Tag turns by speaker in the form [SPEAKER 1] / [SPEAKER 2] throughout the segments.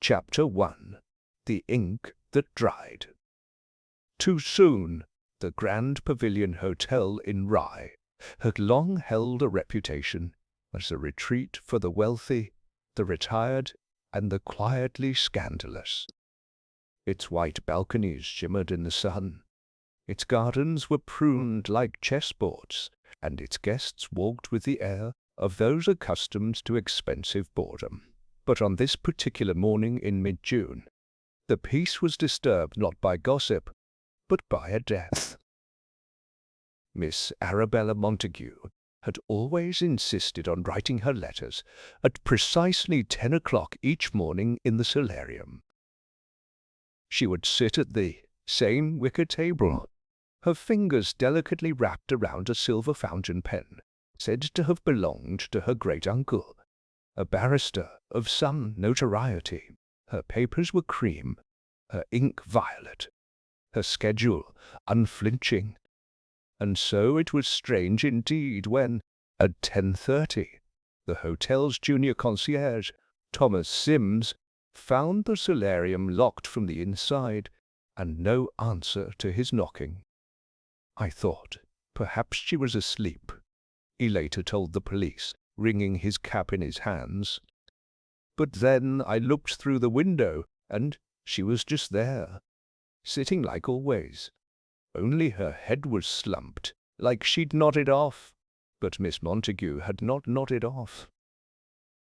[SPEAKER 1] Chapter 1. The Ink That Dried. Too soon, the Grand Pavilion Hotel in Rye had long held a reputation as a retreat for the wealthy, the retired, and the quietly scandalous. Its white balconies shimmered in the sun, its gardens were pruned like chessboards, and its guests walked with the air of those accustomed to expensive boredom. But on this particular morning in mid-June, the peace was disturbed not by gossip, but by a death. Miss Arabella Montague had always insisted on writing her letters at precisely 10 o'clock each morning in the solarium. She would sit at the same wicker table, her fingers delicately wrapped around a silver fountain pen, said to have belonged to her great-uncle, a barrister of some notoriety. Her papers were cream, her ink violet, her schedule unflinching. And so it was strange indeed when, at 10:30, the hotel's junior concierge, Thomas Sims, found the solarium locked from the inside and no answer to his knocking. I thought perhaps she was asleep, he later told the police, wringing his cap in his hands. But then I looked through the window, and she was just there, sitting like always. Only her head was slumped, like she'd nodded off. But Miss Montague had not nodded off.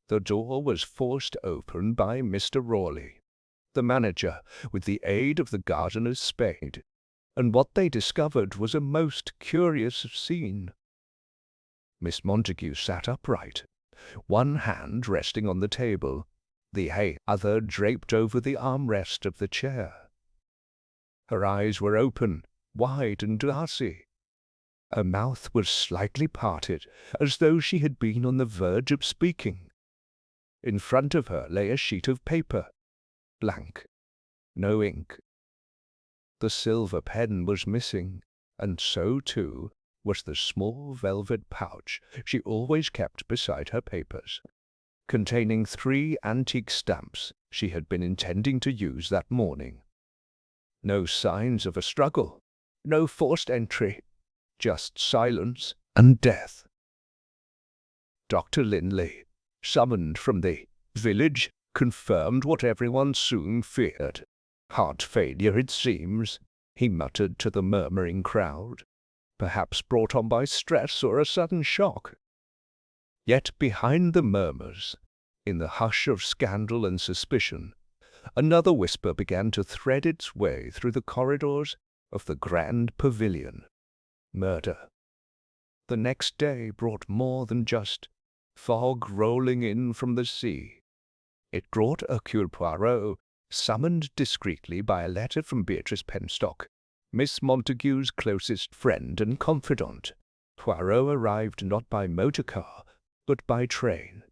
[SPEAKER 1] The door was forced open by Mr. Rawley, the manager, with the aid of the gardener's spade, and what they discovered was a most curious scene. Miss Montague sat upright, one hand resting on the table, the other draped over the armrest of the chair. Her eyes were open, wide and glassy. Her mouth was slightly parted, as though she had been on the verge of speaking. In front of her lay a sheet of paper, blank, no ink. The silver pen was missing, and so, too, was the small velvet pouch she always kept beside her papers, containing 3 antique stamps she had been intending to use that morning. No signs of a struggle, no forced entry, just silence and death. Dr. Linley, summoned from the village, confirmed what everyone soon feared. Heart failure, it seems, he muttered to the murmuring crowd, perhaps brought on by stress or a sudden shock. Yet behind the murmurs, in the hush of scandal and suspicion, another whisper began to thread its way through the corridors of the Grand Pavilion. Murder. The next day brought more than just fog rolling in from the sea. It brought Hercule Poirot, summoned discreetly by a letter from Beatrice Penstock, Miss Montague's closest friend and confidant. Poirot arrived not by motor car, but by train,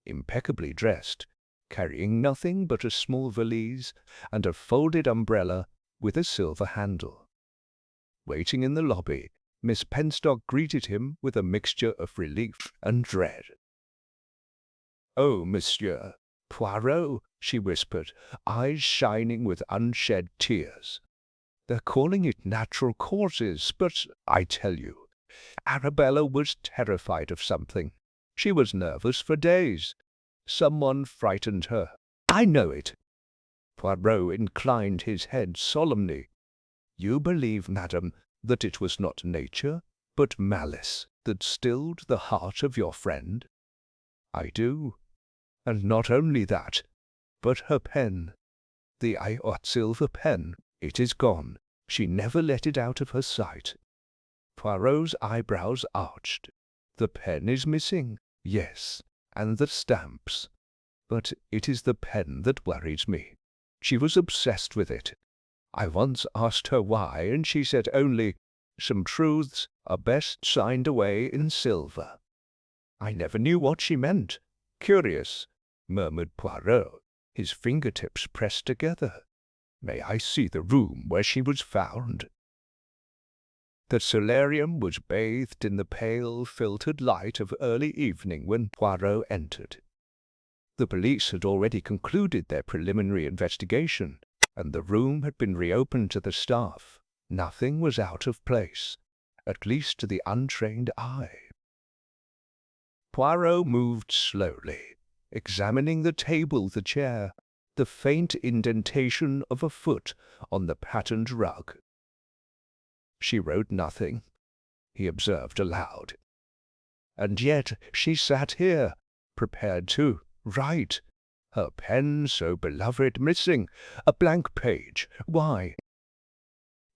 [SPEAKER 1] impeccably dressed, carrying nothing but a small valise and a folded umbrella with a silver handle. Waiting in the lobby, Miss Penstock greeted him with a mixture of relief and dread. "Oh, monsieur Poirot," she whispered, eyes shining with unshed tears. "They're calling it natural causes, but I tell you, Arabella was terrified of something. She was nervous for days. Someone frightened her. I know it." Poirot inclined his head solemnly. "You believe, madam, that it was not nature, but malice, that stilled the heart of your friend?" "I do. And not only that, but her pen, the silver pen, it is gone. She never let it out of her sight." Poirot's eyebrows arched. "The pen is missing, yes, and the stamps. But it is the pen that worries me. She was obsessed with it. I once asked her why, and she said only, 'Some truths are best signed away in silver.' I never knew what she meant." "Curious," murmured Poirot, his fingertips pressed together. "May I see the room where she was found?" The solarium was bathed in the pale, filtered light of early evening when Poirot entered. The police had already concluded their preliminary investigation, and the room had been reopened to the staff. Nothing was out of place, at least to the untrained eye. Poirot moved slowly, examining the table, the chair, the faint indentation of a foot on the patterned rug. She wrote nothing, he observed aloud. And yet she sat here, prepared to write, her pen so beloved missing, a blank page. Why?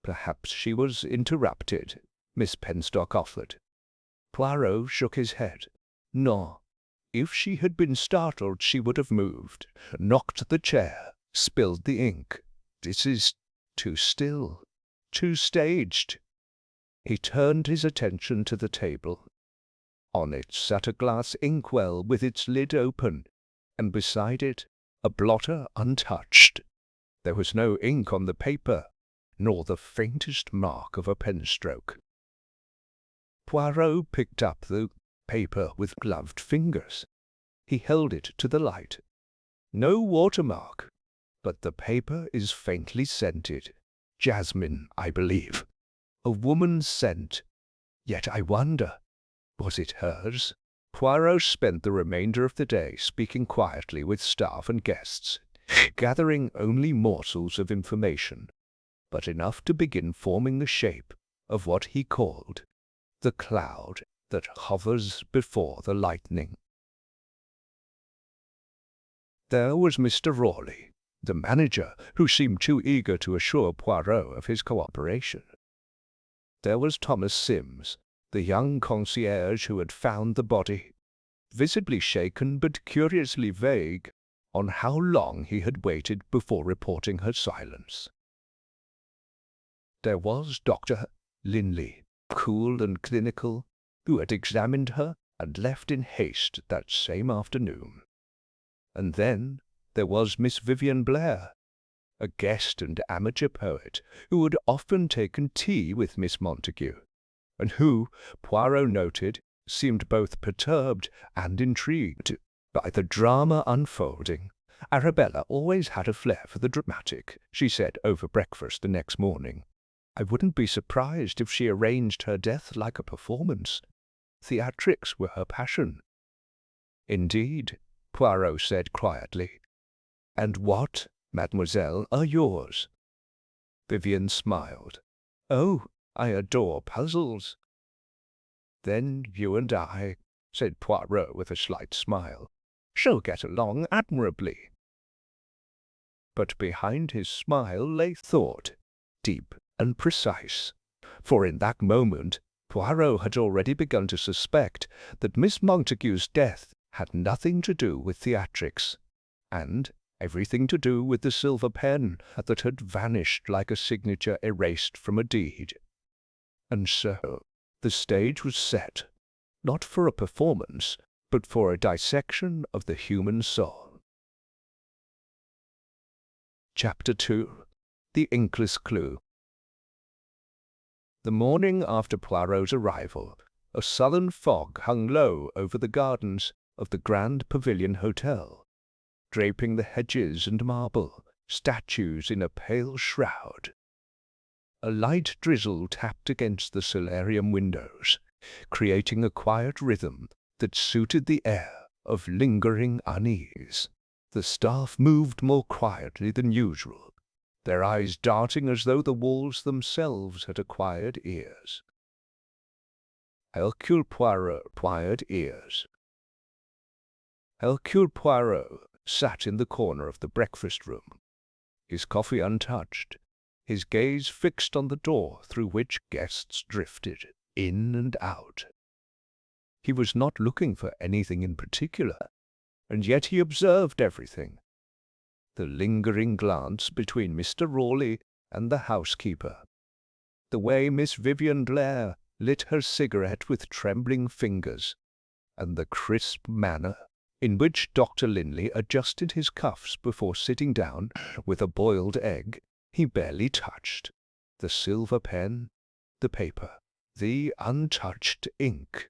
[SPEAKER 1] Perhaps she was interrupted, Miss Penstock offered. Poirot shook his head. No. If she had been startled, she would have moved, knocked the chair, spilled the ink. This is too still, too staged. He turned his attention to the table. On it sat a glass inkwell with its lid open, and beside it a blotter untouched. There was no ink on the paper, nor the faintest mark of a penstroke. Poirot picked up the paper with gloved fingers. He held it to the light. No watermark, but the paper is faintly scented. Jasmine, I believe. A woman's scent. Yet I wonder, was it hers? Poirot spent the remainder of the day speaking quietly with staff and guests, gathering only morsels of information, but enough to begin forming the shape of what he called the cloud that hovers before the lightning. There was Mr. Rawley, the manager, who seemed too eager to assure Poirot of his cooperation. There was Thomas Sims, the young concierge who had found the body, visibly shaken but curiously vague on how long he had waited before reporting her silence. There was Dr. Linley, cool and clinical, who had examined her and left in haste that same afternoon. And then there was Miss Vivian Blair, a guest and amateur poet who had often taken tea with Miss Montague, and who, Poirot noted, seemed both perturbed and intrigued by the drama unfolding. Arabella always had a flair for the dramatic, she said over breakfast the next morning. I wouldn't be surprised if she arranged her death like a performance. Theatrics were her passion. Indeed, Poirot said quietly. And what, mademoiselle, are yours? Vivian smiled. Oh, I adore puzzles. Then you and I, said Poirot with a slight smile, shall get along admirably. But behind his smile lay thought, deep and precise, for in that moment Poirot had already begun to suspect that Miss Montague's death had nothing to do with theatrics, and everything to do with the silver pen that had vanished like a signature erased from a deed. And so the stage was set, not for a performance, but for a dissection of the human soul. Chapter 2. The Inkless Clue. The morning after Poirot's arrival, a sullen fog hung low over the gardens of the Grand Pavilion Hotel, draping the hedges and marble, statues in a pale shroud. A light drizzle tapped against the solarium windows, creating a quiet rhythm that suited the air of lingering unease. The staff moved more quietly than usual, their eyes darting as though the walls themselves had acquired ears. Hercule Poirot acquired ears. Hercule Poirot sat in the corner of the breakfast-room, his coffee untouched, his gaze fixed on the door through which guests drifted in and out. He was not looking for anything in particular, and yet he observed everything. The lingering glance between Mr. Rawley and the housekeeper, the way Miss Vivian Blair lit her cigarette with trembling fingers, and the crisp manner in which Dr. Linley adjusted his cuffs before sitting down with a boiled egg he barely touched, the silver pen, the paper, the untouched ink.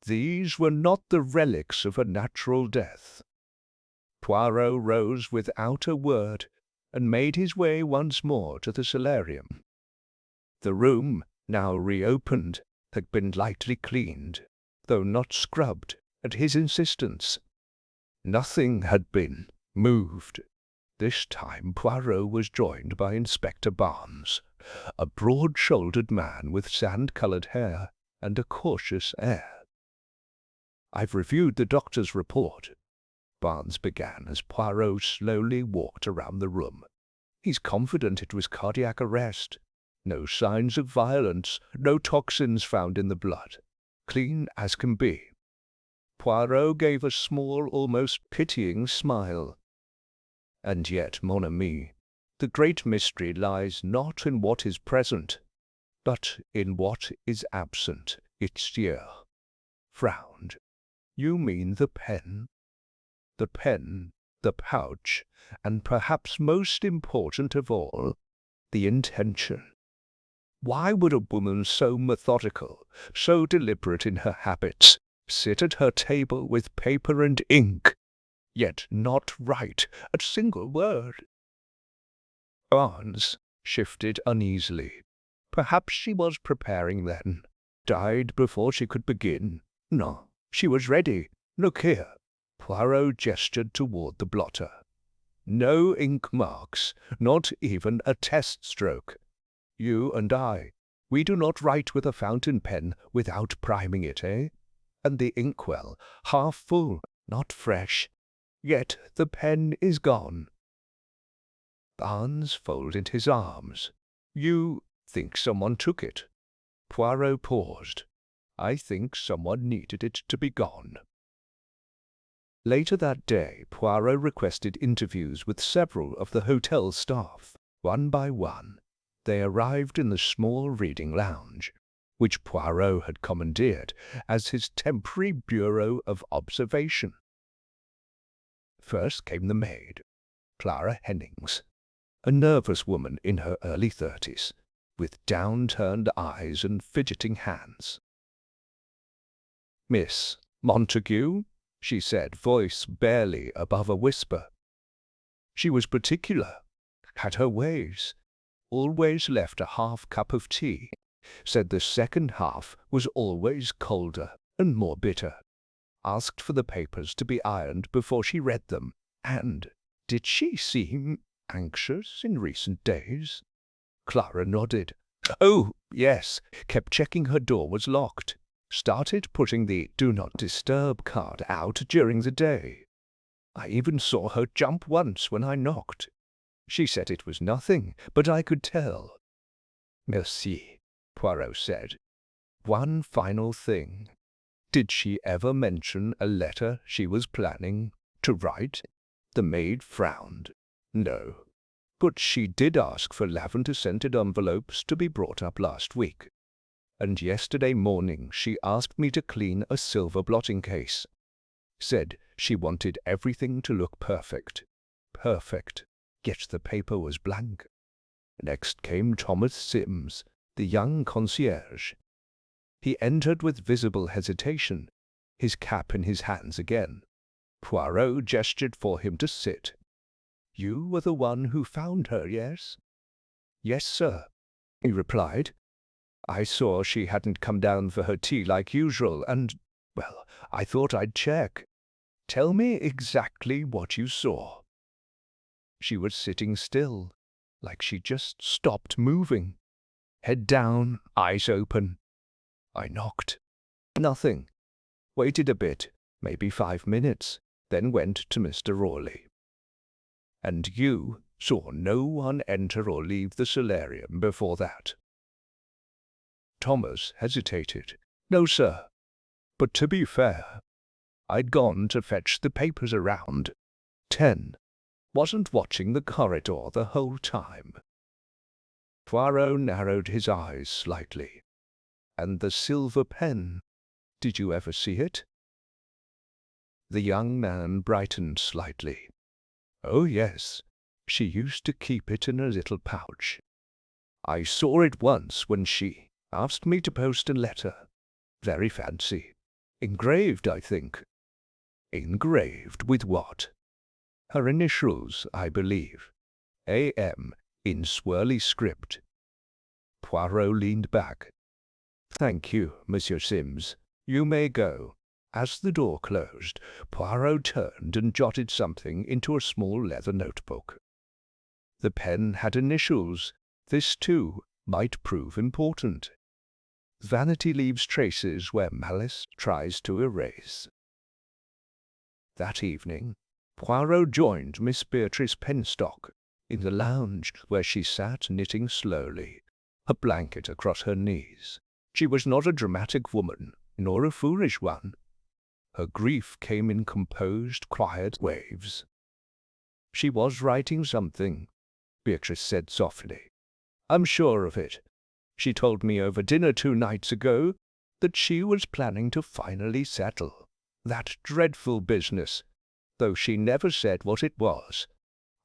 [SPEAKER 1] These were not the relics of a natural death. Poirot rose without a word and made his way once more to the solarium. The room, now reopened, had been lightly cleaned, though not scrubbed, at his insistence. Nothing had been moved. This time Poirot was joined by Inspector Barnes, a broad-shouldered man with sand-coloured hair and a cautious air. "I've reviewed the doctor's report," Barnes began as Poirot slowly walked around the room. "He's confident it was cardiac arrest. No signs of violence, no toxins found in the blood. Clean as can be." Poirot gave a small, almost pitying smile. "And yet, mon ami, the great mystery lies not in what is present, but in what is absent." Itzier frowned. "You mean the pen?" "The pen, the pouch, and perhaps most important of all, the intention. Why would a woman so methodical, so deliberate in her habits, sit at her table with paper and ink, yet not write a single word?" Barnes shifted uneasily. "Perhaps she was preparing then. Died before she could begin. No, she was ready. Look here." Poirot gestured toward the blotter. "No ink marks, not even a test stroke. You and I, we do not write with a fountain pen without priming it, eh? And the inkwell, half full, not fresh. Yet the pen is gone." Barnes folded his arms. "You think someone took it?" Poirot paused. "I think someone needed it to be gone." Later that day, Poirot requested interviews with several of the hotel staff. One by one, they arrived in the small reading lounge, which Poirot had commandeered as his temporary bureau of observation. First came the maid, Clara Hennings, a nervous woman in her early 30s, with down-turned eyes and fidgeting hands. "Miss Montague," she said, voice barely above a whisper. She was particular, had her ways, always left a half-cup of tea, said the second half was always colder and more bitter, asked for the papers to be ironed before she read them, and did she seem anxious in recent days? Clara nodded. "Oh, yes, kept checking her door was locked. Started putting the Do Not Disturb card out during the day. I even saw her jump once when I knocked. She said it was nothing, but I could tell." "Merci," Poirot said. "One final thing. Did she ever mention a letter she was planning to write?" The maid frowned. "No, but she did ask for lavender-scented envelopes to be brought up last week. And yesterday morning she asked me to clean a silver blotting case. Said she wanted everything to look perfect. Perfect. Yet the paper was blank." Next came Thomas Sims, the young concierge. He entered with visible hesitation, his cap in his hands again. Poirot gestured for him to sit. "You were the one who found her, yes?" "Yes, sir," he replied. "I saw she hadn't come down for her tea like usual, and, well, I thought I'd check. Tell me exactly what you saw." "She was sitting still, like she just stopped moving. Head down, eyes open. I knocked. Nothing. Waited a bit, maybe 5 minutes, then went to Mr. Rawley." "And you saw no one enter or leave the solarium before that?" Thomas hesitated. "No, sir. But to be fair, I'd gone to fetch the papers around 10. Wasn't watching the corridor the whole time." Poirot narrowed his eyes slightly. "And the silver pen, did you ever see it?" The young man brightened slightly. "Oh, yes. She used to keep it in a little pouch. I saw it once when she asked me to post a letter. Very fancy. Engraved, I think." "Engraved with what?" Her initials, I believe. A.M. in swirly script. Poirot leaned back. "Thank you, Monsieur Sims. You may go." As the door closed, Poirot turned and jotted something into a small leather notebook. The pen had initials. This, too, might prove important. Vanity leaves traces where malice tries to erase. That evening, Poirot joined Miss Beatrice Penstock in the lounge where she sat knitting slowly, a blanket across her knees. She was not a dramatic woman, nor a foolish one. Her grief came in composed, quiet waves. "She was writing something," Beatrice said softly. "I'm sure of it. She told me over dinner 2 nights ago that she was planning to finally settle. That dreadful business, though she never said what it was.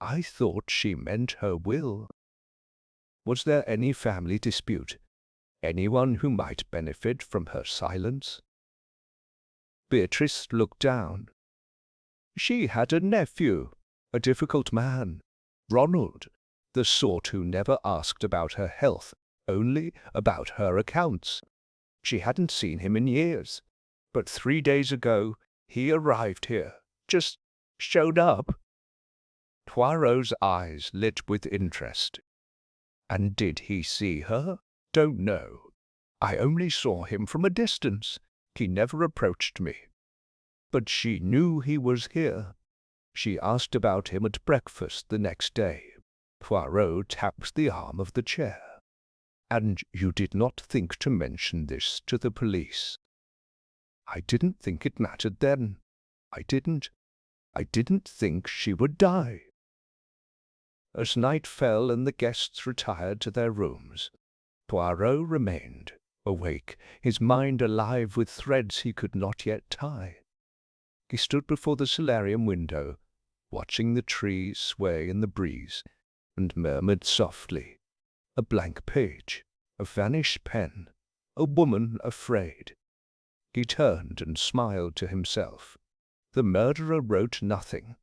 [SPEAKER 1] I thought she meant her will." "Was there any family dispute? Anyone who might benefit from her silence?" Beatrice looked down. "She had a nephew, a difficult man, Ronald, the sort who never asked about her health, only about her accounts. She hadn't seen him in years, but 3 days ago he arrived here, just showed up." Poirot's eyes lit with interest. "And did he see her?" "Don't know. I only saw him from a distance. He never approached me. But she knew he was here. She asked about him at breakfast the next day." Poirot tapped the arm of the chair. "And you did not think to mention this to the police?" "I didn't think it mattered then. I didn't think she would die." As night fell and the guests retired to their rooms, Poirot remained, awake, his mind alive with threads he could not yet tie. He stood before the solarium window, watching the trees sway in the breeze, and murmured softly, "A blank page, a vanished pen, a woman afraid." He turned and smiled to himself. The murderer wrote nothing,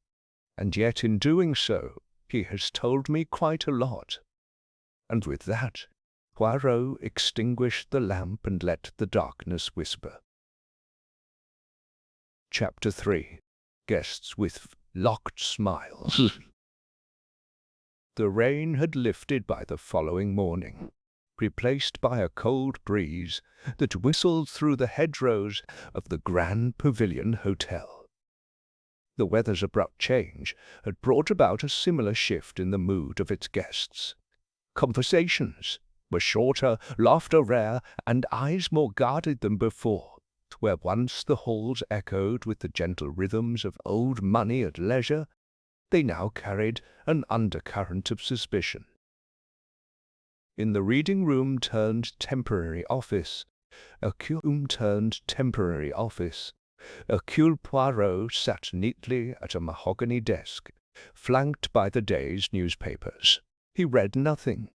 [SPEAKER 1] and yet in doing so he has told me quite a lot. And with that, Poirot extinguished the lamp and let the darkness whisper. Chapter 3. Guests with locked smiles. The rain had lifted by the following morning, replaced by a cold breeze that whistled through the hedgerows of the Grand Pavilion Hotel. The weather's abrupt change had brought about a similar shift in the mood of its guests. Conversations were shorter, laughter rare, and eyes more guarded than before. Where once the halls echoed with the gentle rhythms of old money at leisure, they now carried an undercurrent of suspicion. In the reading room turned temporary office, Hercule Poirot sat neatly at a mahogany desk, flanked by the day's newspapers. He read nothing,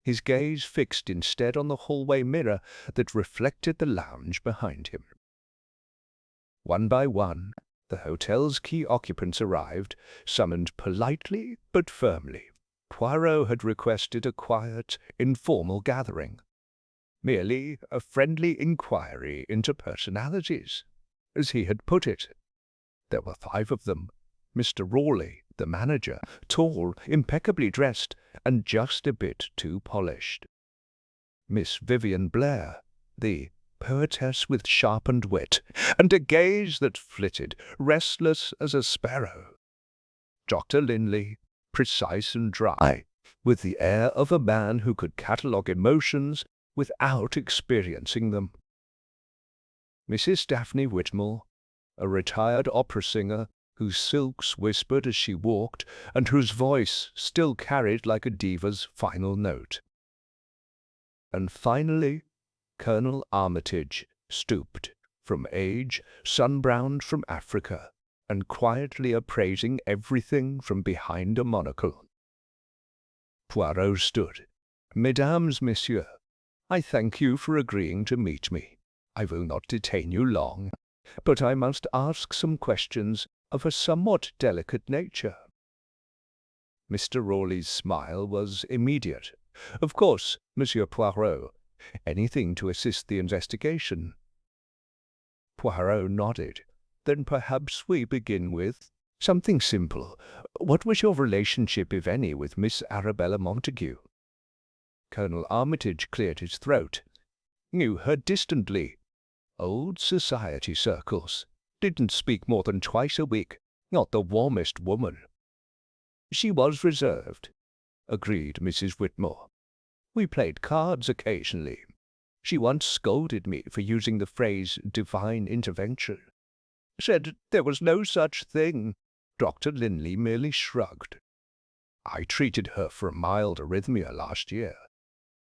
[SPEAKER 1] his gaze fixed instead on the hallway mirror that reflected the lounge behind him. One by one, the hotel's key occupants arrived, summoned politely but firmly. Poirot had requested a quiet, informal gathering, merely a friendly inquiry into personalities, as he had put it. There were 5 of them. Mr. Rawley, the manager, tall, impeccably dressed, and just a bit too polished. Miss Vivian Blair, the poetess with sharpened wit, and a gaze that flitted, restless as a sparrow. Dr. Linley, precise and dry, with the air of a man who could catalogue emotions without experiencing them. Mrs. Daphne Whitmore, a retired opera singer whose silks whispered as she walked, and whose voice still carried like a diva's final note. And finally, Colonel Armitage stooped, from age, sun-browned from Africa, and quietly appraising everything from behind a monocle. Poirot stood. "Mesdames, Messieurs, I thank you for agreeing to meet me. I will not detain you long, but I must ask some questions of a somewhat delicate nature. Mr. Rawleigh's smile was immediate. Of course, Monsieur Poirot. Anything to assist the investigation. Poirot nodded. Then perhaps we begin with something simple. What was your relationship, if any, with Miss Arabella Montague? Colonel Armitage cleared his throat. Knew her distantly. Old society circles. Didn't speak more than twice a week. Not the warmest woman. She was reserved, agreed Mrs. Whitmore. We played cards occasionally. She once scolded me for using the phrase divine intervention. Said there was no such thing. Dr. Linley merely shrugged. I treated her for a mild arrhythmia last year.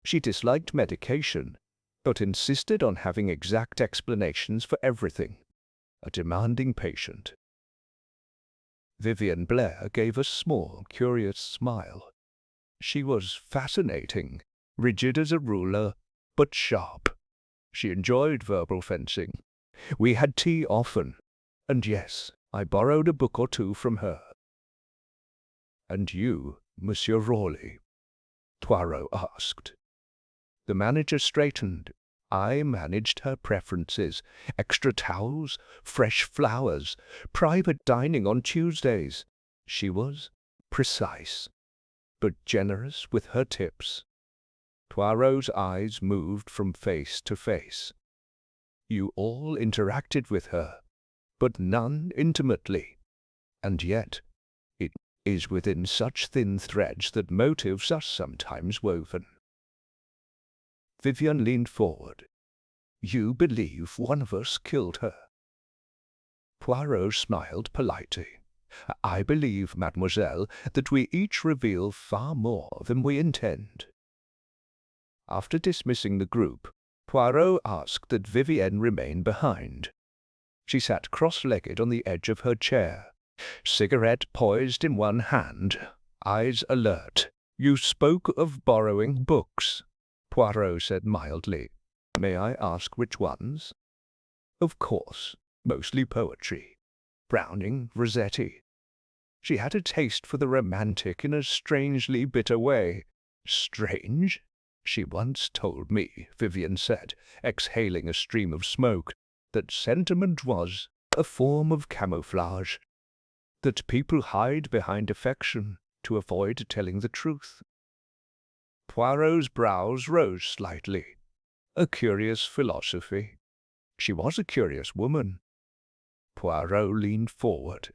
[SPEAKER 1] She disliked medication, but insisted on having exact explanations for everything. A demanding patient. Vivian Blair gave a small, curious smile. She was fascinating, rigid as a ruler, but sharp. She enjoyed verbal fencing. We had tea often, and yes, I borrowed a book or two from her. And you, Monsieur Rawleigh? Poirot asked. The manager straightened. I managed her preferences, extra towels, fresh flowers, private dining on Tuesdays. She was precise, but generous with her tips. Poirot's eyes moved from face to face. You all interacted with her, but none intimately. And yet, it is within such thin threads that motives are sometimes woven. Vivian leaned forward. You believe one of us killed her? Poirot smiled politely. I believe, mademoiselle, that we each reveal far more than we intend. After dismissing the group, Poirot asked that Vivienne remain behind. She sat cross-legged on the edge of her chair, cigarette poised in one hand, eyes alert. You spoke of borrowing books, Poirot said mildly. May I ask which ones? Of course, mostly poetry. Browning, Rossetti. She had a taste for the romantic in a strangely bitter way. Strange? She once told me, Vivian said, exhaling a stream of smoke, that sentiment was a form of camouflage, that people hide behind affection to avoid telling the truth. Poirot's brows rose slightly. A curious philosophy. She was a curious woman. Poirot leaned forward.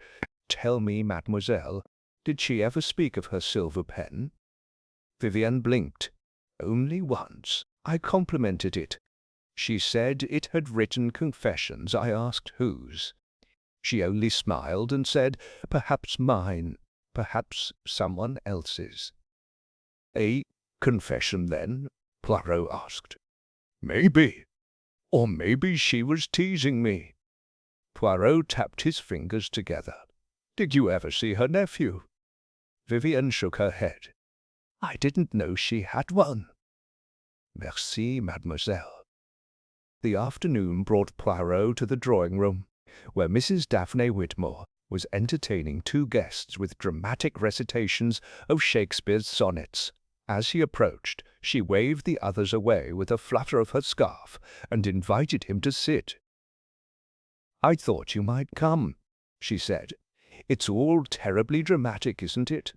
[SPEAKER 1] Tell me, mademoiselle, did she ever speak of her silver pen? Vivian blinked. Only once. I complimented it. She said it had written confessions. I asked whose. She only smiled and said, perhaps mine, perhaps someone else's. A confession, then? Poirot asked. Maybe. Or maybe she was teasing me. Poirot tapped his fingers together. Did you ever see her nephew? Vivian shook her head. I didn't know she had one. Merci, mademoiselle. The afternoon brought Poirot to the drawing-room, where Mrs. Daphne Whitmore was entertaining two guests with dramatic recitations of Shakespeare's sonnets. As he approached, she waved the others away with a flutter of her scarf and invited him to sit. I thought you might come, she said. It's all terribly dramatic, isn't it?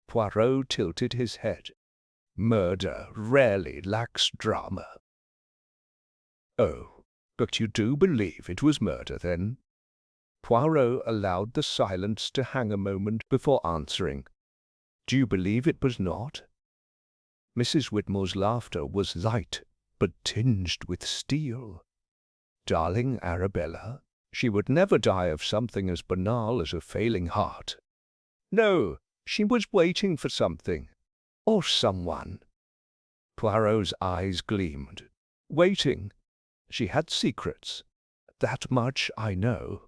[SPEAKER 1] Poirot tilted his head. Murder rarely lacks drama. Oh, but you do believe it was murder, then? Poirot allowed the silence to hang a moment before answering. Do you believe it was not? Mrs. Whitmore's laughter was light, but tinged with steel. Darling Arabella, she would never die of something as banal as a failing heart. No, she was waiting for something, or someone. Poirot's eyes gleamed. Waiting. She had secrets. That much I know.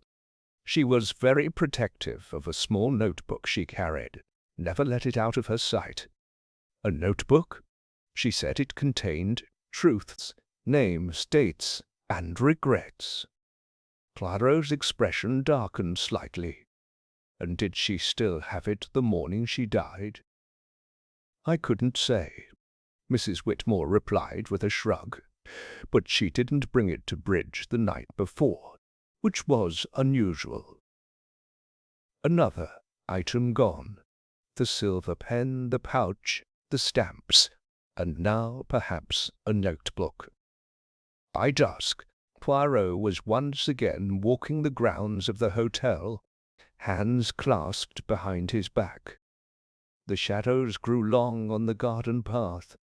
[SPEAKER 1] She was very protective of a small notebook she carried, never let it out of her sight. A notebook? She said it contained truths, names, dates, and regrets. Poirot's expression darkened slightly. And did she still have it the morning she died? I couldn't say, Mrs. Whitmore replied with a shrug, but she didn't bring it to bridge the night before, which was unusual. Another item gone, the silver pen, the pouch, the stamps, and now perhaps a notebook. By dusk, Poirot was once again walking the grounds of the hotel, hands clasped behind his back. The shadows grew long on the garden path.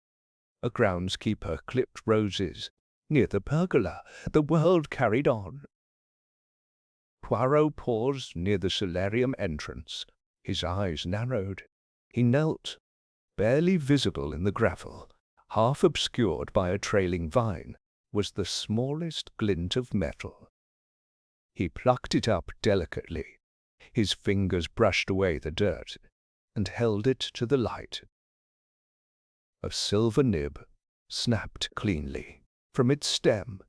[SPEAKER 1] A groundskeeper clipped roses. Near the pergola, the world carried on. Poirot paused near the solarium entrance. His eyes narrowed. He knelt, barely visible in the gravel, half obscured by a trailing vine, was the smallest glint of metal. He plucked it up delicately. His fingers brushed away the dirt, and held it to the light. A silver nib snapped cleanly from its stem.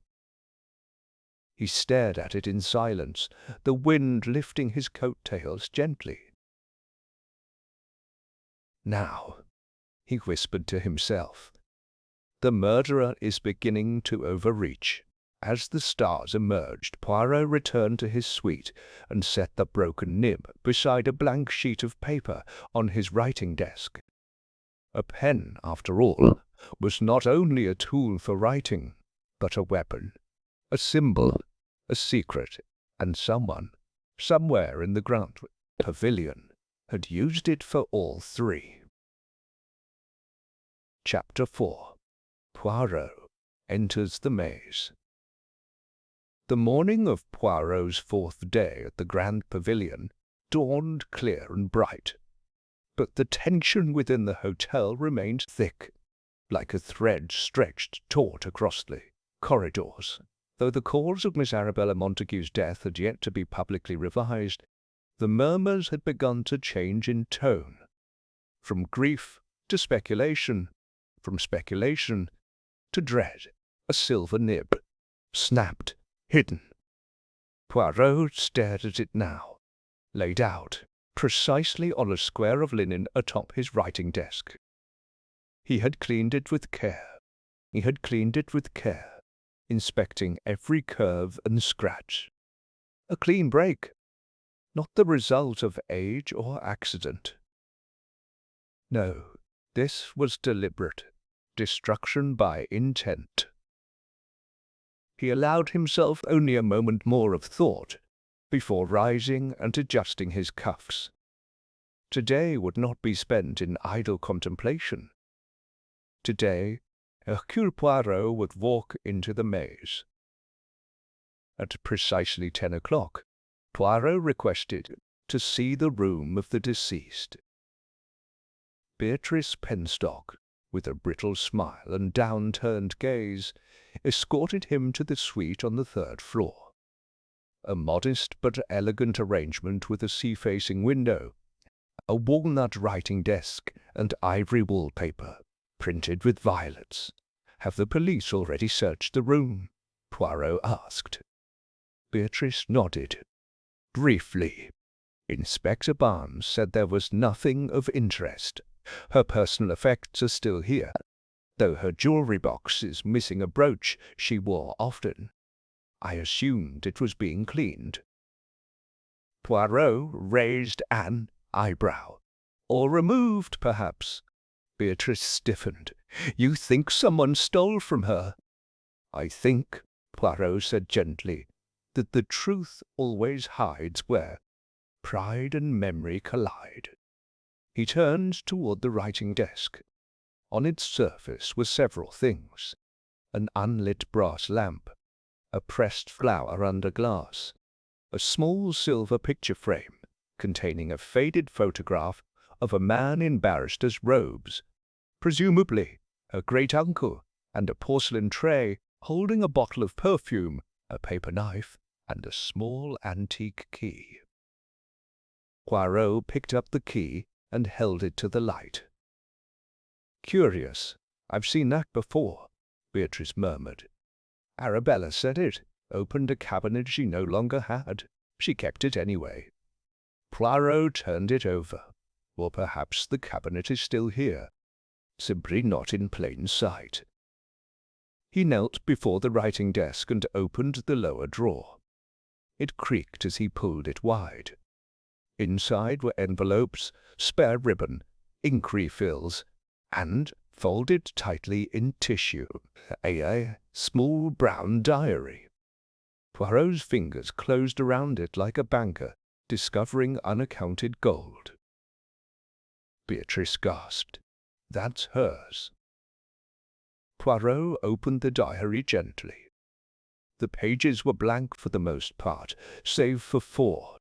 [SPEAKER 1] He stared at it in silence, the wind lifting his coat-tails gently. Now, he whispered to himself, the murderer is beginning to overreach. As the stars emerged, Poirot returned to his suite and set the broken nib beside a blank sheet of paper on his writing desk. A pen, after all, was not only a tool for writing, but a weapon, a symbol, a secret, and someone, somewhere in the Grand Pavilion, had used it for all three. Chapter 4. Poirot enters the maze. The morning of Poirot's fourth day at the Grand Pavilion dawned clear and bright, but the tension within the hotel remained thick, like a thread stretched taut across the corridors. Though the cause of Miss Arabella Montague's death had yet to be publicly revised, the murmurs had begun to change in tone, from grief to speculation, from speculation to dread. A silver nib, snapped, hidden. Poirot stared at it now, laid out precisely on a square of linen atop his writing desk. He had cleaned it with care. He had cleaned it with care, inspecting every curve and scratch. A clean break, not the result of age or accident. No, this was deliberate, destruction by intent. He allowed himself only a moment more of thought before rising and adjusting his cuffs. Today would not be spent in idle contemplation. Today, Hercule Poirot would walk into the maze. At precisely 10 o'clock, Poirot requested to see the room of the deceased. Beatrice Penstock, with a brittle smile and down-turned gaze, escorted him to the suite on the third floor. A modest but elegant arrangement with a sea-facing window, a walnut writing desk, and ivory wallpaper, printed with violets. "Have the police already searched the room?" Poirot asked. Beatrice nodded. Briefly. Inspector Barnes said there was nothing of interest. Her personal effects are still here, though her jewelry box is missing a brooch she wore often. I assumed it was being cleaned. Poirot raised an eyebrow. Or removed, perhaps. Beatrice stiffened. You think someone stole from her? I think, Poirot said gently, that the truth always hides where pride and memory collide. He turned toward the writing desk. On its surface were several things: an unlit brass lamp, a pressed flower under glass, a small silver picture frame containing a faded photograph of a man in barrister's robes, presumably her great-uncle, and a porcelain tray holding a bottle of perfume, a paper knife, and a small antique key. Poirot picked up the key and held it to the light. Curious. I've seen that before, Beatrice murmured. Arabella said it. opened a cabinet she no longer had. She kept it anyway. Poirot turned it over. Or perhaps the cabinet is still here, simply not in plain sight. He knelt before the writing desk and opened the lower drawer. It creaked as he pulled it wide. Inside were envelopes, spare ribbon, ink refills, and, folded tightly in tissue, a small brown diary. Poirot's fingers closed around it like a banker discovering unaccounted gold. Beatrice gasped. "That's hers." Poirot opened the diary gently. The pages were blank for the most part, save for 4,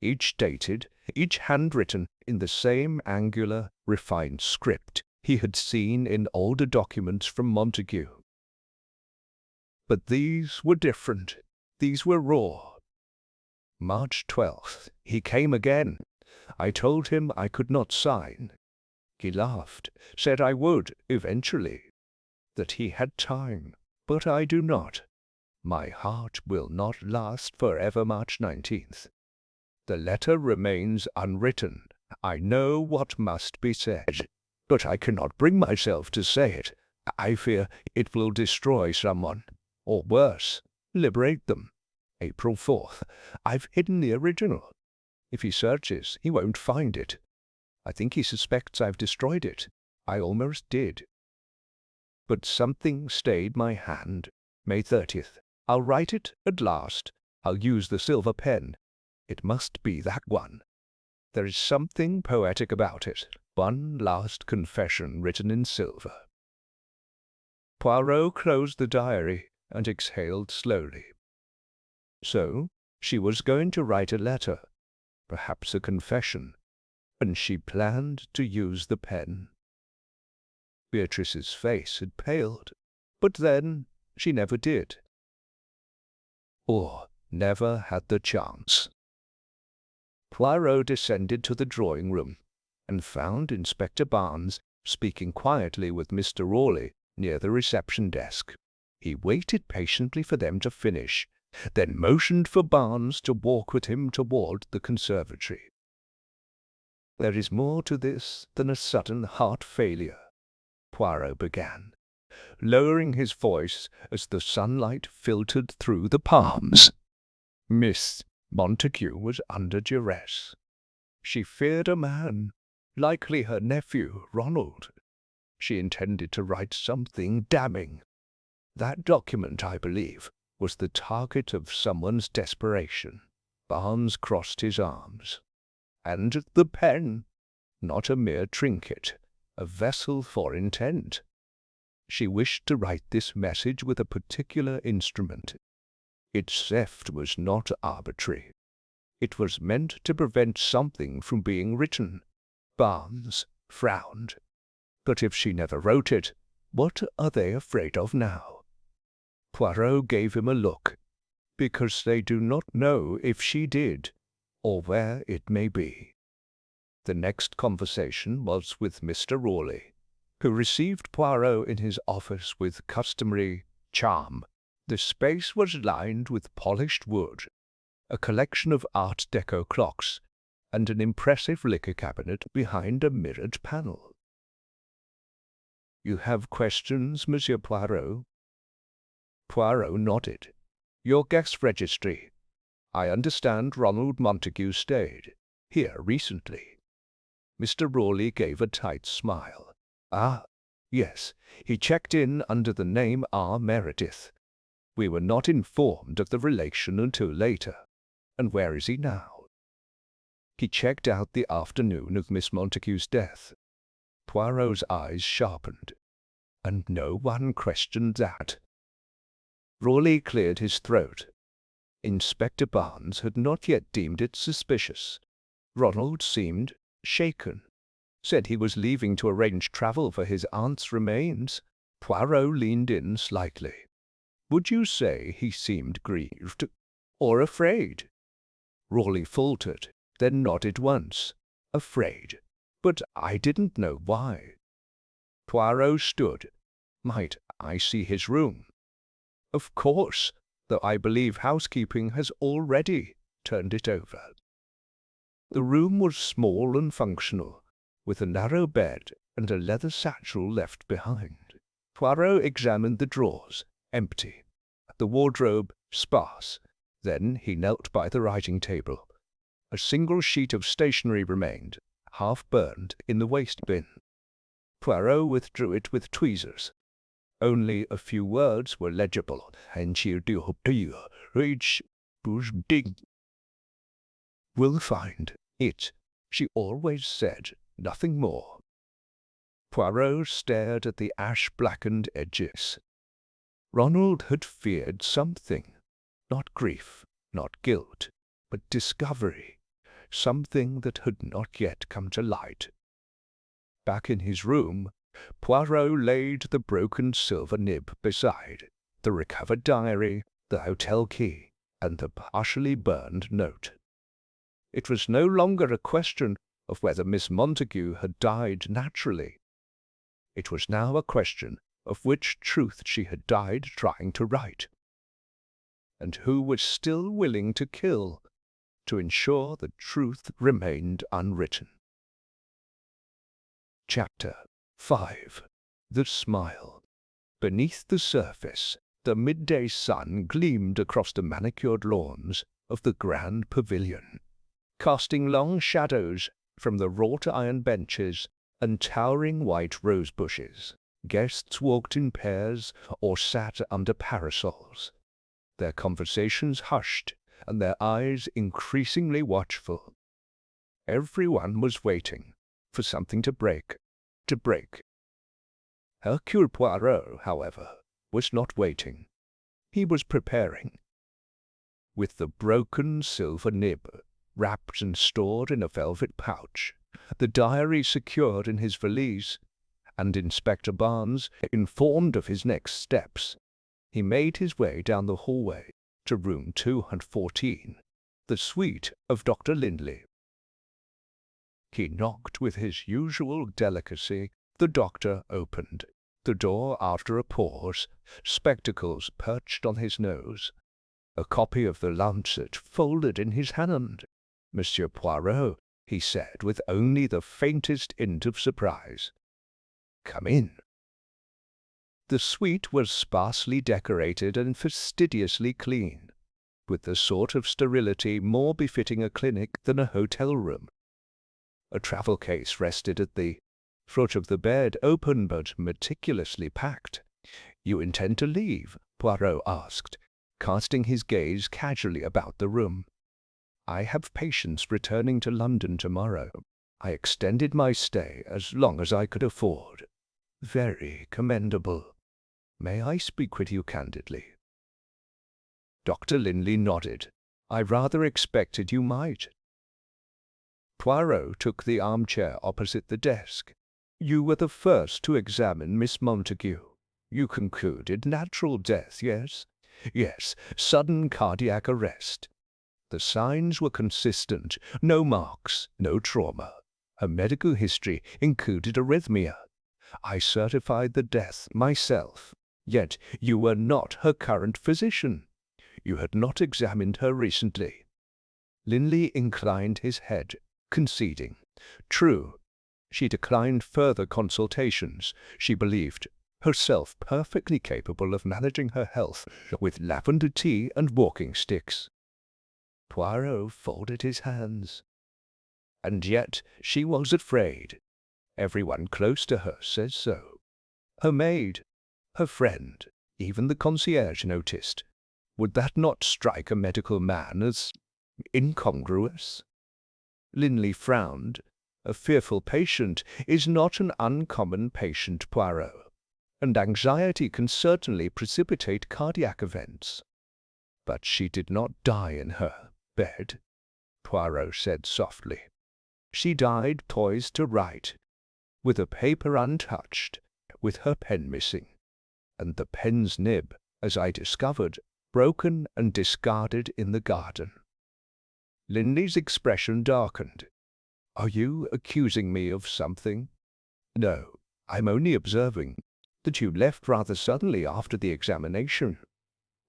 [SPEAKER 1] each dated, each handwritten in the same angular, refined script he had seen in older documents from Montague. But these were different. These were raw. March 12th. He came again. I told him I could not sign. He laughed, said I would, eventually, that he had time, but I do not. My heart will not last forever. March 19th. The letter remains unwritten. I know what must be said, but I cannot bring myself to say it. I fear it will destroy someone, or worse, liberate them. April 4th. I've hidden the original. If he searches, he won't find it. I think he suspects I've destroyed it. I almost did. But something stayed my hand. May 30th. I'll write it at last. I'll use the silver pen. It must be that one. There is something poetic about it. One last confession written in silver. Poirot closed the diary and exhaled slowly. So, she was going to write a letter, perhaps a confession, and she planned to use the pen. Beatrice's face had paled, but then she never did. Or never had the chance. Poirot descended to the drawing-room and found Inspector Barnes speaking quietly with Mr. Rawley near the reception desk. He waited patiently for them to finish, then motioned for Barnes to walk with him toward the conservatory. "There is more to this than a sudden heart failure," Poirot began, lowering his voice as the sunlight filtered through the palms. Miss Montague was under duress. She feared a man, likely her nephew, Ronald. She intended to write something damning. That document, I believe, was the target of someone's desperation. Barnes crossed his arms. And the pen, not a mere trinket, a vessel for intent. She wished to write this message with a particular instrument. Its theft was not arbitrary. It was meant to prevent something from being written. Barnes frowned. But if she never wrote it, what are they afraid of now? Poirot gave him a look. Because they do not know if she did, or where it may be. The next conversation was with Mr. Rawley, who received Poirot in his office with customary charm. The space was lined with polished wood, a collection of Art Deco clocks, and an impressive liquor cabinet behind a mirrored panel. "You have questions, Monsieur Poirot?" Poirot nodded. "Your guest registry. I understand Ronald Montague stayed here recently." Mr. Rawley gave a tight smile. "Ah, yes, he checked in under the name R. Meredith. We were not informed of the relation until later. And where is he now?" "He checked out the afternoon of Miss Montague's death." Poirot's eyes sharpened. "And no one questioned that." Rawley cleared his throat. Inspector Barnes had not yet deemed it suspicious. Ronald seemed shaken. Said he was leaving to arrange travel for his aunt's remains. Poirot leaned in slightly. "Would you say he seemed grieved or afraid?" Rawley faltered, then nodded once. "Afraid. But I didn't know why." Poirot stood. "Might I see his room?" "Of course. though I believe housekeeping has already turned it over. The room was small and functional, with a narrow bed and a leather satchel left behind. Poirot examined the drawers, empty, the wardrobe sparse. Then he knelt by the writing table. A single sheet of stationery remained, half burned, in the waste bin. Poirot withdrew it with tweezers. Only a few words were legible. "We'll find it," she always said, nothing more. Poirot stared at the ash-blackened edges. Ronald had feared something, not grief, not guilt, but discovery, something that had not yet come to light. Back in his room, Poirot laid the broken silver nib beside the recovered diary, the hotel key, and the partially burned note. It was no longer a question of whether Miss Montague had died naturally. It was now a question of which truth she had died trying to write, and who was still willing to kill to ensure the truth remained unwritten. Chapter 5. The Smile. Beneath the surface, the midday sun gleamed across the manicured lawns of the grand pavilion, casting long shadows from the wrought-iron benches and towering white rose bushes. Guests walked in pairs or sat under parasols, their conversations hushed and their eyes increasingly watchful. Everyone was waiting for something to break. Hercule Poirot, however, was not waiting. He was preparing. With the broken silver nib wrapped and stored in a velvet pouch, the diary secured in his valise, and Inspector Barnes informed of his next steps, he made his way down the hallway to room 214, the suite of Dr. Lindley. He knocked with his usual delicacy. The doctor opened the door after a pause, spectacles perched on his nose, a copy of the Lancet folded in his hand. "Monsieur Poirot," he said with only the faintest hint of surprise. "Come in." The suite was sparsely decorated and fastidiously clean, with the sort of sterility more befitting a clinic than a hotel room. A travel case rested at the foot of the bed, open but meticulously packed. "You intend to leave?" Poirot asked, casting his gaze casually about the room. "I have patients returning to London tomorrow. I extended my stay as long as I could afford." "Very commendable. May I speak with you candidly?" Dr. Lindley nodded. "I rather expected you might." Poirot took the armchair opposite the desk. "You were the first to examine Miss Montague. You concluded natural death, yes?" "Yes, sudden cardiac arrest. The signs were consistent. No marks, no trauma. Her medical history included arrhythmia. I certified the death myself. Yet you were not her current physician. You had not examined her recently." Lindley inclined his head, conceding. "True. She declined further consultations. She believed herself perfectly capable of managing her health with lavender tea and walking sticks." Poirot folded his hands. "And yet she was afraid. Everyone close to her says so. Her maid, her friend, even the concierge noticed. Would that not strike a medical man as incongruous?" Lindley frowned. "A fearful patient is not an uncommon patient, Poirot, and anxiety can certainly precipitate cardiac events." "But she did not die in her bed," Poirot said softly. "She died poised to write, with a paper untouched, with her pen missing, and the pen's nib, as I discovered, broken and discarded in the garden." Lindley's expression darkened. "Are you accusing me of something?" "No, I'm only observing that you left rather suddenly after the examination."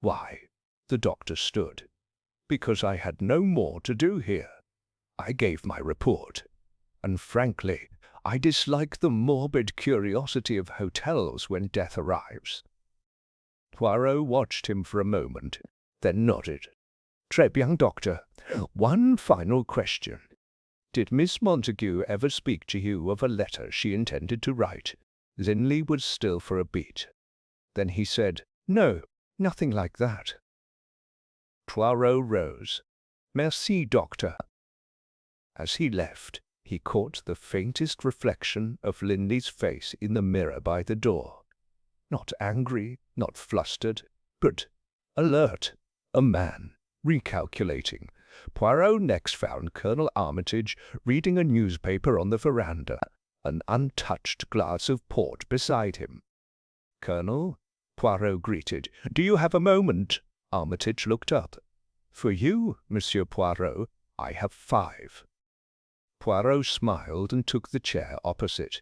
[SPEAKER 1] "Why?" The doctor stood. Because I had no more to do here. I gave my report. And frankly, I dislike the morbid curiosity of hotels when death arrives. Poirot watched him for a moment, then nodded. Très bien, doctor. One final question. Did Miss Montague ever speak to you of a letter she intended to write? Linley was still for a beat. Then he said, No, nothing like that. Poirot rose. Merci, doctor. As he left, he caught the faintest reflection of Linley's face in the mirror by the door. Not angry, not flustered, but alert. A man, recalculating. Poirot next found Colonel Armitage reading a newspaper on the veranda, an untouched glass of port beside him. Colonel, Poirot greeted. Do you have a moment? Armitage looked up. For you, Monsieur Poirot, I have 5. Poirot smiled and took the chair opposite.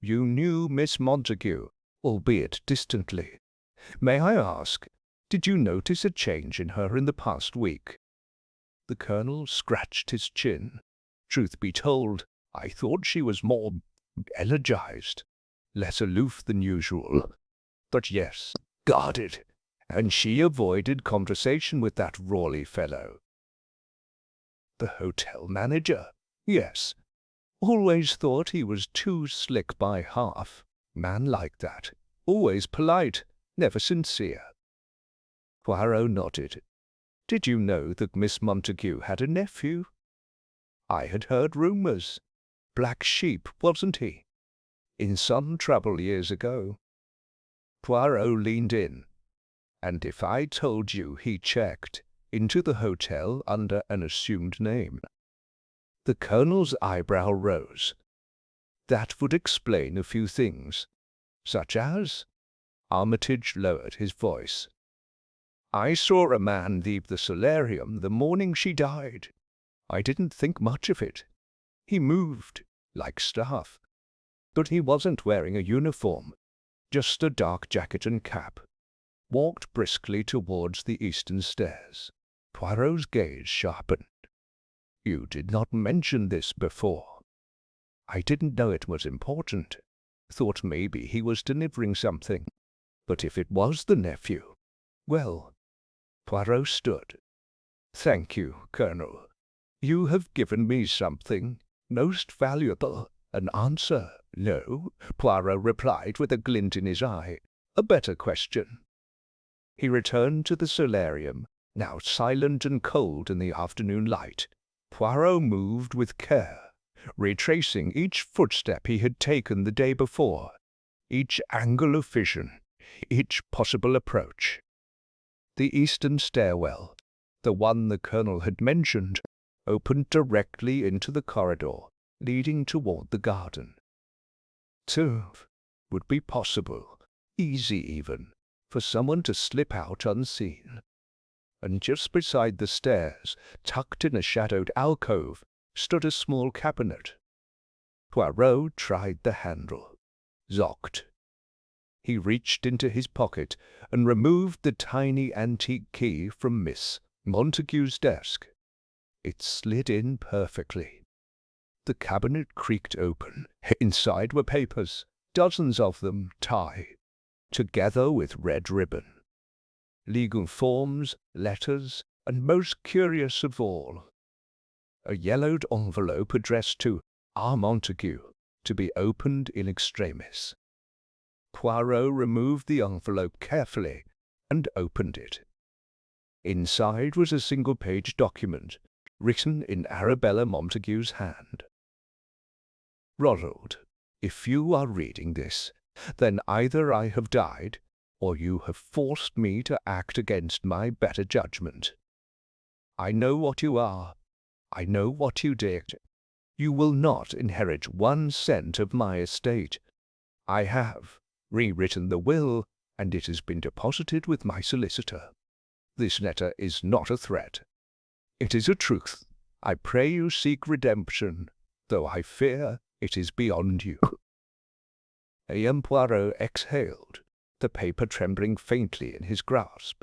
[SPEAKER 1] You knew Miss Montague, albeit distantly. May I ask, did you notice a change in her in the past week? The colonel scratched his chin. Truth be told, I thought she was more elegized, less aloof than usual. But yes, guarded, and she avoided conversation with that Rawley fellow. The hotel manager? Yes. Always thought he was too slick by half. Man like that. Always polite, never sincere. Poirot nodded. Did you know that Miss Montague had a nephew? I had heard rumours. Black sheep, wasn't he? In some trouble years ago. Poirot leaned in. And if I told you he checked into the hotel under an assumed name? The colonel's eyebrow rose. That would explain a few things. Such as? Armitage lowered his voice. I saw a man leave the solarium the morning she died. I didn't think much of it. He moved, like staff. But he wasn't wearing a uniform, just a dark jacket and cap. Walked briskly towards the eastern stairs. Poirot's gaze sharpened. You did not mention this before. I didn't know it was important. Thought maybe he was delivering something. But if it was the nephew, well... Poirot stood. Thank you, Colonel. You have given me something most valuable. An answer, no, Poirot replied with a glint in his eye. A better question. He returned to the solarium, now silent and cold in the afternoon light. Poirot moved with care, retracing each footstep he had taken the day before, each angle of vision, each possible approach. The eastern stairwell, the one the colonel had mentioned, opened directly into the corridor leading toward the garden. Two would be possible, easy even, for someone to slip out unseen. And just beside the stairs, tucked in a shadowed alcove, stood a small cabinet. Poirot tried the handle. Locked. He reached into his pocket and removed the tiny antique key from Miss Montague's desk. It slid in perfectly. The cabinet creaked open. Inside were papers, dozens of them, tied together with red ribbon. Legal forms, letters, and most curious of all, a yellowed envelope addressed to R. Montague, to be opened in extremis. Poirot removed the envelope carefully and opened it. Inside was a single-page document, written in Arabella Montague's hand. Ronald, if you are reading this, then either I have died, or you have forced me to act against my better judgment. I know what you are. I know what you did. You will not inherit 1 cent of my estate. I have rewritten the will, and it has been deposited with my solicitor. This letter is not a threat. It is a truth. I pray you seek redemption, though I fear it is beyond you. A.M. Poirot exhaled, the paper trembling faintly in his grasp.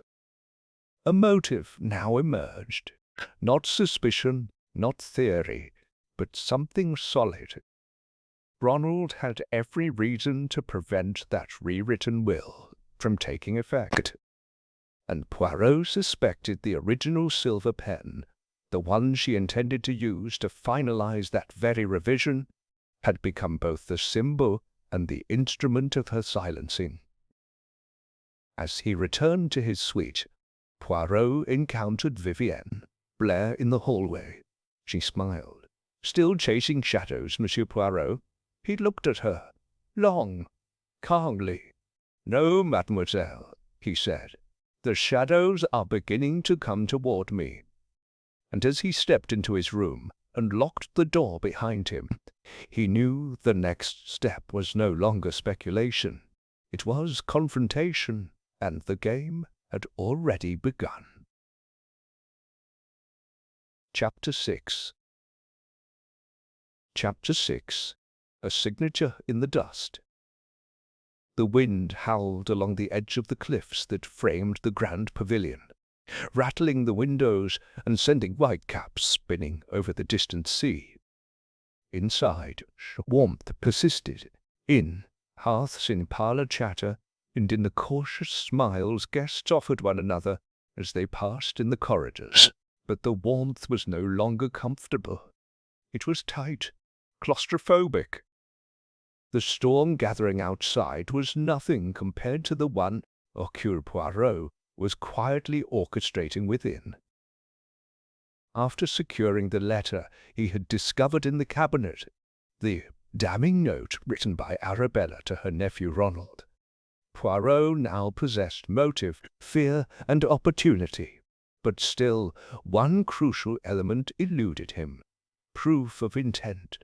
[SPEAKER 1] A motive now emerged. Not suspicion, not theory, but something solid. Ronald had every reason to prevent that rewritten will from taking effect. And Poirot suspected the original silver pen, the one she intended to use to finalize that very revision, had become both the symbol and the instrument of her silencing. As he returned to his suite, Poirot encountered Vivienne Blair in the hallway. She smiled. "Still chasing shadows, Monsieur Poirot?" He looked at her, long, calmly. "No, mademoiselle," he said. "The shadows are beginning to come toward me." And as he stepped into his room and locked the door behind him, he knew the next step was no longer speculation. It was confrontation, and the game had already begun. Chapter 6 Chapter 6 A Signature in the Dust. The wind howled along the edge of the cliffs that framed the grand pavilion, rattling the windows and sending whitecaps spinning over the distant sea. Inside, warmth persisted, in hearths, in parlour chatter, and in the cautious smiles guests offered one another as they passed in the corridors. But the warmth was no longer comfortable. It was tight, claustrophobic. The storm gathering outside was nothing compared to the one Hercule Poirot was quietly orchestrating within. After securing the letter he had discovered in the cabinet, the damning note written by Arabella to her nephew Ronald, Poirot now possessed motive, fear, and opportunity. But still, one crucial element eluded him: proof of intent.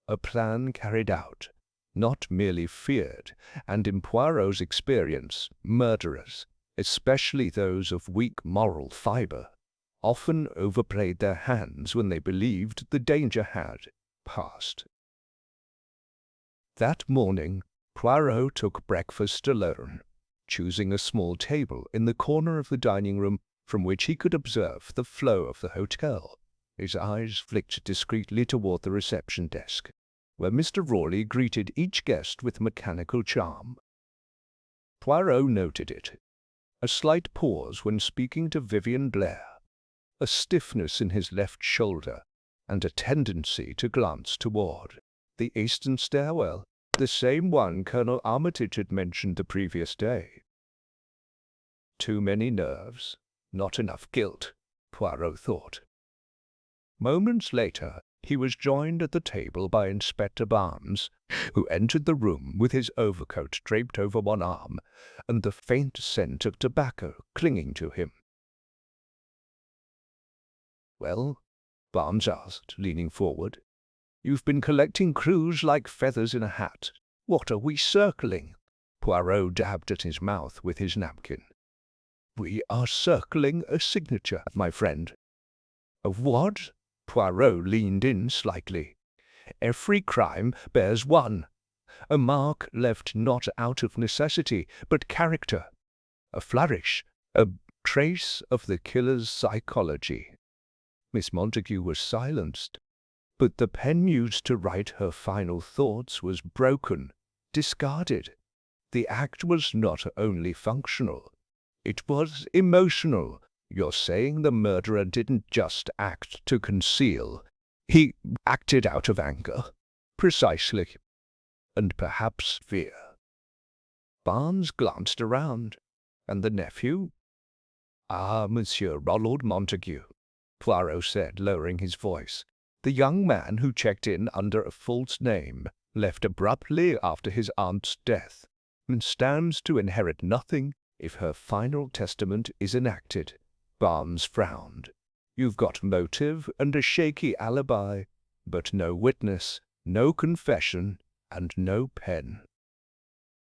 [SPEAKER 1] A plan carried out, not merely feared, and in Poirot's experience, murderers, especially those of weak moral fibre, often overplayed their hands when they believed the danger had passed. That morning, Poirot took breakfast alone, choosing a small table in the corner of the dining room from which he could observe the flow of the hotel. His eyes flicked discreetly toward the reception desk, where Mr. Rawley greeted each guest with mechanical charm. Poirot noted it. A slight pause when speaking to Vivienne Blair, a stiffness in his left shoulder, and a tendency to glance toward the eastern stairwell, the same one Colonel Armitage had mentioned the previous day. Too many nerves, not enough guilt, Poirot thought. Moments later, he was joined at the table by Inspector Barnes, who entered the room with his overcoat draped over one arm and the faint scent of tobacco clinging to him. "Well?" Barnes asked, leaning forward. "You've been collecting clues like feathers in a hat. What are we circling?" Poirot dabbed at his mouth with his napkin. "We are circling a signature, my friend." "Of what?" Poirot leaned in slightly. "Every crime bears one. A mark left not out of necessity, but character. A flourish, a trace of the killer's psychology." Miss Montague was silenced, but the pen used to write her final thoughts was broken, discarded. The act was not only functional, it was emotional. "You're saying the murderer didn't just act to conceal. He acted out of anger." "Precisely. And perhaps fear." Barnes glanced around. "And the nephew?" "Ah, Monsieur Ronald Montague," Poirot said, lowering his voice. "The young man who checked in under a false name, left abruptly after his aunt's death, and stands to inherit nothing if her final testament is enacted." Barnes frowned. "You've got motive and a shaky alibi, but no witness, no confession, and no pen."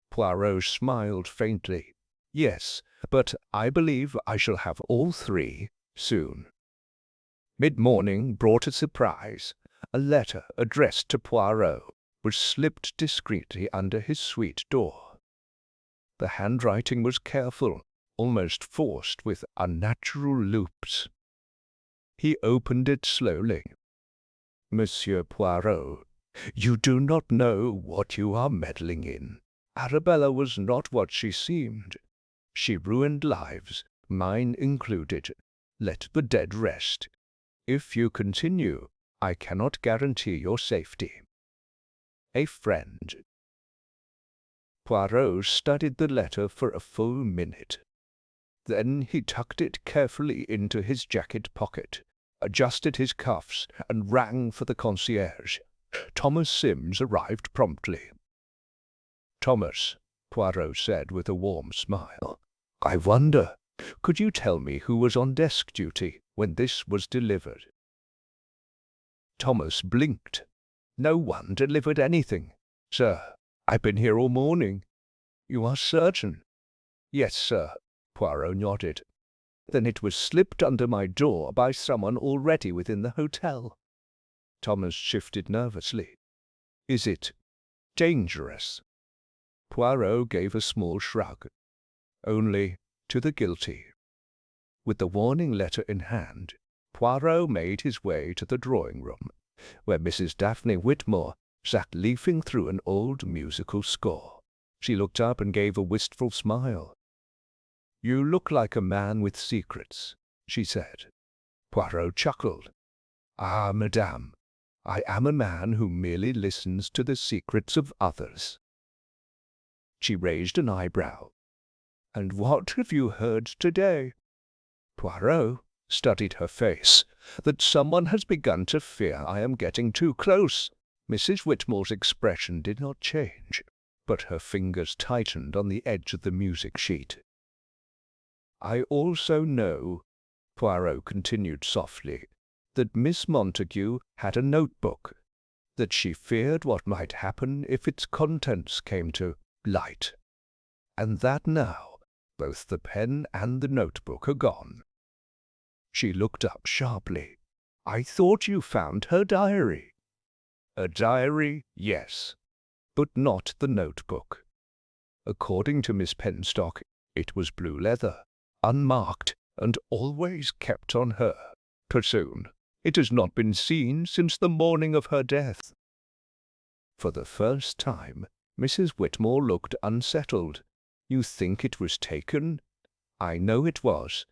[SPEAKER 1] Poirot smiled faintly. "Yes, but I believe I shall have all three soon." Mid-morning brought a surprise. A letter addressed to Poirot was slipped discreetly under his suite door. The handwriting was careful, almost forced with unnatural loops. He opened it slowly. "Monsieur Poirot, you do not know what you are meddling in. Arabella was not what she seemed. She ruined lives, mine included. Let the dead rest. If you continue, I cannot guarantee your safety. A friend." Poirot studied the letter for a full minute. Then he tucked it carefully into his jacket pocket, adjusted his cuffs, and rang for the concierge. Thomas Sims arrived promptly. "Thomas," Poirot said with a warm smile, "I wonder, could you tell me who was on desk duty when this was delivered?" Thomas blinked. "No one delivered anything, sir. I've been here all morning." "You are certain?" "Yes, sir." Poirot nodded. "Then it was slipped under my door by someone already within the hotel." Thomas shifted nervously. "Is it dangerous?" Poirot gave a small shrug. "Only to the guilty." With the warning letter in hand, Poirot made his way to the drawing-room, where Mrs. Daphne Whitmore sat leafing through an old musical score. She looked up and gave a wistful smile. "You look like a man with secrets," she said. Poirot chuckled. "Ah, madame, I am a man who merely listens to the secrets of others." She raised an eyebrow. "And what have you heard today?" Poirot studied her face. "That someone has begun to fear I am getting too close." Mrs. Whitmore's expression did not change, but her fingers tightened on the edge of the music sheet. "I also know," Poirot continued softly, "that Miss Montague had a notebook, that she feared what might happen if its contents came to light, and that now both the pen and the notebook are gone." She looked up sharply. "I thought you found her diary." "A diary, yes, but not the notebook. According to Miss Penstock, it was blue leather, unmarked, and always kept on her person. It has not been seen since the morning of her death." For the first time, Mrs. Whitmore looked unsettled. "You think it was taken?" "I know it was,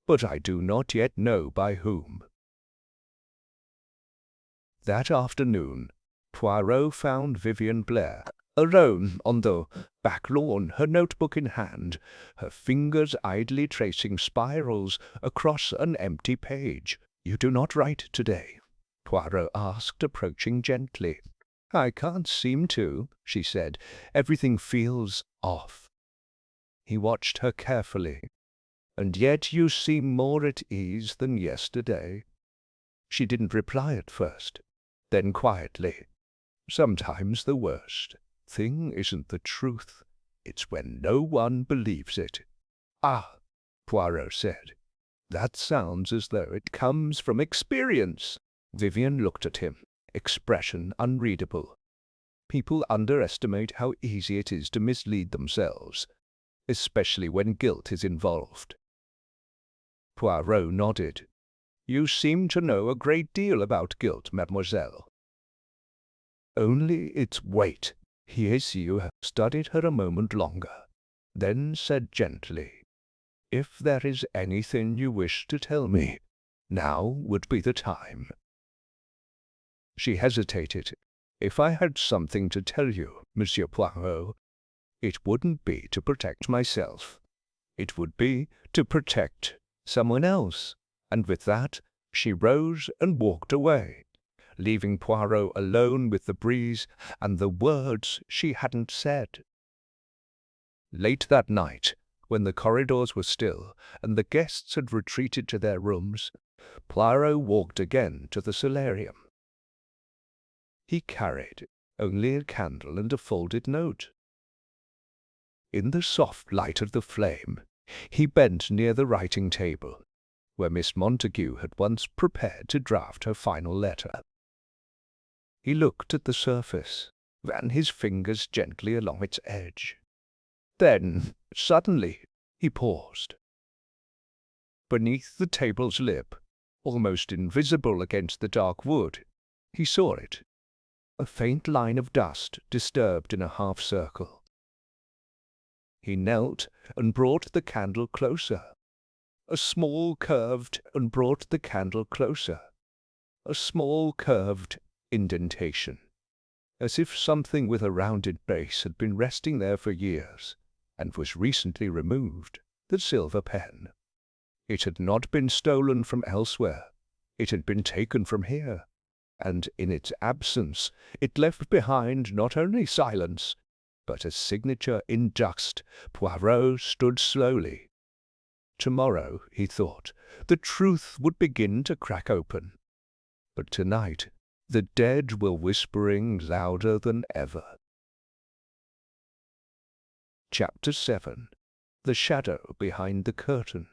[SPEAKER 1] but I do not yet know by whom." That afternoon, Poirot found Vivian Blair alone on the back lawn, her notebook in hand, her fingers idly tracing spirals across an empty page. "You do not write today?" Poirot asked, approaching gently. "I can't seem to," she said. "Everything feels off." He watched her carefully. "And yet you seem more at ease than yesterday." She didn't reply at first. Then quietly, "Sometimes the worst thing isn't the truth. It's when no one believes it." "Ah," Poirot said. "That sounds as though it comes from experience." Vivian looked at him, expression unreadable. People underestimate how easy it is to mislead themselves, especially when guilt is involved. Poirot nodded. "You seem to know a great deal about guilt, mademoiselle." "Only its weight." Hugh studied her a moment longer, then said gently, "If there is anything you wish to tell me, now would be the time." She hesitated. "If I had something to tell you, Monsieur Poirot, it wouldn't be to protect myself. It would be to protect someone else." And with that, she rose and walked away, leaving Poirot alone with the breeze and the words she hadn't said. Late that night, when the corridors were still and the guests had retreated to their rooms, Poirot walked again to the solarium. He carried only a candle and a folded note. In the soft light of the flame, he bent near the writing table, where Miss Montague had once prepared to draft her final letter. He looked at the surface, ran his fingers gently along its edge. Then, suddenly, He paused. Beneath the table's lip, almost invisible against the dark wood, he saw it, a faint line of dust disturbed in a half-circle. He knelt and brought the candle closer. A small curved indentation, as if something with a rounded base had been resting there for years, and was recently removed, the silver pen. It had not been stolen from elsewhere. It had been taken from here, and in its absence it left behind not only silence, but a signature in dust. Poirot stood slowly. Tomorrow, he thought, the truth would begin to crack open. But tonight, the dead were whispering louder than ever. Chapter 7. The Shadow Behind the Curtain.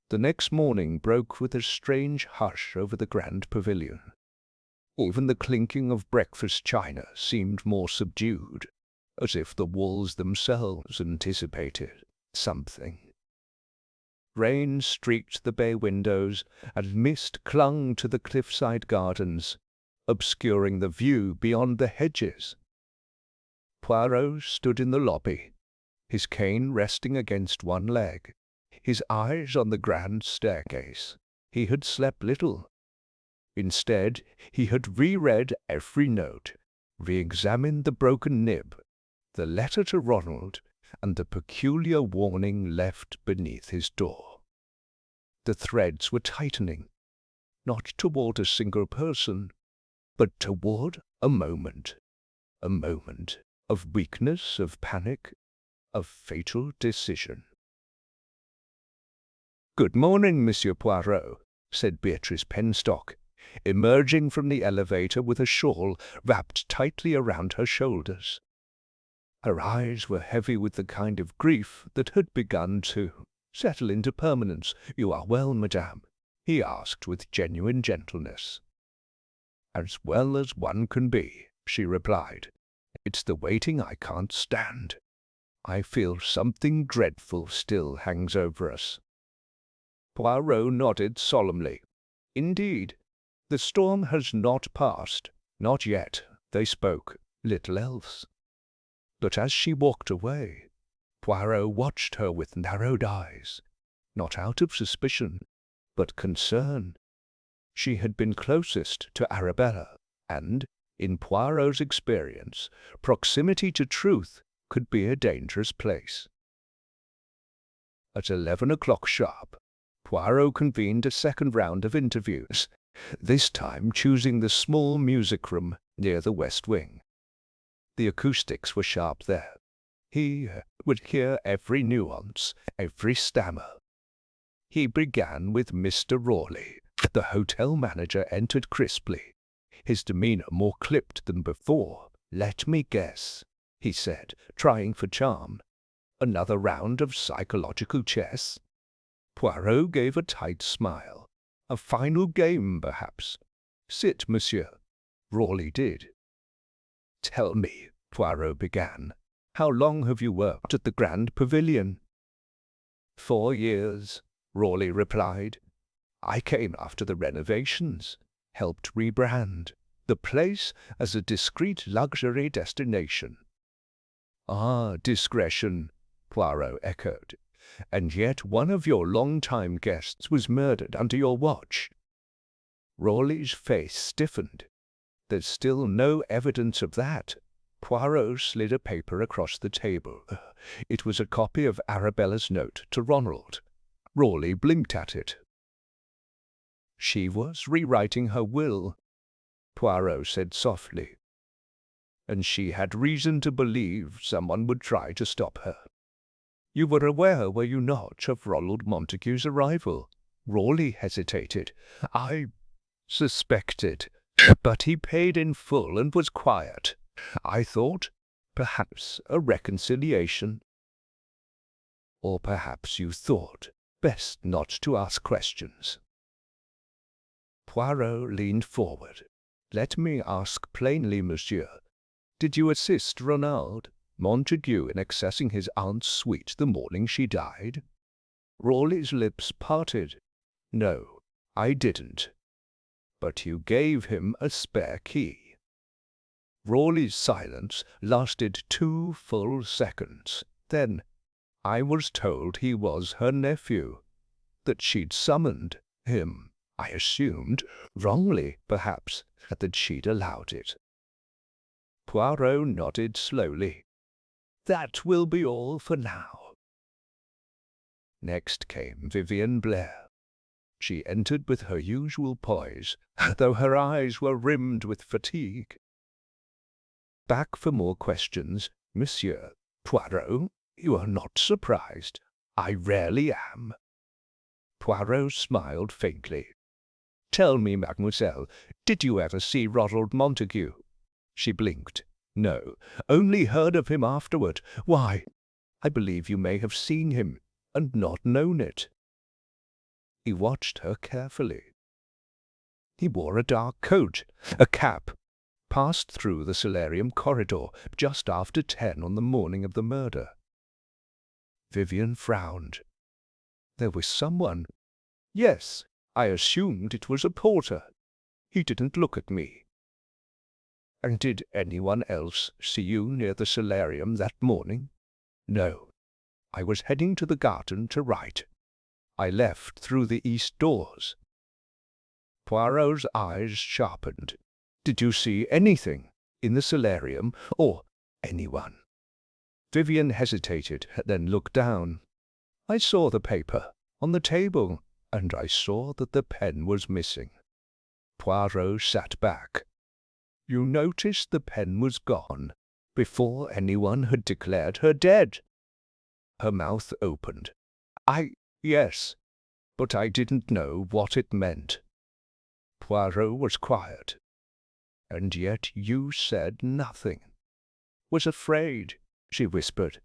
[SPEAKER 1] The next morning broke with a strange hush over the grand pavilion. Even the clinking of breakfast china seemed more subdued, as if the walls themselves anticipated something. Rain streaked the bay windows, and mist clung to the cliffside gardens, obscuring the view beyond the hedges. Poirot stood in the lobby, his cane resting against one leg, his eyes on the grand staircase. He had slept little. Instead, he had reread every note, re-examined the broken nib, the letter to Ronald, and the peculiar warning left beneath his door. The threads were tightening, not toward a single person, but toward a moment of weakness, of panic, of fatal decision. "Good morning, Monsieur Poirot," said Beatrice Penstock, emerging from the elevator with a shawl wrapped tightly around her shoulders. Her eyes were heavy with the kind of grief that had begun to settle into permanence. "You are well, madame?" he asked with genuine gentleness. "As well as one can be," she replied. "It's the waiting I can't stand. I feel something dreadful still hangs over us." Poirot nodded solemnly. "Indeed, the storm has not passed. Not yet." They spoke little else. But as she walked away, Poirot watched her with narrowed eyes, not out of suspicion, but concern. She had been closest to Arabella, and, in Poirot's experience, proximity to truth could be a dangerous place. At 11 o'clock sharp, Poirot convened a second round of interviews, this time choosing the small music room near the west wing. The acoustics were sharp there. He would hear every nuance, every stammer. He began with Mr. Rawley. The hotel manager entered crisply, his demeanor more clipped than before. "Let me guess," he said, trying for charm. "Another round of psychological chess?" Poirot gave a tight smile. "A final game, perhaps?" "Sit, monsieur." Rawley did. "Tell me," Poirot began, "how long have you worked at the Grand Pavilion?" 4 years, Rawley replied. "I came after the renovations, helped rebrand the place as a discreet luxury destination." "Ah, discretion," Poirot echoed. "And yet one of your long-time guests was murdered under your watch." Rawley's face stiffened. "There's still no evidence of that." Poirot slid a paper across the table. It was a copy of Arabella's note to Ronald. Rawley blinked at it. "She was rewriting her will," Poirot said softly. "And she had reason to believe someone would try to stop her." "You were aware, were you not, of Ronald Montague's arrival?" Rawley hesitated. "I suspected, but he paid in full and was quiet. I thought, perhaps, a reconciliation. Or perhaps you thought best not to ask questions." Poirot leaned forward. "Let me ask plainly, monsieur. Did you assist Ronald?" Montague in accessing his aunt's suite the morning she died? Rawleigh's lips parted. No, I didn't. But you gave him a spare key. Rawleigh's silence lasted 2 full seconds. Then, I was told he was her nephew, that she'd summoned him. I assumed, wrongly perhaps, that she'd allowed it. Poirot nodded slowly. That will be all for now. Next came Vivian Blair. She entered with her usual poise, though her eyes were rimmed with fatigue. Back for more questions, Monsieur Poirot? You are not surprised. I rarely am. Poirot smiled faintly. Tell me, mademoiselle, did you ever see Ronald Montague? She blinked. No, only heard of him afterward. Why, I believe you may have seen him and not known it. He watched her carefully. He wore a dark coat, a cap, passed through the solarium corridor just after 10 on the morning of the murder. Vivian frowned. There was someone. Yes, I assumed it was a porter. He didn't look at me. And did anyone else see you near the solarium that morning? No. I was heading to the garden to write. I left through the east doors. Poirot's eyes sharpened. Did you see anything in the solarium, or anyone? Vivian hesitated, then looked down. I saw the paper on the table, and I saw that the pen was missing. Poirot sat back. You noticed the pen was gone before anyone had declared her dead? Her mouth opened. Yes, but I didn't know what it meant. Poirot was quiet. And yet you said nothing. Was afraid, she whispered.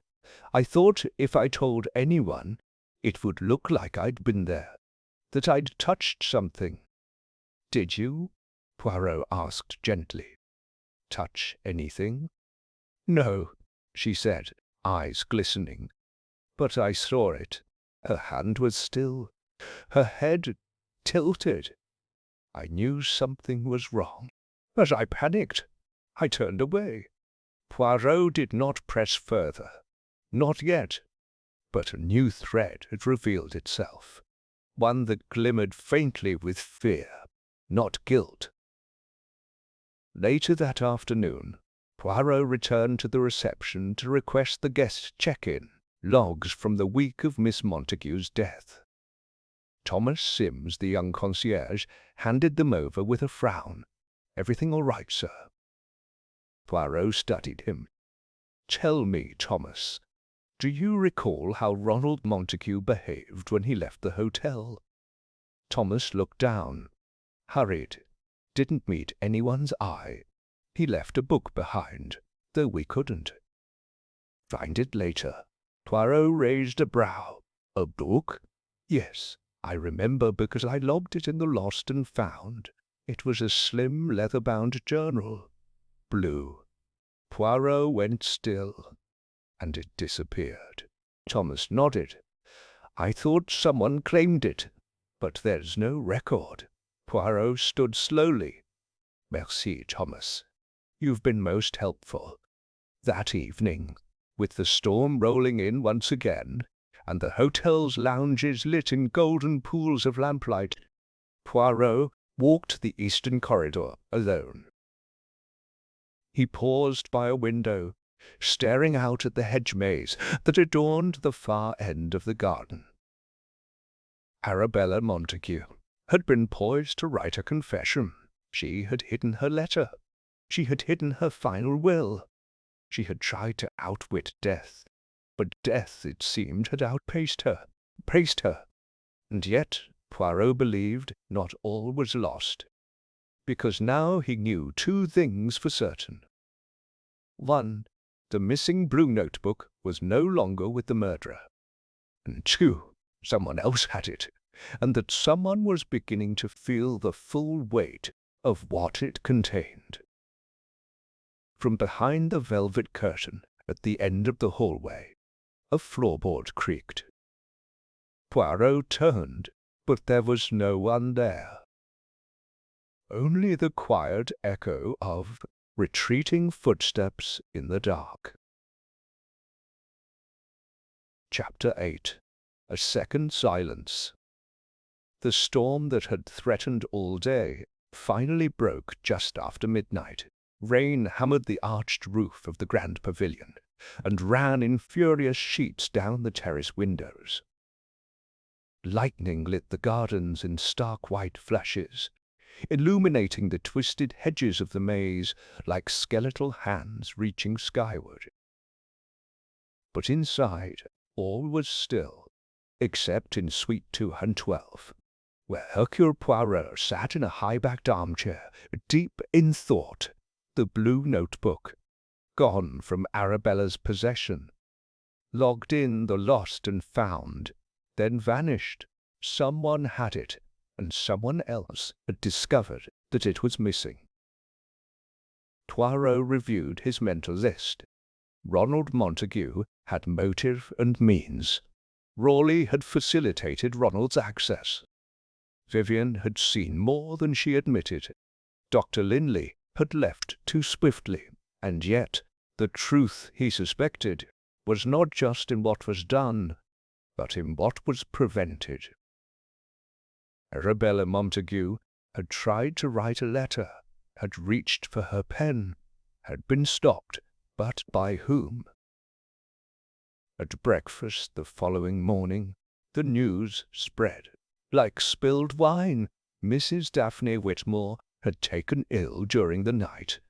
[SPEAKER 1] I thought if I told anyone, it would look like I'd been there, that I'd touched something. Did you? Poirot asked gently. Touch anything? No, she said, eyes glistening. But I saw it. Her hand was still, her head tilted. I knew something was wrong. As I panicked, I turned away. Poirot did not press further. Not yet. But a new thread had revealed itself, one that glimmered faintly with fear, not guilt. Later that afternoon, Poirot returned to the reception to request the guests' check-in, logs from the week of Miss Montague's death. Thomas Sims, the young concierge, handed them over with a frown. Everything all right, sir? Poirot studied him. Tell me, Thomas, do you recall how Ronald Montague behaved when he left the hotel? Thomas looked down, hurried, didn't meet anyone's eye. He left a book behind, though we couldn't find it later. Poirot raised a brow. A book? Yes, I remember because I lobbed it in the lost and found. It was a slim, leather-bound journal. Blue. Poirot went still, and it disappeared. Thomas nodded. I thought someone claimed it, but there's no record. Poirot stood slowly. Merci, Thomas. You've been most helpful. That evening, with the storm rolling in once again, and the hotel's lounges lit in golden pools of lamplight, Poirot walked the eastern corridor alone. He paused by a window, staring out at the hedge maze that adorned the far end of the garden. Arabella Montague had been poised to write a confession. She had hidden her letter. She had hidden her final will. She had tried to outwit death, but death, it seemed, had outpaced her, And yet, Poirot believed not all was lost, because now he knew 2 things for certain. 1, the missing blue notebook was no longer with the murderer. And 2, someone else had it, and that someone was beginning to feel the full weight of what it contained. From behind the velvet curtain, At the end of the hallway, a floorboard creaked. Poirot turned, but there was no one there. Only the quiet echo of retreating footsteps in the dark. Chapter 8. A second silence. The storm that had threatened all day finally broke just after midnight. Rain hammered the arched roof of the grand pavilion and ran in furious sheets down the terrace windows. Lightning lit the gardens in stark white flashes, illuminating the twisted hedges of the maze like skeletal hands reaching skyward. But inside, all was still, except in Suite 212, where Hercule Poirot sat in a high-backed armchair, deep in thought, the blue notebook, gone from Arabella's possession, logged in the lost and found, then vanished. Someone had it, and someone else had discovered that it was missing. Poirot reviewed his mental list. Ronald Montague had motive and means. Raleigh had facilitated Ronald's access. Vivian had seen more than she admitted. Dr. Linley had left too swiftly, and yet the truth he suspected was not just in what was done, but in what was prevented. Arabella Montague had tried to write a letter, had reached for her pen, had been stopped, but by whom? At breakfast the following morning, the news spread. Like spilled wine, Mrs. Daphne Whitmore had taken ill during the night,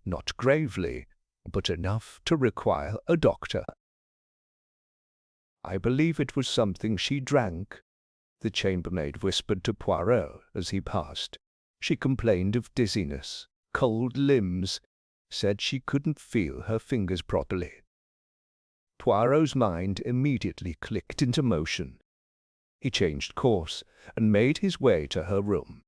[SPEAKER 1] not gravely, but enough to require a doctor. "I believe it was something she drank," the chambermaid whispered to Poirot as he passed. "She complained of dizziness, cold limbs, said she couldn't feel her fingers properly." Poirot's mind immediately clicked into motion. He changed course and made his way to her room.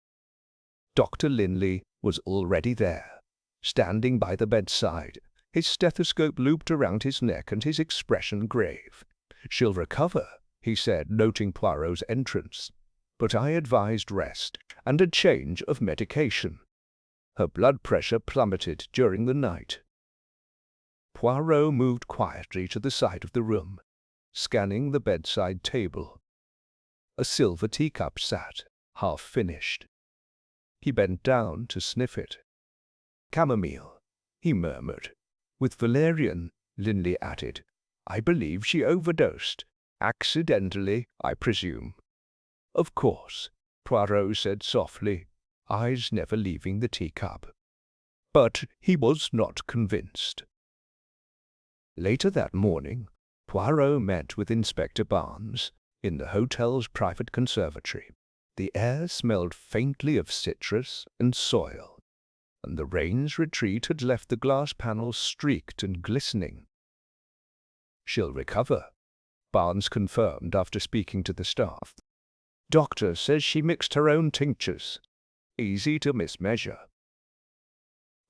[SPEAKER 1] Dr. Linley was already there, standing by the bedside, his stethoscope looped around his neck and his expression grave. "She'll recover," he said, noting Poirot's entrance, "but I advised rest and a change of medication. Her blood pressure plummeted during the night." Poirot moved quietly to the side of the room, scanning the bedside table. A silver teacup sat, half-finished. He bent down to sniff it. "Chamomile," he murmured. "With valerian," Linley added. "I believe she overdosed. Accidentally, I presume." "Of course," Poirot said softly, eyes never leaving the teacup. But he was not convinced. Later that morning, Poirot met with Inspector Barnes in the hotel's private conservatory. The air smelled faintly of citrus and soil, and the rain's retreat had left the glass panels streaked and glistening. "She'll recover," Barnes confirmed after speaking to the staff. "Doctor says she mixed her own tinctures. Easy to mismeasure."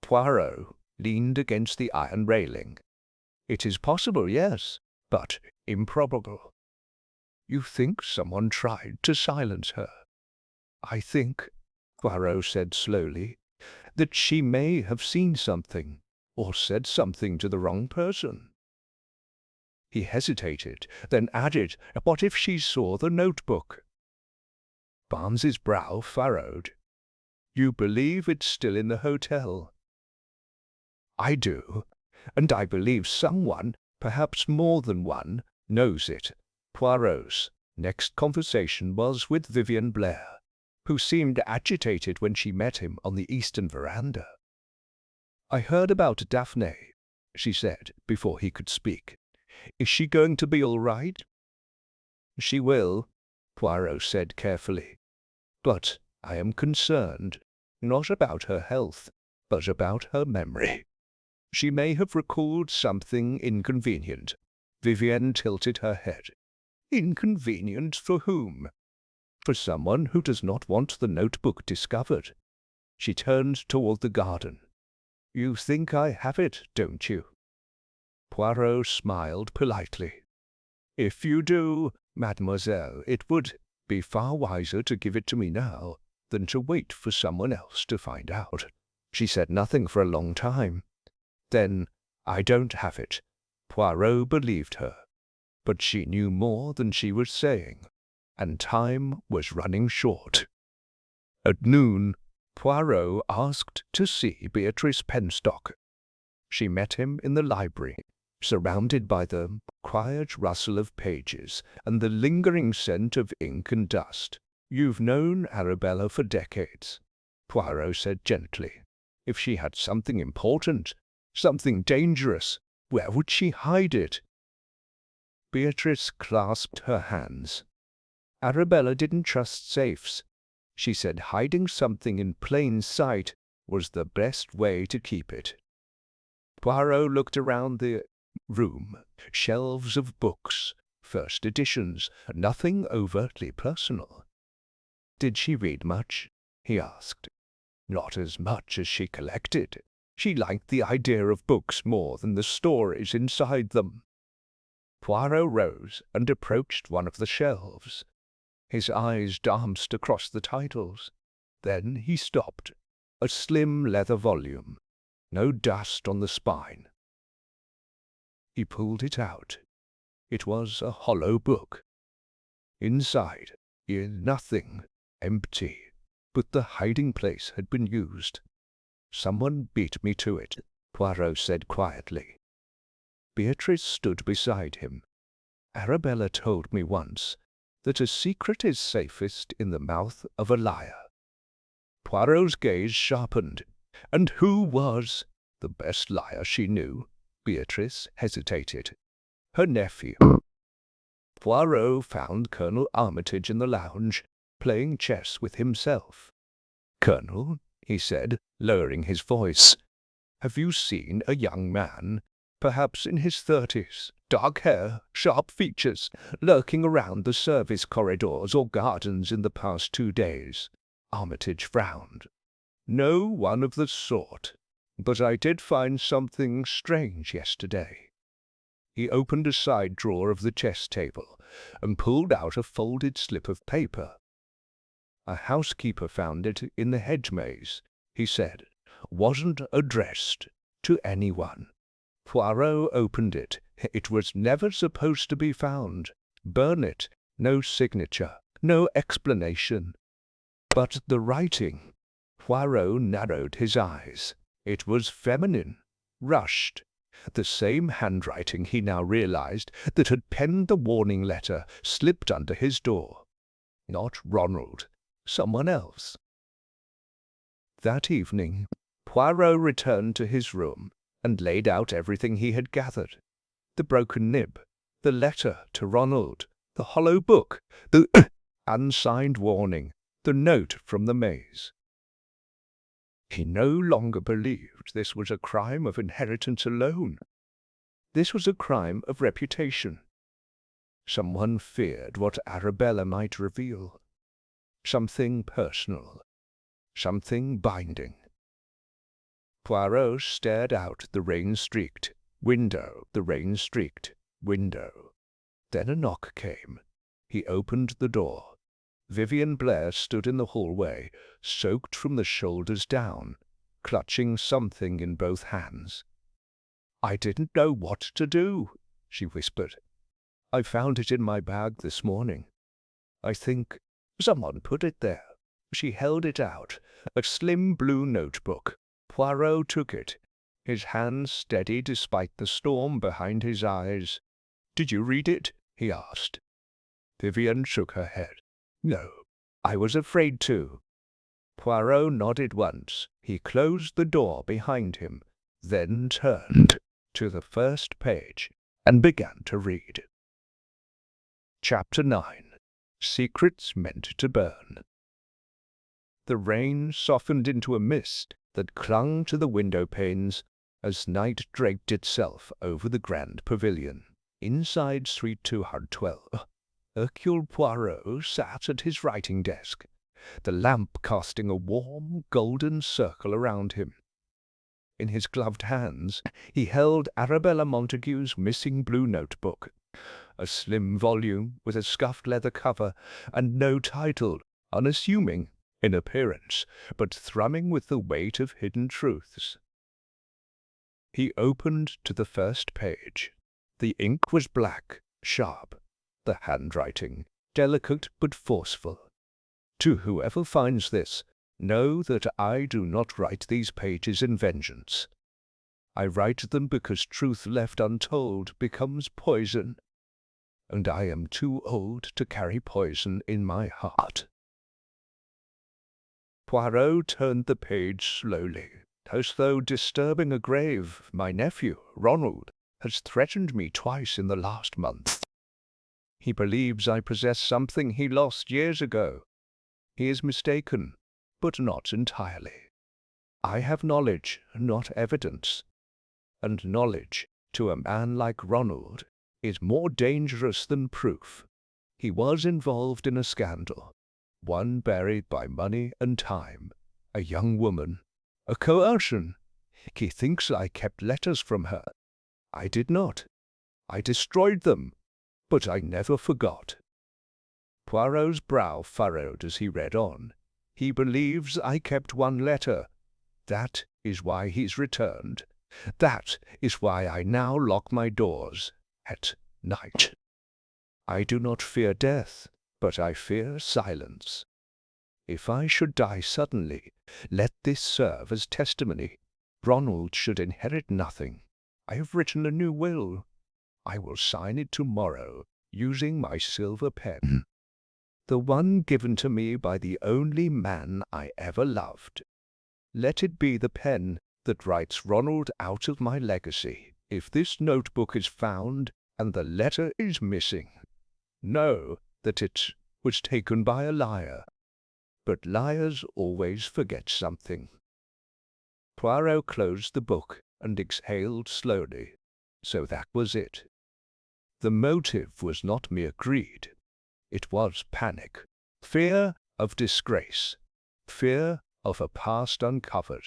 [SPEAKER 1] Poirot leaned against the iron railing. "It is possible, yes, but improbable." "You think someone tried to silence her?" "I think," Poirot said slowly, "that she may have seen something, or said something to the wrong person." He hesitated, then added, "What if she saw the notebook?" Barnes's brow furrowed. "You believe it's still in the hotel?" "I do, and I believe someone, perhaps more than one, knows it." Poirot's next conversation was with Vivian Blair, who seemed agitated when she met him on the eastern veranda. "I heard about Daphne," she said before he could speak. "Is she going to be all right?" "She will," Poirot said carefully. "But I am concerned, not about her health, but about her memory. She may have recalled something inconvenient." Vivian tilted her head. "Inconvenient for whom?" "For someone who does not want the notebook discovered." She turned toward the garden. "You think I have it, don't you?" Poirot smiled politely. "If you do, mademoiselle, it would be far wiser to give it to me now than to wait for someone else to find out." She said nothing for a long time. Then, "I don't have it." Poirot believed her, but she knew more than she was saying, and time was running short. At noon, Poirot asked to see Beatrice Penstock. She met him in the library, surrounded by the quiet rustle of pages and the lingering scent of ink and dust. "You've known Arabella for decades," Poirot said gently. "If she had something important, something dangerous, where would she hide it?" Beatrice clasped her hands. "Arabella didn't trust safes. She said hiding something in plain sight was the best way to keep it." Poirot looked around the room. Shelves of books, first editions, nothing overtly personal. "Did she read much?" he asked. "Not as much as she collected. She liked the idea of books more than the stories inside them." Poirot rose and approached one of the shelves. His eyes danced across the titles. Then he stopped. A slim leather volume. No dust on the spine. He pulled it out. It was a hollow book. Inside, nothing, empty, but the hiding place had been used. "Someone beat me to it," Poirot said quietly. Beatrice stood beside him. "Arabella told me once that a secret is safest in the mouth of a liar." Poirot's gaze sharpened. "And who was the best liar she knew?" Beatrice hesitated. "Her nephew." Poirot found Colonel Armitage in the lounge, playing chess with himself. "Colonel," he said, lowering his voice, "have you seen a young man, perhaps in his 30s, dark hair, sharp features, lurking around the service corridors or gardens in the past 2 days?" Armitage frowned. "No one of the sort, but I did find something strange yesterday." He opened a side drawer of the chess table and pulled out a folded slip of paper. "A housekeeper found it in the hedge maze," he said. "Wasn't addressed to anyone." Poirot opened it. "It was never supposed to be found. Burn it. No signature. No explanation." "But the writing." Poirot narrowed his eyes. It was feminine, rushed. The same handwriting, he now realized, that had penned the warning letter slipped under his door. Not Ronald. Someone else. That evening, Poirot returned to his room and laid out everything he had gathered. The broken nib, the letter to Ronald, the hollow book, the unsigned warning, the note from the maze. He no longer believed this was a crime of inheritance alone. This was a crime of reputation. Someone feared what Arabella might reveal. Something personal. Something binding. Poirot stared out the rain-streaked window, the rain-streaked window. Then a knock came. He opened the door. Vivian Blair stood in the hallway, soaked from the shoulders down, clutching something in both hands. "I didn't know what to do," she whispered. "I found it in my bag this morning. I think someone put it there." She held it out, a slim blue notebook. Poirot took it, his hands steady despite the storm behind his eyes. "Did you read it?" he asked. Vivian shook her head. "No, I was afraid to." Poirot nodded once. He closed the door behind him, then turned to the first page and began to read. Chapter 9. Secrets Meant to Burn. The rain softened into a mist that clung to the window panes as night draped itself over the grand pavilion. Inside Suite 212, Hercule Poirot sat at his writing desk, the lamp casting a warm, golden circle around him. In his gloved hands he held Arabella Montague's missing blue notebook, a slim volume with a scuffed leather cover and no title, unassuming in appearance, but thrumming with the weight of hidden truths. He opened to the first page. The ink was black, sharp, the handwriting delicate but forceful. To whoever finds this, know that I do not write these pages in vengeance. I write them because truth left untold becomes poison, and I am too old to carry poison in my heart. Poirot turned the page slowly, as though disturbing a grave. My nephew, Ronald, has threatened me twice in the last month. He believes I possess something he lost years ago. He is mistaken, but not entirely. I have knowledge, not evidence, and knowledge, to a man like Ronald, is more dangerous than proof. He was involved in a scandal, one buried by money and time, a young woman, a coercion. He thinks I kept letters from her. I did not. I destroyed them, but I never forgot. Poirot's brow furrowed as he read on. He believes I kept one letter. That is why he's returned. That is why I now lock my doors at night. I do not fear death, but I fear silence. If I should die suddenly, let this serve as testimony. Ronald should inherit nothing. I have written a new will. I will sign it tomorrow, using my silver pen, the one given to me by the only man I ever loved. Let it be the pen that writes Ronald out of my legacy. If this notebook is found and the letter is missing, know that it was taken by a liar. But liars always forget something. Poirot closed the book and exhaled slowly. So that was it. The motive was not mere greed. It was panic, fear of disgrace, fear of a past uncovered.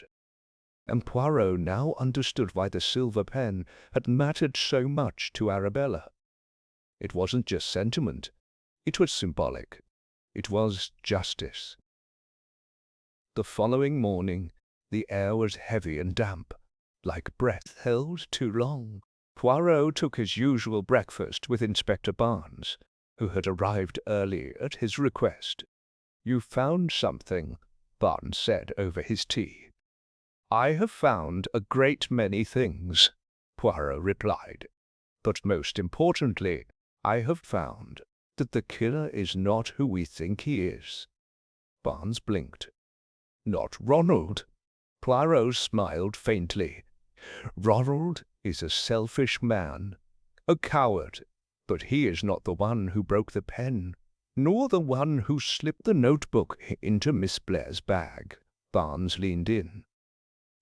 [SPEAKER 1] And Poirot now understood why the silver pen had mattered so much to Arabella. It wasn't just sentiment. It was symbolic. It was justice. The following morning, the air was heavy and damp, like breath held too long. Poirot took his usual breakfast with Inspector Barnes, who had arrived early at his request. "You found something," Barnes said over his tea. "I have found a great many things," Poirot replied. "But most importantly, I have found that the killer is not who we think he is." Barnes blinked. "Not Ronald?" Poirot smiled faintly. "Ronald is a selfish man, a coward, but he is not the one who broke the pen, nor the one who slipped the notebook into Miss Blair's bag." Barnes leaned in.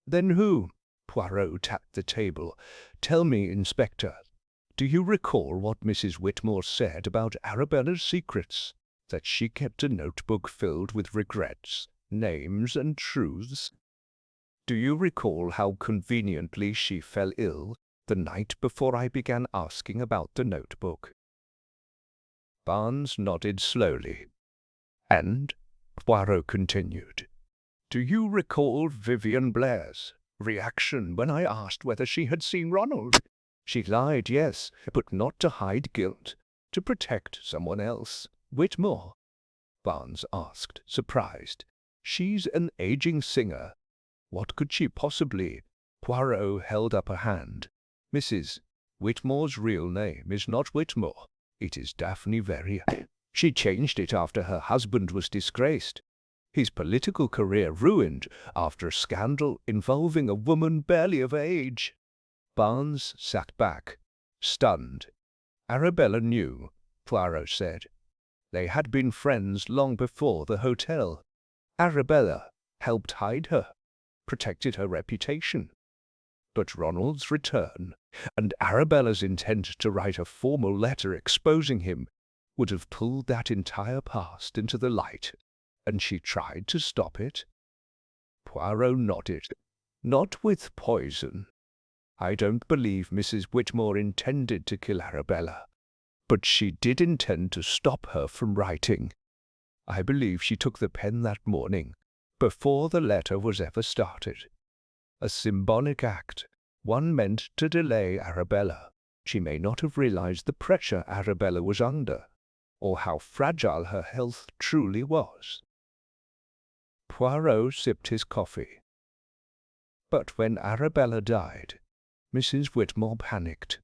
[SPEAKER 1] "Then who?" Poirot tapped the table. "Tell me, Inspector, do you recall what Mrs. Whitmore said about Arabella's secrets? That she kept a notebook filled with regrets, names, and truths? Do you recall how conveniently she fell ill the night before I began asking about the notebook?" Barnes nodded slowly. "And," Poirot continued, "do you recall Vivian Blair's reaction when I asked whether she had seen Ronald? She lied, yes, but not to hide guilt, to protect someone else." "Whitmore?" Barnes asked, surprised. "She's an aging singer. What could she possibly—" Poirot held up a hand. "Mrs. Whitmore's real name is not Whitmore. It is Daphne Verrier. She changed it after her husband was disgraced. His political career ruined after a scandal involving a woman barely of age." Barnes sat back, stunned. "Arabella knew," Poirot said. "They had been friends long before the hotel. Arabella helped hide her, protected her reputation. But Ronald's return, and Arabella's intent to write a formal letter exposing him, would have pulled that entire past into the light, and she tried to stop it." Poirot nodded. Not with poison. I don't believe Mrs. Whitmore intended to kill Arabella, but she did intend to stop her from writing. I believe she took the pen that morning, before the letter was ever started. A symbolic act, one meant to delay Arabella. She may not have realized the pressure Arabella was under, or how fragile her health truly was. Poirot sipped his coffee. But when Arabella died, Mrs. Whitmore panicked,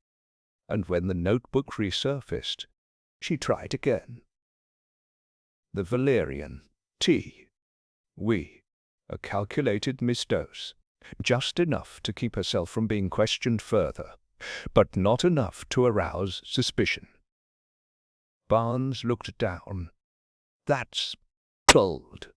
[SPEAKER 1] and when the notebook resurfaced, she tried again. The valerian, tea, oui, a calculated misdose, just enough to keep herself from being questioned further, but not enough to arouse suspicion. Barnes looked down. That's cold.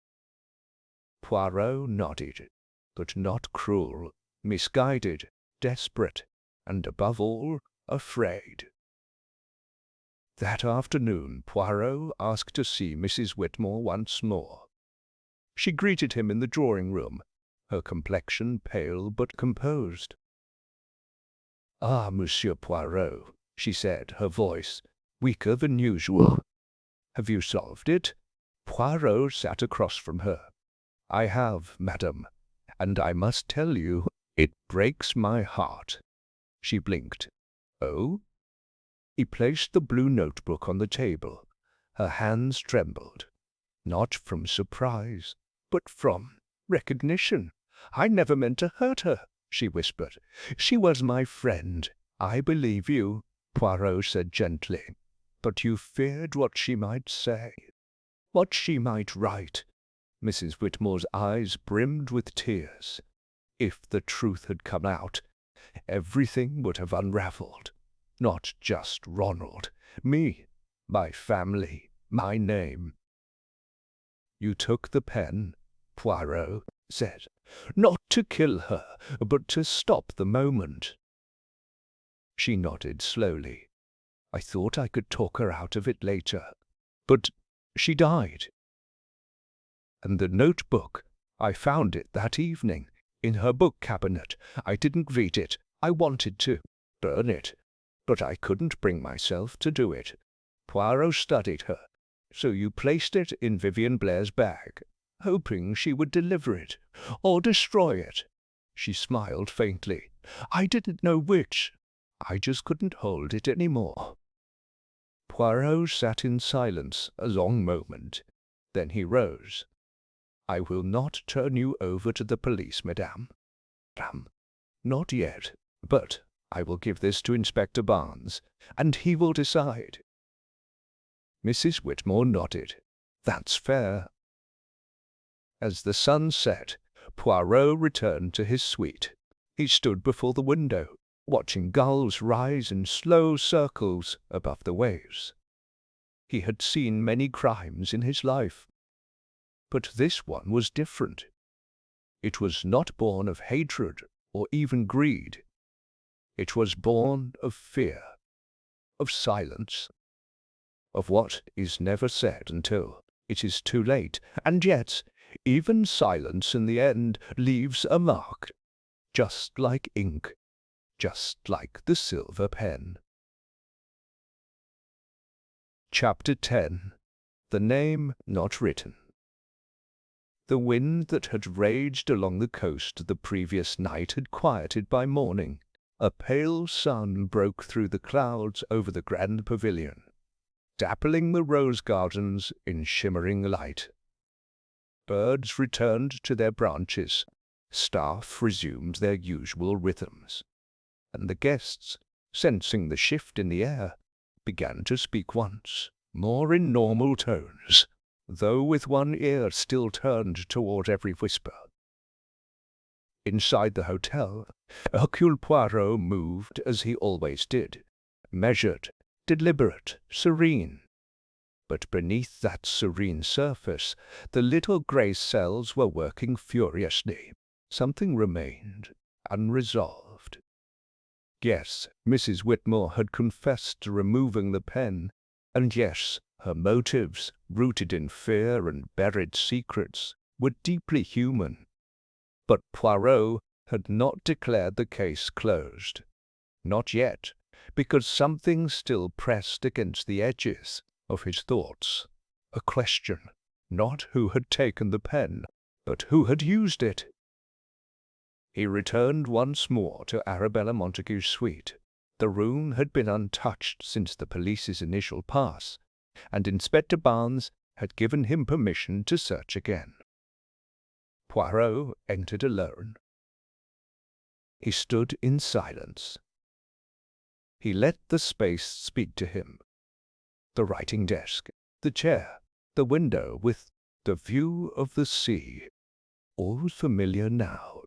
[SPEAKER 1] Poirot nodded, but not cruel, misguided, desperate, and above all, afraid. That afternoon Poirot asked to see Mrs. Whitmore once more. She greeted him in the drawing-room, her complexion pale but composed. "Ah, Monsieur Poirot," she said, her voice weaker than usual. "Have you solved it?" Poirot sat across from her. "I have, madame, and I must tell you, it breaks my heart." She blinked. "Oh?" He placed the blue notebook on the table. Her hands trembled, not from surprise, but from recognition. "I never meant to hurt her," she whispered. "She was my friend." "I believe you," Poirot said gently. "But you feared what she might say, what she might write." Mrs. Whitmore's eyes brimmed with tears. If the truth had come out, everything would have unraveled. Not just Ronald, me, my family, my name. "You took the pen," Poirot said, "not to kill her, but to stop the moment." She nodded slowly. "I thought I could talk her out of it later, but she died. And the notebook, I found it that evening, in her book cabinet. I didn't read it. I wanted to burn it, but I couldn't bring myself to do it." Poirot studied her. "So you placed it in Vivian Blair's bag, hoping she would deliver it, or destroy it?" She smiled faintly. "I didn't know which. I just couldn't hold it any more." Poirot sat in silence a long moment. Then he rose. "I will not turn you over to the police, madame. Not yet, but I will give this to Inspector Barnes, and he will decide." Mrs. Whitmore nodded. "That's fair." As the sun set, Poirot returned to his suite. He stood before the window, watching gulls rise in slow circles above the waves. He had seen many crimes in his life, but this one was different. It was not born of hatred or even greed. It was born of fear, of silence, of what is never said until it is too late, and yet even silence in the end leaves a mark, just like ink, just like the silver pen. Chapter 10. The Name Not Written. The wind that had raged along the coast the previous night had quieted by morning. A pale sun broke through the clouds over the grand pavilion, dappling the rose gardens in shimmering light. Birds returned to their branches, staff resumed their usual rhythms, and the guests, sensing the shift in the air, began to speak once more in normal tones, though with one ear still turned toward every whisper. Inside the hotel, Hercule Poirot moved as he always did, measured, deliberate, serene. But beneath that serene surface, the little grey cells were working furiously. Something remained unresolved. Yes, Mrs. Whitmore had confessed to removing the pen, and yes, her motives, rooted in fear and buried secrets, were deeply human. But Poirot had not declared the case closed. Not yet, because something still pressed against the edges of his thoughts. A question, not who had taken the pen, but who had used it. He returned once more to Arabella Montague's suite. The room had been untouched since the police's initial pass, and Inspector Barnes had given him permission to search again. Poirot entered alone. He stood in silence. He let the space speak to him. The writing desk, the chair, the window with the view of the sea, all familiar now.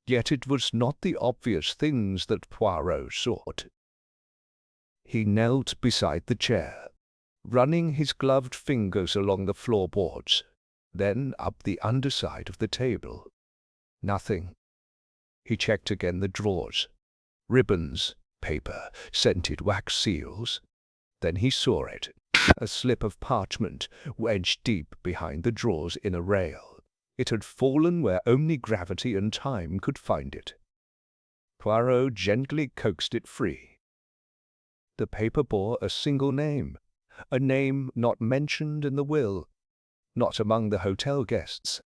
[SPEAKER 1] Yet it was not the obvious things that Poirot sought. He knelt beside the chair, running his gloved fingers along the floorboards, then up the underside of the table. Nothing. He checked again the drawers. Ribbons, paper, scented wax seals. Then he saw it, a slip of parchment wedged deep behind the drawers in a rail. It had fallen where only gravity and time could find it. Poirot gently coaxed it free. The paper bore a single name, a name not mentioned in the will, not among the hotel guests,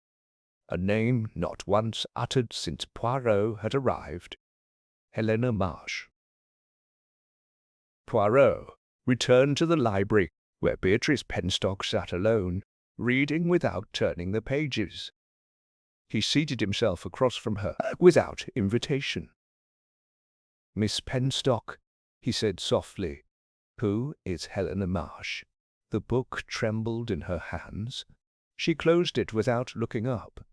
[SPEAKER 1] a name not once uttered since Poirot had arrived. Helena Marsh. Poirot returned to the library, where Beatrice Penstock sat alone, reading without turning the pages. He seated himself across from her, without invitation. "Miss Penstock," he said softly, "who is Helena Marsh?" The book trembled in her hands. She closed it without looking up.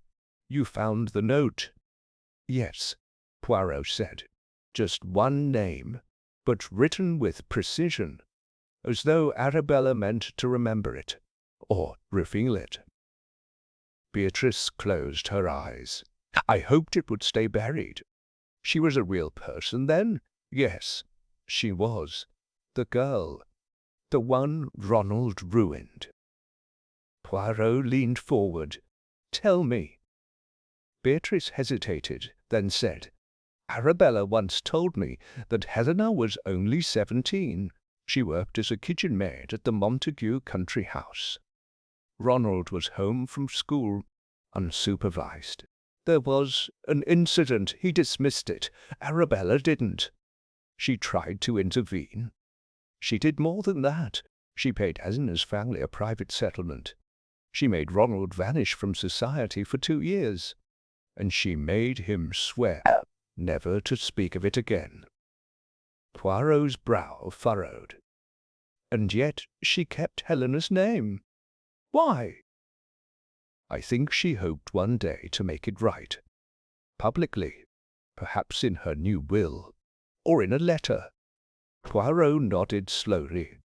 [SPEAKER 1] "You found the note?" "Yes," Poirot said. "Just one name, but written with precision, as though Arabella meant to remember it, or reveal it." Beatrice closed her eyes. "I hoped it would stay buried. She was a real person, then?" "Yes, she was. The girl. The one Ronald ruined." Poirot leaned forward. "Tell me." Beatrice hesitated, then said, "Arabella once told me that Helena was only 17. She worked as a kitchen maid at the Montague country house. Ronald was home from school, unsupervised. There was an incident. He dismissed it. Arabella didn't. She tried to intervene. She did more than that. She paid Helena's family a private settlement. She made Ronald vanish from society for 2 years, and she made him swear never to speak of it again." Poirot's brow furrowed. "And yet she kept Helena's name. Why?" "I think she hoped one day to make it right. Publicly, perhaps in her new will, or in a letter." Poirot nodded slowly.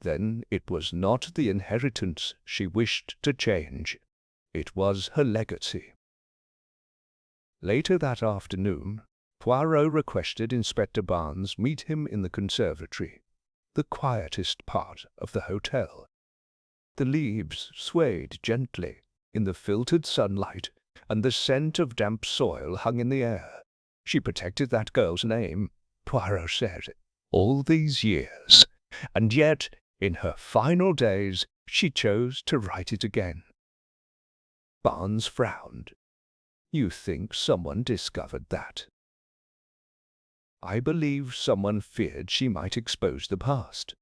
[SPEAKER 1] Then it was not the inheritance she wished to change. It was her legacy. Later that afternoon, Poirot requested Inspector Barnes meet him in the conservatory, the quietest part of the hotel. The leaves swayed gently in the filtered sunlight, and the scent of damp soil hung in the air. "She protected that girl's name," Poirot said, "all these years, and yet, in her final days, she chose to write it again." Barnes frowned. "You think someone discovered that?" "I believe someone feared she might expose the past.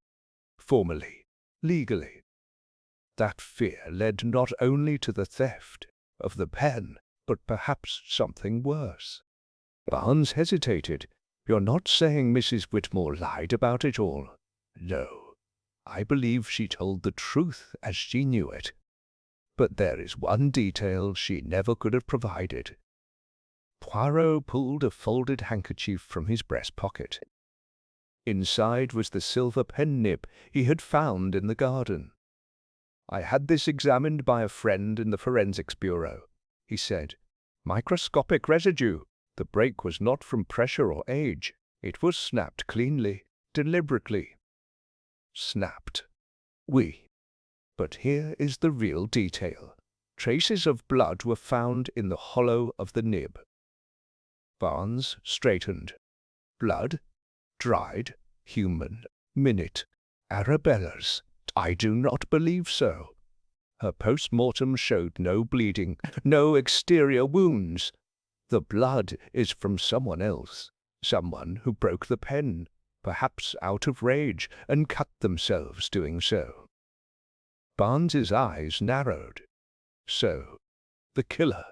[SPEAKER 1] Formally, legally. That fear led not only to the theft of the pen, but perhaps something worse." Barnes hesitated. "You're not saying Mrs. Whitmore lied about it all?" "No. I believe she told the truth as she knew it. But there is one detail she never could have provided." Poirot pulled a folded handkerchief from his breast pocket. Inside was the silver pen nib he had found in the garden. "I had this examined by a friend in the Forensics Bureau," he said. "Microscopic residue. The break was not from pressure or age. It was snapped cleanly, deliberately." Snapped. Oui. But here is the real detail. Traces of blood were found in the hollow of the nib. Barnes straightened. Blood? Dried? Human? Minute? Arabella's? I do not believe so. Her post-mortem showed no bleeding, no exterior wounds. The blood is from someone else, someone who broke the pen, perhaps out of rage, and cut themselves doing so. Barnes's eyes narrowed. So, the killer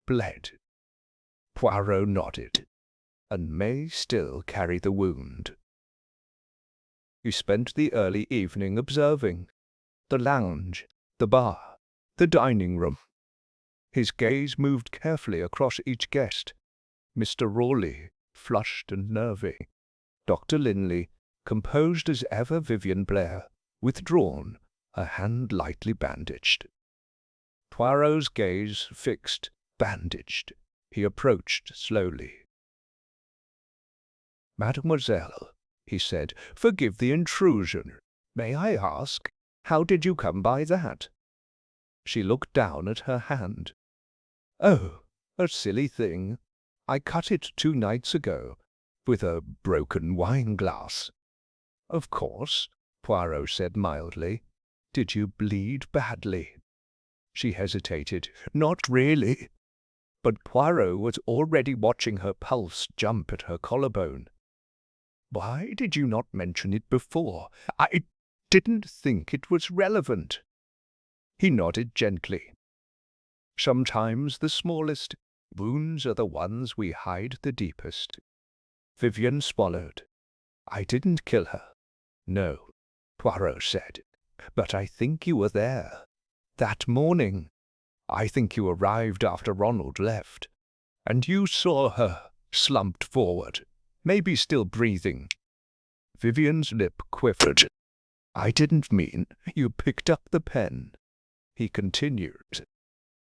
[SPEAKER 1] bled. Poirot nodded, and may still carry the wound. He spent the early evening observing the lounge, the bar, the dining room. His gaze moved carefully across each guest. Mr. Rawley, flushed and nervy. Dr. Linley, composed as ever. Vivian Blair, withdrawn, her hand lightly bandaged. Poirot's gaze fixed, bandaged. He approached slowly. "Mademoiselle," he said, "forgive the intrusion. May I ask, how did you come by that?" She looked down at her hand. "Oh, a silly thing. I cut it 2 nights ago, with a broken wine-glass." "Of course," Poirot said mildly. "Did you bleed badly?" She hesitated. "Not really." But Poirot was already watching her pulse jump at her collarbone. "Why did you not mention it before? I didn't think it was relevant." He nodded gently. "Sometimes the smallest wounds are the ones we hide the deepest." Vivian swallowed. "I didn't kill her." "No," Poirot said, "but I think you were there. That morning. I think you arrived after Ronald left. And you saw her, slumped forward, maybe still breathing." Vivian's lip quivered. "I didn't mean you picked up the pen," he continued.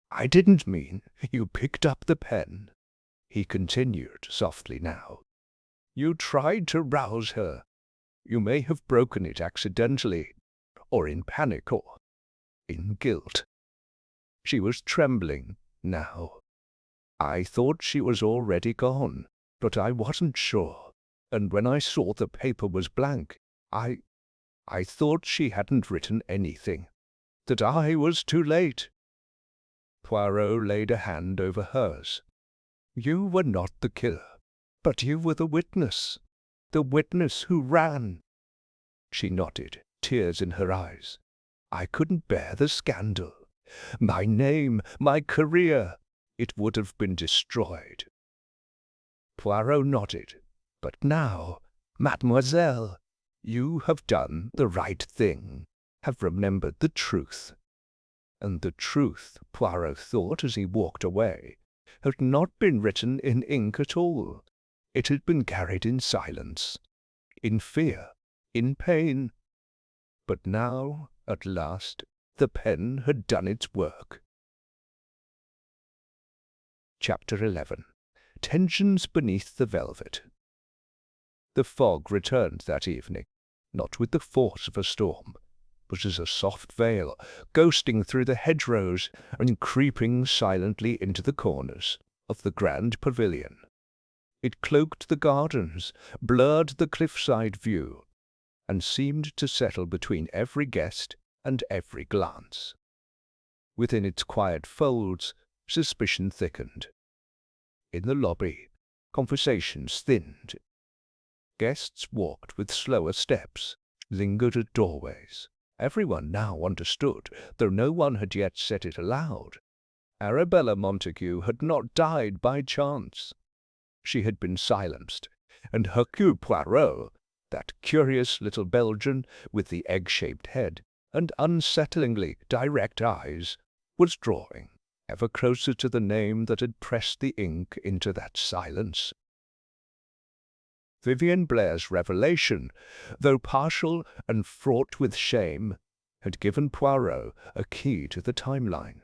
[SPEAKER 1] "I didn't mean you picked up the pen," he continued softly now. "You tried to rouse her. You may have broken it accidentally, or in panic, or in guilt." She was trembling now. "I thought she was already gone, but I wasn't sure, and when I saw the paper was blank, I thought she hadn't written anything, that I was too late." Poirot laid a hand over hers. "You were not the killer, but you were the witness who ran." She nodded, tears in her eyes. "I couldn't bear the scandal. My name, my career, it would have been destroyed." Poirot nodded. "But now, mademoiselle, you have done the right thing, have remembered the truth." And the truth, Poirot thought as he walked away, had not been written in ink at all. It had been carried in silence, in fear, in pain. But now, at last, the pen had done its work. Chapter 11. Tensions Beneath the Velvet. The fog returned that evening, not with the force of a storm, but as a soft veil, ghosting through the hedgerows and creeping silently into the corners of the grand pavilion. It cloaked the gardens, blurred the cliffside view, and seemed to settle between every guest and every glance. Within its quiet folds, suspicion thickened. In the lobby, conversations thinned. Guests walked with slower steps, lingered at doorways. Everyone now understood, though no one had yet said it aloud. Arabella Montague had not died by chance. She had been silenced, and Hercule Poirot, that curious little Belgian with the egg-shaped head and unsettlingly direct eyes, was drawing ever closer to the name that had pressed the ink into that silence. Vivian Blair's revelation, though partial and fraught with shame, had given Poirot a key to the timeline.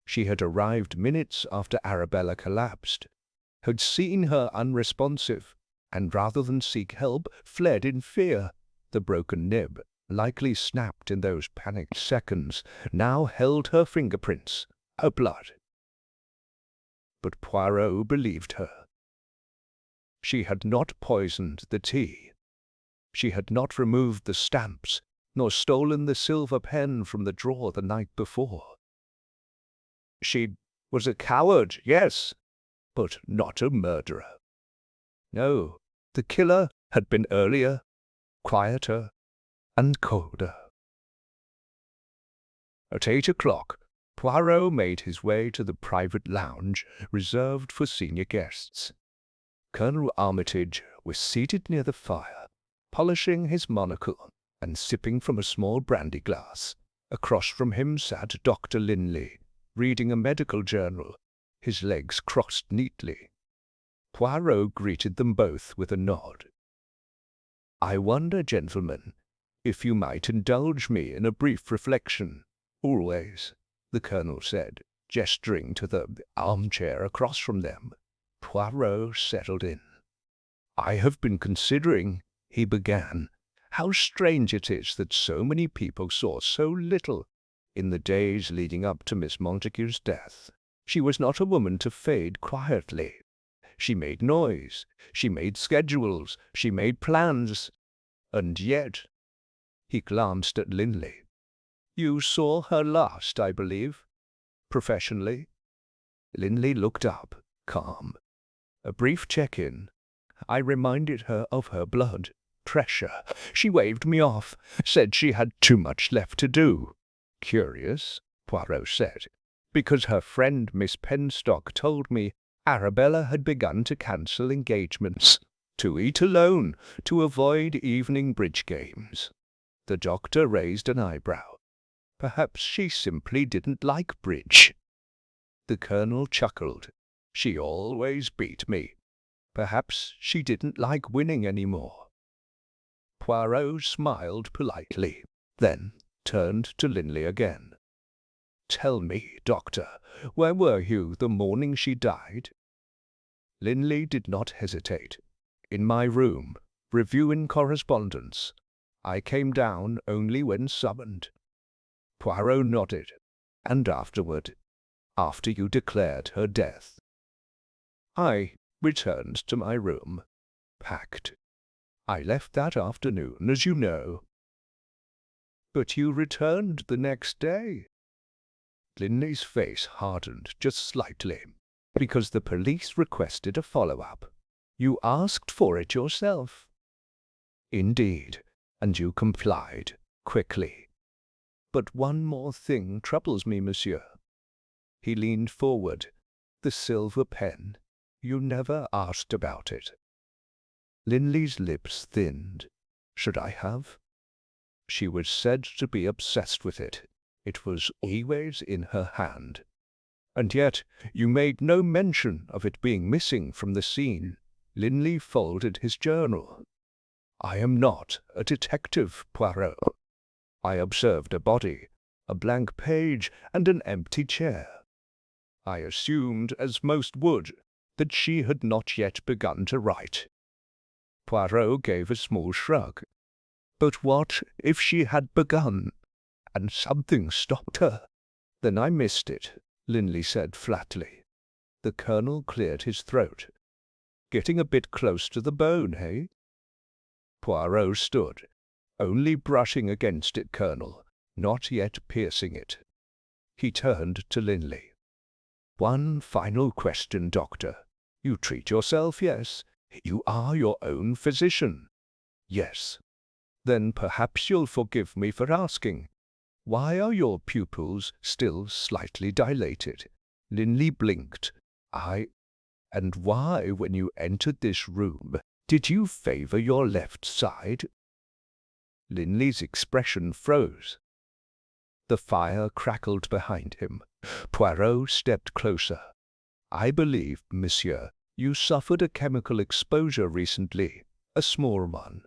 [SPEAKER 1] She had arrived minutes after Arabella collapsed, had seen her unresponsive, and rather than seek help, fled in fear. The broken nib, likely snapped in those panicked seconds, now held her fingerprints, her blood. but Poirot believed her. She had not poisoned the tea. She had not removed the stamps, nor stolen the silver pen from the drawer the night before. She was a coward, yes, but not a murderer. No, the killer had been earlier, quieter, and colder. At 8 o'clock, Poirot made his way to the private lounge reserved for senior guests. Colonel Armitage was seated near the fire, polishing his monocle and sipping from a small brandy glass. Across from him sat Dr. Linley, reading a medical journal, his legs crossed neatly. Poirot greeted them both with a nod. "I wonder, gentlemen, if you might indulge me in a brief reflection." "Always," the colonel said, gesturing to the armchair across from them. Poirot settled in. "I have been considering," he began, "how strange it is that so many people saw so little in the days leading up to Miss Montague's death. She was not a woman to fade quietly. She made noise, she made schedules, she made plans, and yet—" He glanced at Linley. "You saw her last, I believe, professionally?" Linley looked up, calm. "A brief check-in. I reminded her of her blood pressure. She waved me off, said she had too much left to do." "Curious," Poirot said, "because her friend Miss Penstock told me Arabella had begun to cancel engagements, to eat alone, to avoid evening bridge games." The doctor raised an eyebrow. "Perhaps she simply didn't like bridge." The colonel chuckled. "She always beat me. Perhaps she didn't like winning any more." Poirot smiled politely, then turned to Linley again. "Tell me, doctor, where were you the morning she died?" Linley did not hesitate. "In my room, reviewing correspondence. I came down only when summoned." Poirot nodded. "And afterward, after you declared her death?" "I returned to my room, packed. I left that afternoon, as you know." "But you returned the next day." Linley's face hardened just slightly. "Because the police requested a follow-up. You asked for it yourself." "Indeed, and you complied, quickly. But one more thing troubles me, monsieur." He leaned forward. "The silver pen. You never asked about it." Linley's lips thinned. "Should I have?" "She was said to be obsessed with it. It was always in her hand. And yet you made no mention of it being missing from the scene." Linley folded his journal. "I am not a detective, Poirot. I observed a body, a blank page, and an empty chair. I assumed, as most would, that she had not yet begun to write." Poirot gave a small shrug. "But what if she had begun, and something stopped her?" "Then I missed it," Linley said flatly. The colonel cleared his throat. "Getting a bit close to the bone, eh?" Poirot stood. "Only brushing against it, Colonel, not yet piercing it." He turned to Linley. "One final question, Doctor. You treat yourself, yes? You are your own physician?" "Yes." "Then perhaps you'll forgive me for asking. Why are your pupils still slightly dilated?" Linley blinked. And why, when you entered this room, did you favor your left side?" Linley's expression froze. The fire crackled behind him. Poirot stepped closer. "I believe, monsieur, you suffered a chemical exposure recently, a small one,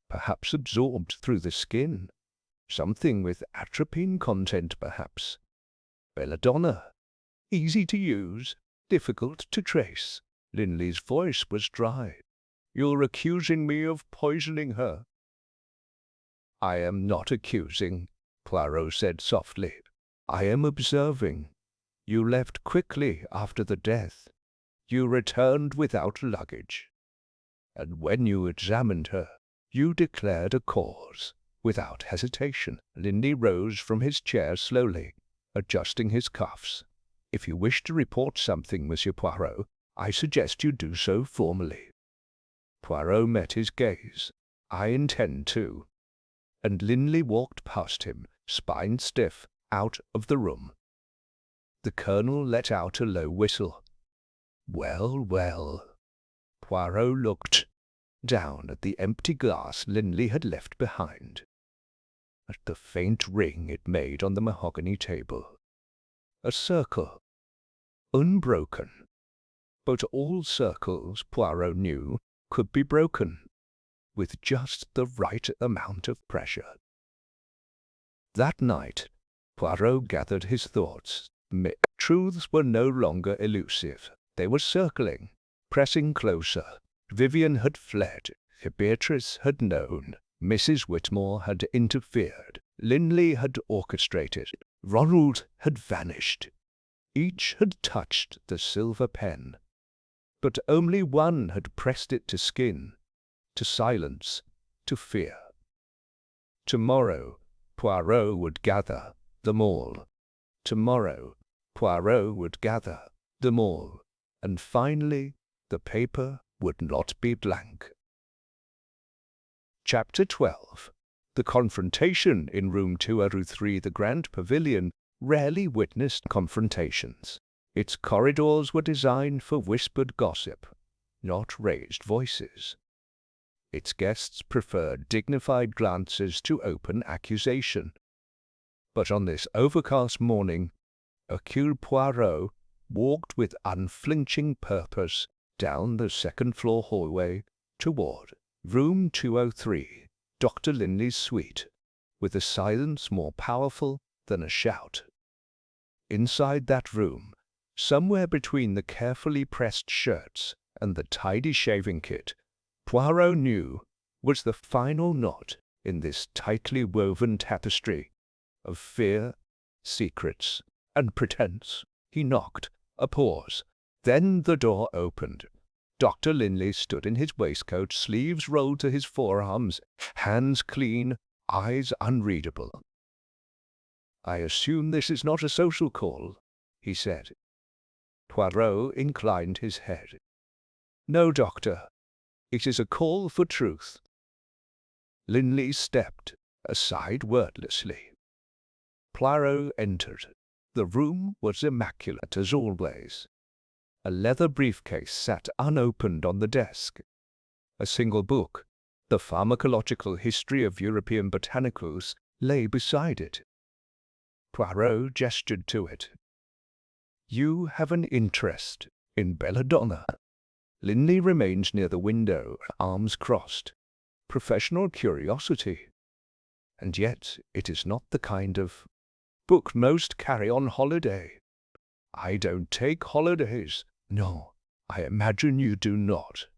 [SPEAKER 1] perhaps absorbed through the skin. Something with atropine content, perhaps. Belladonna. Easy to use, difficult to trace." Linley's voice was dry. "You're accusing me of poisoning her." "I am not accusing," Poirot said softly. "I am observing. You left quickly after the death. You returned without luggage, and when you examined her, you declared a cause. Without hesitation, Linley rose from his chair slowly, adjusting his cuffs. If you wish to report something, Monsieur Poirot, I suggest you do so formally. Poirot met his gaze. I intend to. And Linley walked past him, spine stiff, out of the room. The Colonel let out a low whistle. Well, well. Poirot looked down at the empty glass Linley had left behind, at the faint ring it made on the mahogany table. A circle, unbroken. But all circles, Poirot knew, could be broken, with just the right amount of pressure. That night, Poirot gathered his thoughts. Truths were no longer elusive. They were circling, pressing closer. Vivian had fled. Beatrice had known. Mrs. Whitmore had interfered. Linley had orchestrated. Ronald had vanished. Each had touched the silver pen, but only one had pressed it to skin, to silence, to fear. Tomorrow, Poirot would gather them all. Tomorrow, Poirot would gather them all, and finally the paper would not be blank. Chapter 12. The confrontation in room 203, the Grand Pavilion, rarely witnessed confrontations. Its corridors were designed for whispered gossip, not raised voices. Its guests preferred dignified glances to open accusation. But on this overcast morning, Hercule Poirot walked with unflinching purpose down the second-floor hallway toward room 203, Dr. Linley's suite, with a silence more powerful than a shout. Inside that room, somewhere between the carefully pressed shirts and the tidy shaving kit, Poirot knew was the final knot in this tightly woven tapestry of fear, secrets, and pretense. He knocked. A pause. Then the door opened. Dr. Linley stood in his waistcoat, sleeves rolled to his forearms, hands clean, eyes unreadable. "I assume this is not a social call," he said. Poirot inclined his head. "No, doctor. It is a call for truth." Linley stepped aside wordlessly. Poirot entered. The room was immaculate as always. A leather briefcase sat unopened on the desk. A single book, The Pharmacological History of European Botanicals, lay beside it. Poirot gestured to it. "You have an interest in belladonna." Linley remained near the window, arms crossed. "Professional curiosity. And yet it is not the kind of book most carry on holiday." "I don't take holidays." "No, I imagine you do not."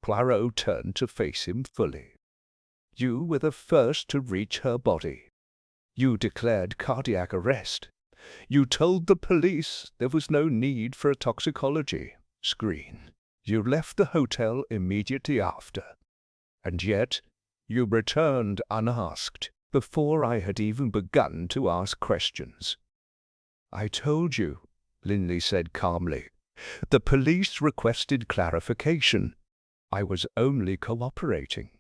[SPEAKER 1] Poirot turned to face him fully. "You were the first to reach her body. You declared cardiac arrest. You told the police there was no need for a toxicology screen. You left the hotel immediately after. And yet you returned unasked, before I had even begun to ask questions." "I told you," Linley said calmly. "The police requested clarification. I was only cooperating."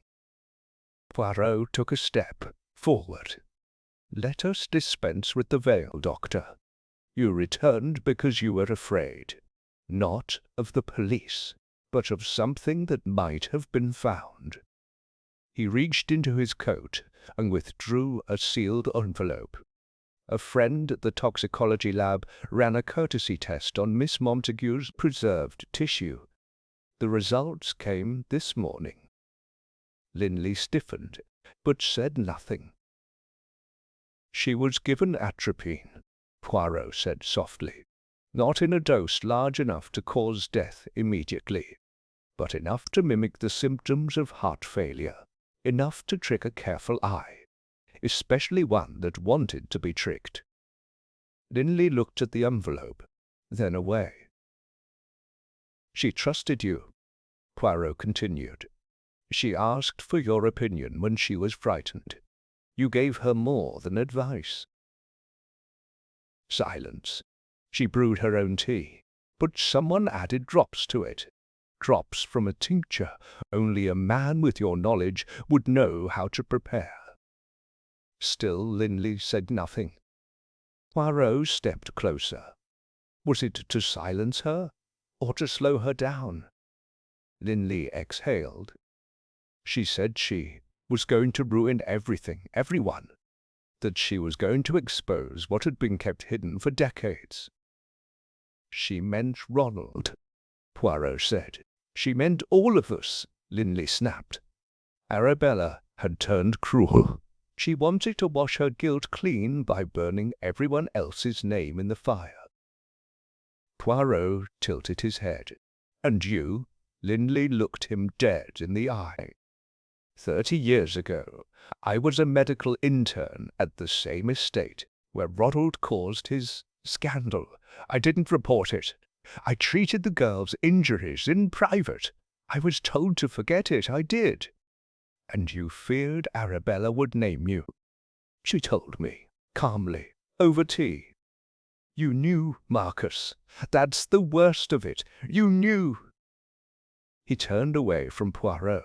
[SPEAKER 1] Poirot took a step forward. "Let us dispense with the veil, doctor. You returned because you were afraid, not of the police, but of something that might have been found." He reached into his coat and withdrew a sealed envelope. "A friend at the toxicology lab ran a courtesy test on Miss Montague's preserved tissue. The results came this morning." Linley stiffened, but said nothing. "She was given atropine," Poirot said softly. "Not in a dose large enough to cause death immediately, but enough to mimic the symptoms of heart failure, enough to trick a careful eye, especially one that wanted to be tricked." Linley looked at the envelope, then away. She trusted you, Poirot continued. She asked for your opinion when she was frightened. You gave her more than advice. Silence. She brewed her own tea, but someone added drops to it. Drops from a tincture only a man with your knowledge would know how to prepare. Still Linley said nothing. Poirot stepped closer. Was it to silence her, or to slow her down? Linley exhaled. She said she was going to ruin everything, everyone, that she was going to expose what had been kept hidden for decades. She meant Ronald, Poirot said. She meant all of us, Linley snapped. Arabella had turned cruel. She wanted to wash her guilt clean by burning everyone else's name in the fire. Poirot tilted his head. And you? Linley looked him dead in the eye. 30 years ago, I was a medical intern at the same estate where Ronald caused his scandal. I didn't report it. I treated the girl's injuries in private. I was told to forget it. I did. And you feared Arabella would name you. She told me, calmly, over tea. You knew, Marcus. That's the worst of it. You knew. He turned away from Poirot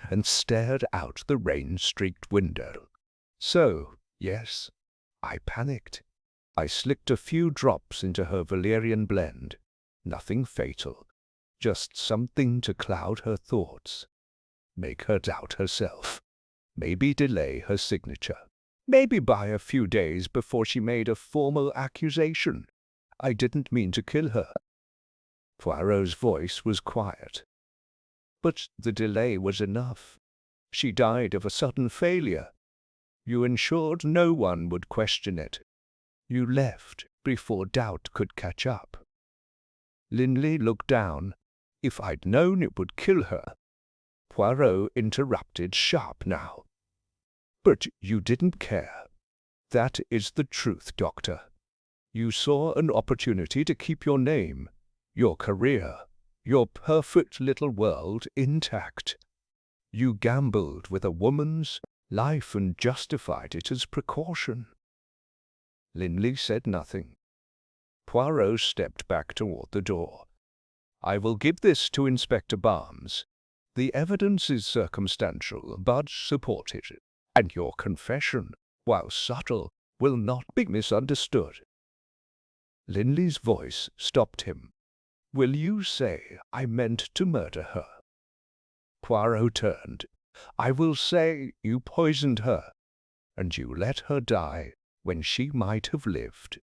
[SPEAKER 1] and stared out the rain-streaked window. So, yes, I panicked. I slicked a few drops into her valerian blend. Nothing fatal, just something to cloud her thoughts, make her doubt herself, maybe delay her signature, maybe buy a few days before she made a formal accusation. I didn't mean to kill her. Poirot's voice was quiet. But the delay was enough. She died of a sudden failure. You ensured no one would question it. You left before doubt could catch up. Linley looked down. If I'd known it would kill her. Poirot interrupted sharp now. But you didn't care. That is the truth, Doctor. You saw an opportunity to keep your name, your career, your perfect little world intact. You gambled with a woman's life and justified it as precaution. Linley said nothing. Poirot stepped back toward the door. I will give this to Inspector Barnes. The evidence is circumstantial, but supported, and your confession, while subtle, will not be misunderstood. Linley's voice stopped him. Will you say I meant to murder her? Poirot turned. I will say you poisoned her, and you let her die when she might have lived.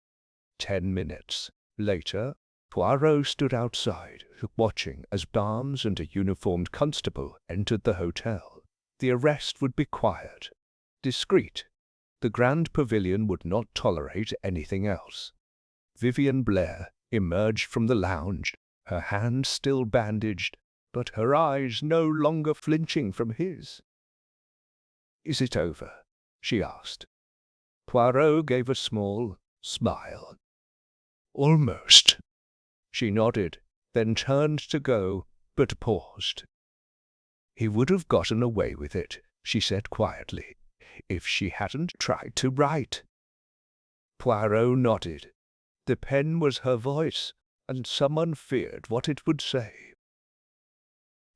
[SPEAKER 1] 10 minutes later, Poirot stood outside, watching as Barnes and a uniformed constable entered the hotel. The arrest would be quiet, discreet. The Grand Pavilion would not tolerate anything else. Vivian Blair emerged from the lounge, her hand still bandaged, but her eyes no longer flinching from his. Is it over? She asked. Poirot gave a small smile. Almost. She nodded, then turned to go, but paused. He would have gotten away with it, she said quietly, if she hadn't tried to write. Poirot nodded. The pen was her voice, and someone feared what it would say.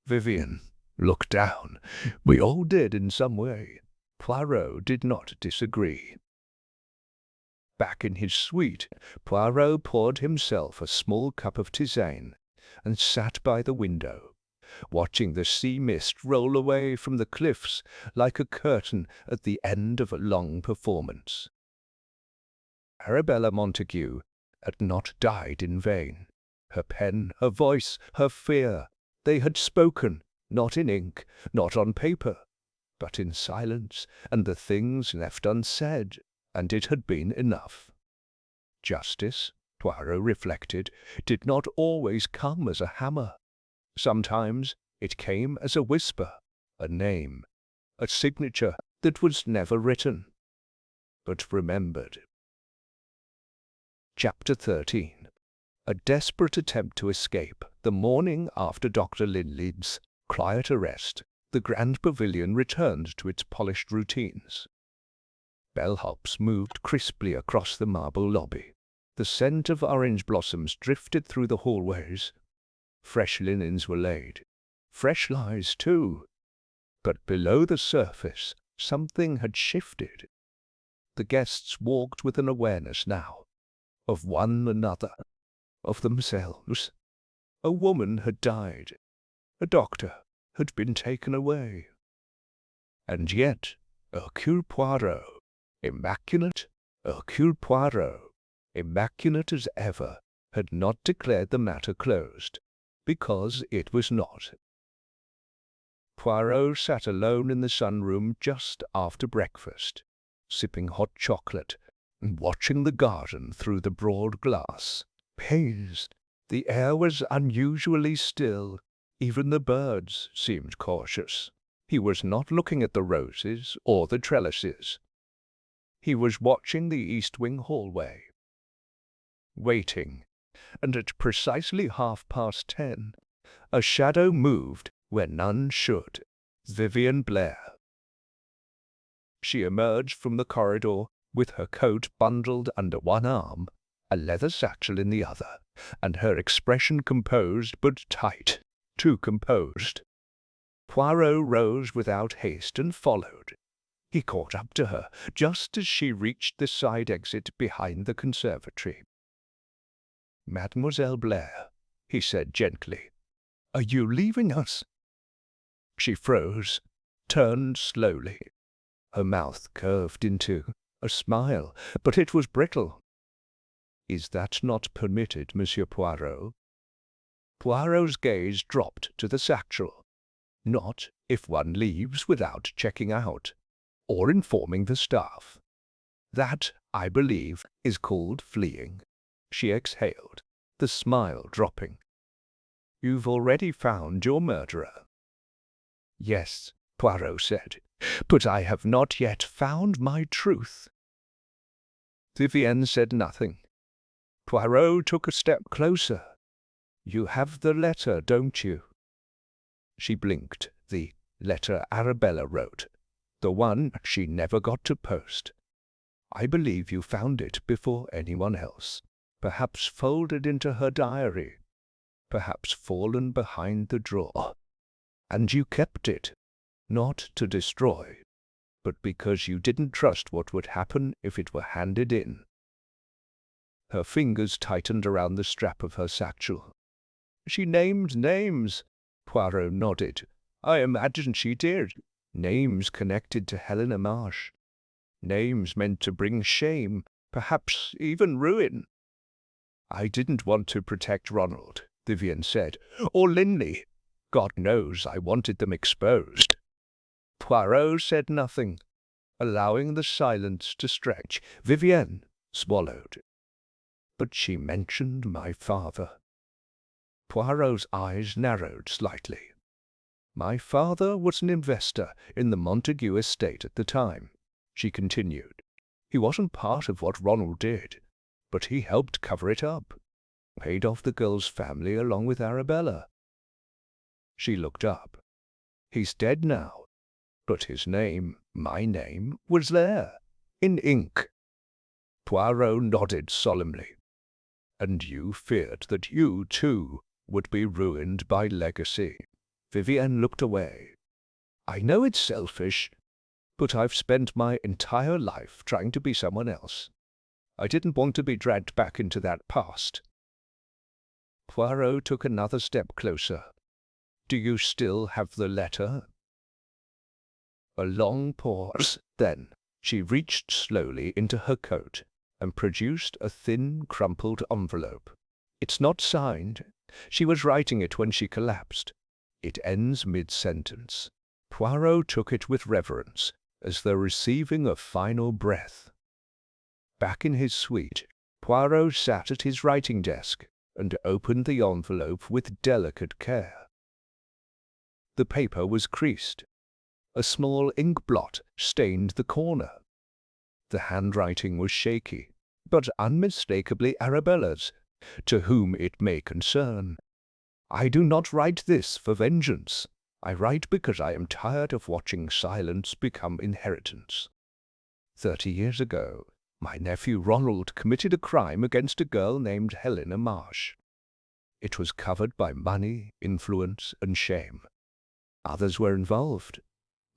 [SPEAKER 1] Vivian looked down. We all did in some way. Poirot did not disagree. Back in his suite, Poirot poured himself a small cup of tisane and sat by the window, watching the sea mist roll away from the cliffs like a curtain at the end of a long performance. Arabella Montague had not died in vain. Her pen, her voice, her fear, they had spoken, not in ink, not on paper, but in silence and the things left unsaid, and it had been enough. Justice, Poirot reflected, did not always come as a hammer. Sometimes it came as a whisper, a name, a signature that was never written, but remembered. Chapter 13. A desperate attempt to escape. The morning after Dr. Linley's quiet arrest, the Grand Pavilion returned to its polished routines. Bellhops moved crisply across the marble lobby. The scent of orange blossoms drifted through the hallways. Fresh linens were laid. Fresh lies, too. But below the surface, something had shifted. The guests walked with an awareness now, of one another, of themselves. A woman had died. A doctor had been taken away. And yet, Hercule Poirot, immaculate, Hercule Poirot, immaculate as ever, had not declared the matter closed, because it was not. Poirot sat alone in the sunroom just after breakfast, sipping hot chocolate and watching the garden through the broad glass. Pace. The air was unusually still. Even the birds seemed cautious. He was not looking at the roses or the trellises. He was watching the east wing hallway. Waiting, and at precisely 10:30, a shadow moved where none should. Vivian Blair. She emerged from the corridor with her coat bundled under one arm, a leather satchel in the other, and her expression composed but tight, too composed. Poirot rose without haste and followed. He caught up to her just as she reached the side exit behind the conservatory. "Mademoiselle Blair," he said gently, "are you leaving us?" She froze, turned slowly. Her mouth curved into a smile, but it was brittle. "Is that not permitted, Monsieur Poirot?" Poirot's gaze dropped to the satchel. "Not if one leaves without checking out, or informing the staff. That, I believe, is called fleeing." She exhaled, the smile dropping. "You've already found your murderer." "Yes," Poirot said, "but I have not yet found my truth." Vivienne said nothing. Poirot took a step closer. "You have the letter, don't you?" She blinked. "The letter Arabella wrote, the one she never got to post. I believe you found it before anyone else, perhaps folded into her diary, perhaps fallen behind the drawer. And you kept it, not to destroy, but because you didn't trust what would happen if it were handed in." Her fingers tightened around the strap of her satchel. "She named names," Poirot nodded. "I imagine she did. Names connected to Helena Marsh. Names meant to bring shame, perhaps even ruin." "I didn't want to protect Ronald," Vivian said, "or Linley. God knows I wanted them exposed." Poirot said nothing, allowing the silence to stretch. Vivienne swallowed. "But she mentioned my father." Poirot's eyes narrowed slightly. "My father was an investor in the Montague estate at the time," she continued. "He wasn't part of what Ronald did, but he helped cover it up. Paid off the girl's family along with Arabella." She looked up. "He's dead now, but his name, my name, was there, in ink." Poirot nodded solemnly. "And you feared that you, too, would be ruined by legacy." Vivienne looked away. "I know it's selfish, but I've spent my entire life trying to be someone else. I didn't want to be dragged back into that past." Poirot took another step closer. "Do you still have the letter?" A long pause. Then she reached slowly into her coat and produced a thin, crumpled envelope. "It's not signed. She was writing it when she collapsed. It ends mid-sentence." Poirot took it with reverence, as though receiving a final breath. Back in his suite, Poirot sat at his writing desk and opened the envelope with delicate care. The paper was creased. A small ink blot stained the corner. The handwriting was shaky, but unmistakably Arabella's, to whom it may concern. I do not write this for vengeance. I write because I am tired of watching silence become inheritance. 30 years ago, my nephew Ronald committed a crime against a girl named Helena Marsh. It was covered by money, influence, and shame. Others were involved.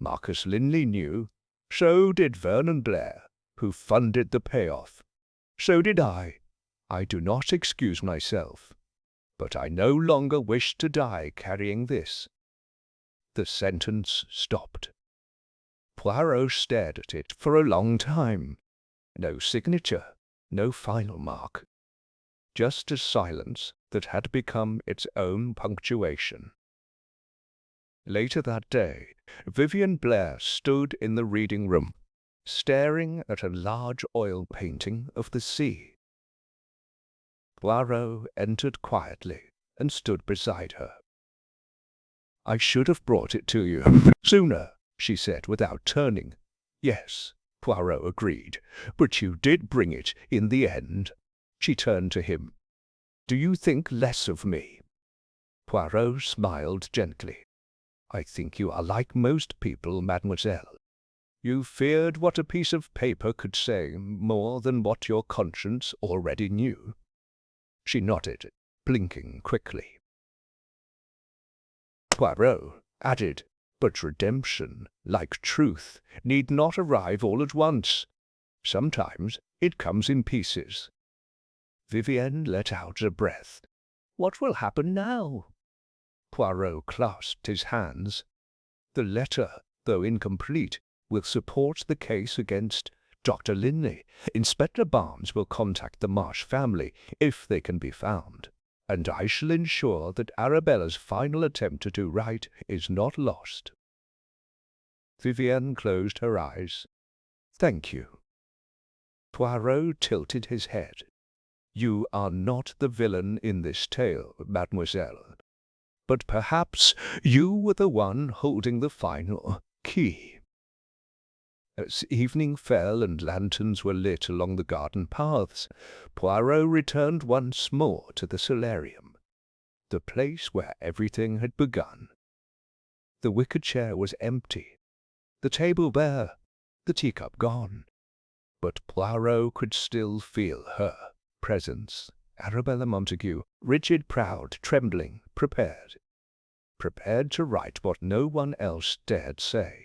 [SPEAKER 1] Marcus Linley knew. So did Vernon Blair, who funded the payoff. So did I. I do not excuse myself. But I no longer wish to die carrying this. The sentence stopped. Poirot stared at it for a long time. No signature, no final mark. Just a silence that had become its own punctuation. Later that day, Vivian Blair stood in the reading room, staring at a large oil painting of the sea. Poirot entered quietly and stood beside her. "I should have brought it to you sooner," she said without turning. "Yes," Poirot agreed, "but you did bring it in the end." She turned to him. "Do you think less of me?" Poirot smiled gently. "I think you are like most people, mademoiselle. You feared what a piece of paper could say more than what your conscience already knew." She nodded, blinking quickly. Poirot added, "But redemption, like truth, need not arrive all at once. Sometimes it comes in pieces." Vivienne let out a breath. "What will happen now?" Poirot clasped his hands. "The letter, though incomplete, will support the case against Dr. Linley. Inspector Barnes will contact the Marsh family, if they can be found, and I shall ensure that Arabella's final attempt to do right is not lost." Vivienne closed her eyes. "Thank you." Poirot tilted his head. "You are not the villain in this tale, mademoiselle. But perhaps you were the one holding the final key." As evening fell and lanterns were lit along the garden paths, Poirot returned once more to the solarium, the place where everything had begun. The wicker chair was empty, the table bare, the teacup gone. But Poirot could still feel her presence. Arabella Montague, rigid, proud, trembling, prepared to write what no one else dared say.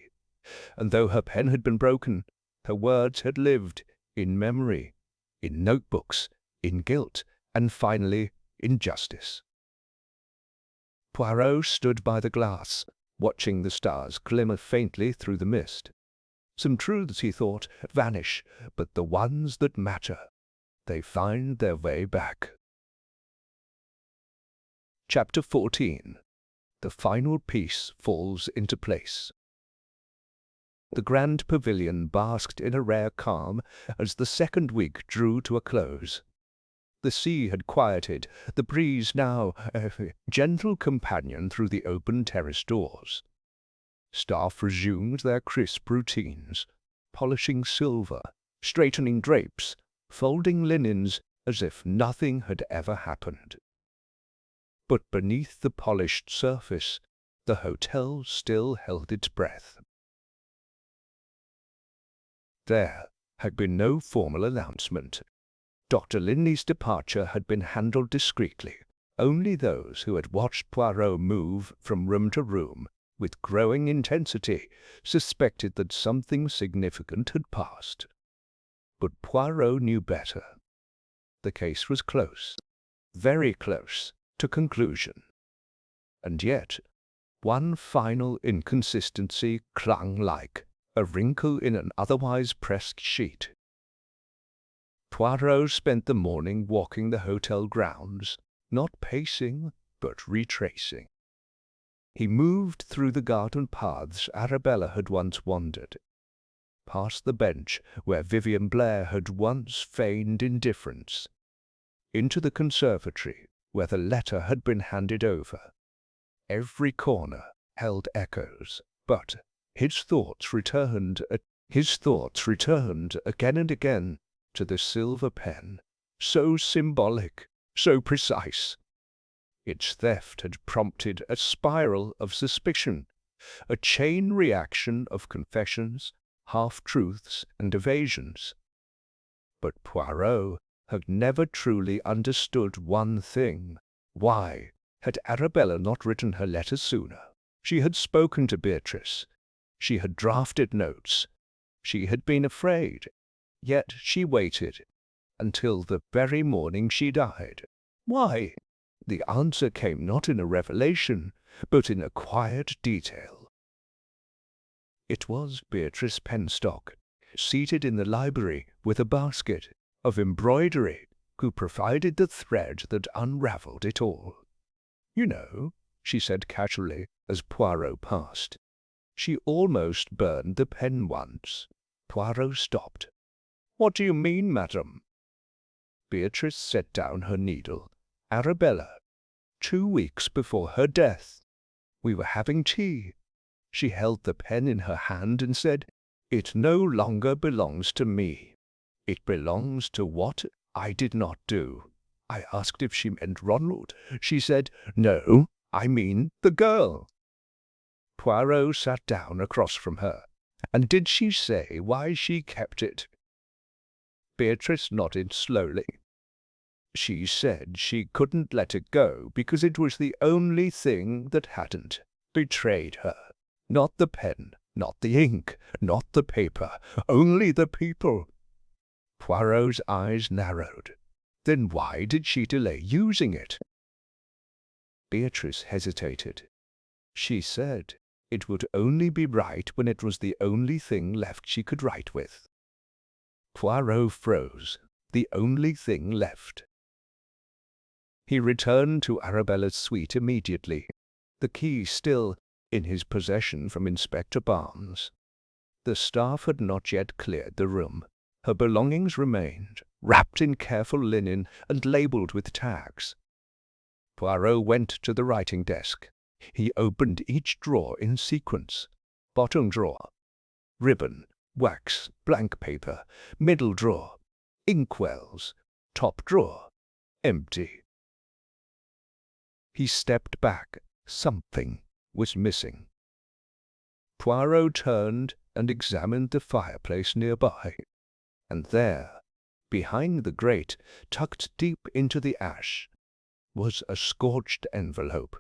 [SPEAKER 1] And though her pen had been broken, her words had lived in memory, in notebooks, in guilt, and finally in justice. Poirot stood by the glass, watching the stars glimmer faintly through the mist. Some truths, he thought, vanish, but the ones that matter, they find their way back. Chapter 14. The final piece falls into place. The grand pavilion basked in a rare calm as the second week drew to a close. The sea had quieted, the breeze now a gentle companion through the open terrace doors. Staff resumed their crisp routines, polishing silver, straightening drapes, folding linens as if nothing had ever happened. But beneath the polished surface, the hotel still held its breath. There had been no formal announcement. Dr. Linley's departure had been handled discreetly. Only those who had watched Poirot move from room to room with growing intensity suspected that something significant had passed. But Poirot knew better. The case was close, very close, to conclusion. And yet, one final inconsistency clung like a wrinkle in an otherwise pressed sheet. Poirot spent the morning walking the hotel grounds, not pacing, but retracing. He moved through the garden paths Arabella had once wandered, past the bench where Vivian Blair had once feigned indifference, into the conservatory where the letter had been handed over. Every corner held echoes, but his thoughts returned again and again to the silver pen, so symbolic, so precise. Its theft had prompted a spiral of suspicion, a chain reaction of confessions, half-truths, and evasions. But Poirot had never truly understood one thing. Why had Arabella not written her letter sooner? She had spoken to Beatrice. She had drafted notes. She had been afraid. Yet she waited until the very morning she died. Why? The answer came not in a revelation, but in a quiet detail. It was Beatrice Penstock, seated in the library with a basket of embroidery, who provided the thread that unravelled it all. "You know," she said casually as Poirot passed, "she almost burned the pen once." Poirot stopped. "What do you mean, madam?" Beatrice set down her needle. "Arabella, 2 weeks before her death. We were having tea. She held the pen in her hand and said, 'It no longer belongs to me. It belongs to what I did not do.' I asked if she meant Ronald. She said, 'No, I mean the girl.'" Poirot sat down across from her. "And did she say why she kept it?" Beatrice nodded slowly. "She said she couldn't let it go because it was the only thing that hadn't betrayed her. Not the pen, not the ink, not the paper, only the people." Poirot's eyes narrowed. "Then why did she delay using it?" Beatrice hesitated. "She said it would only be right when it was the only thing left she could write with." Poirot froze. The only thing left. He returned to Arabella's suite immediately, the key still in his possession from Inspector Barnes. The staff had not yet cleared the room. Her belongings remained, wrapped in careful linen and labelled with tags. Poirot went to the writing desk. He opened each drawer in sequence. Bottom drawer, ribbon, wax, blank paper. Middle drawer, inkwells. Top drawer, empty. He stepped back. Something was missing. Poirot turned and examined the fireplace nearby. And there, behind the grate, tucked deep into the ash, was a scorched envelope.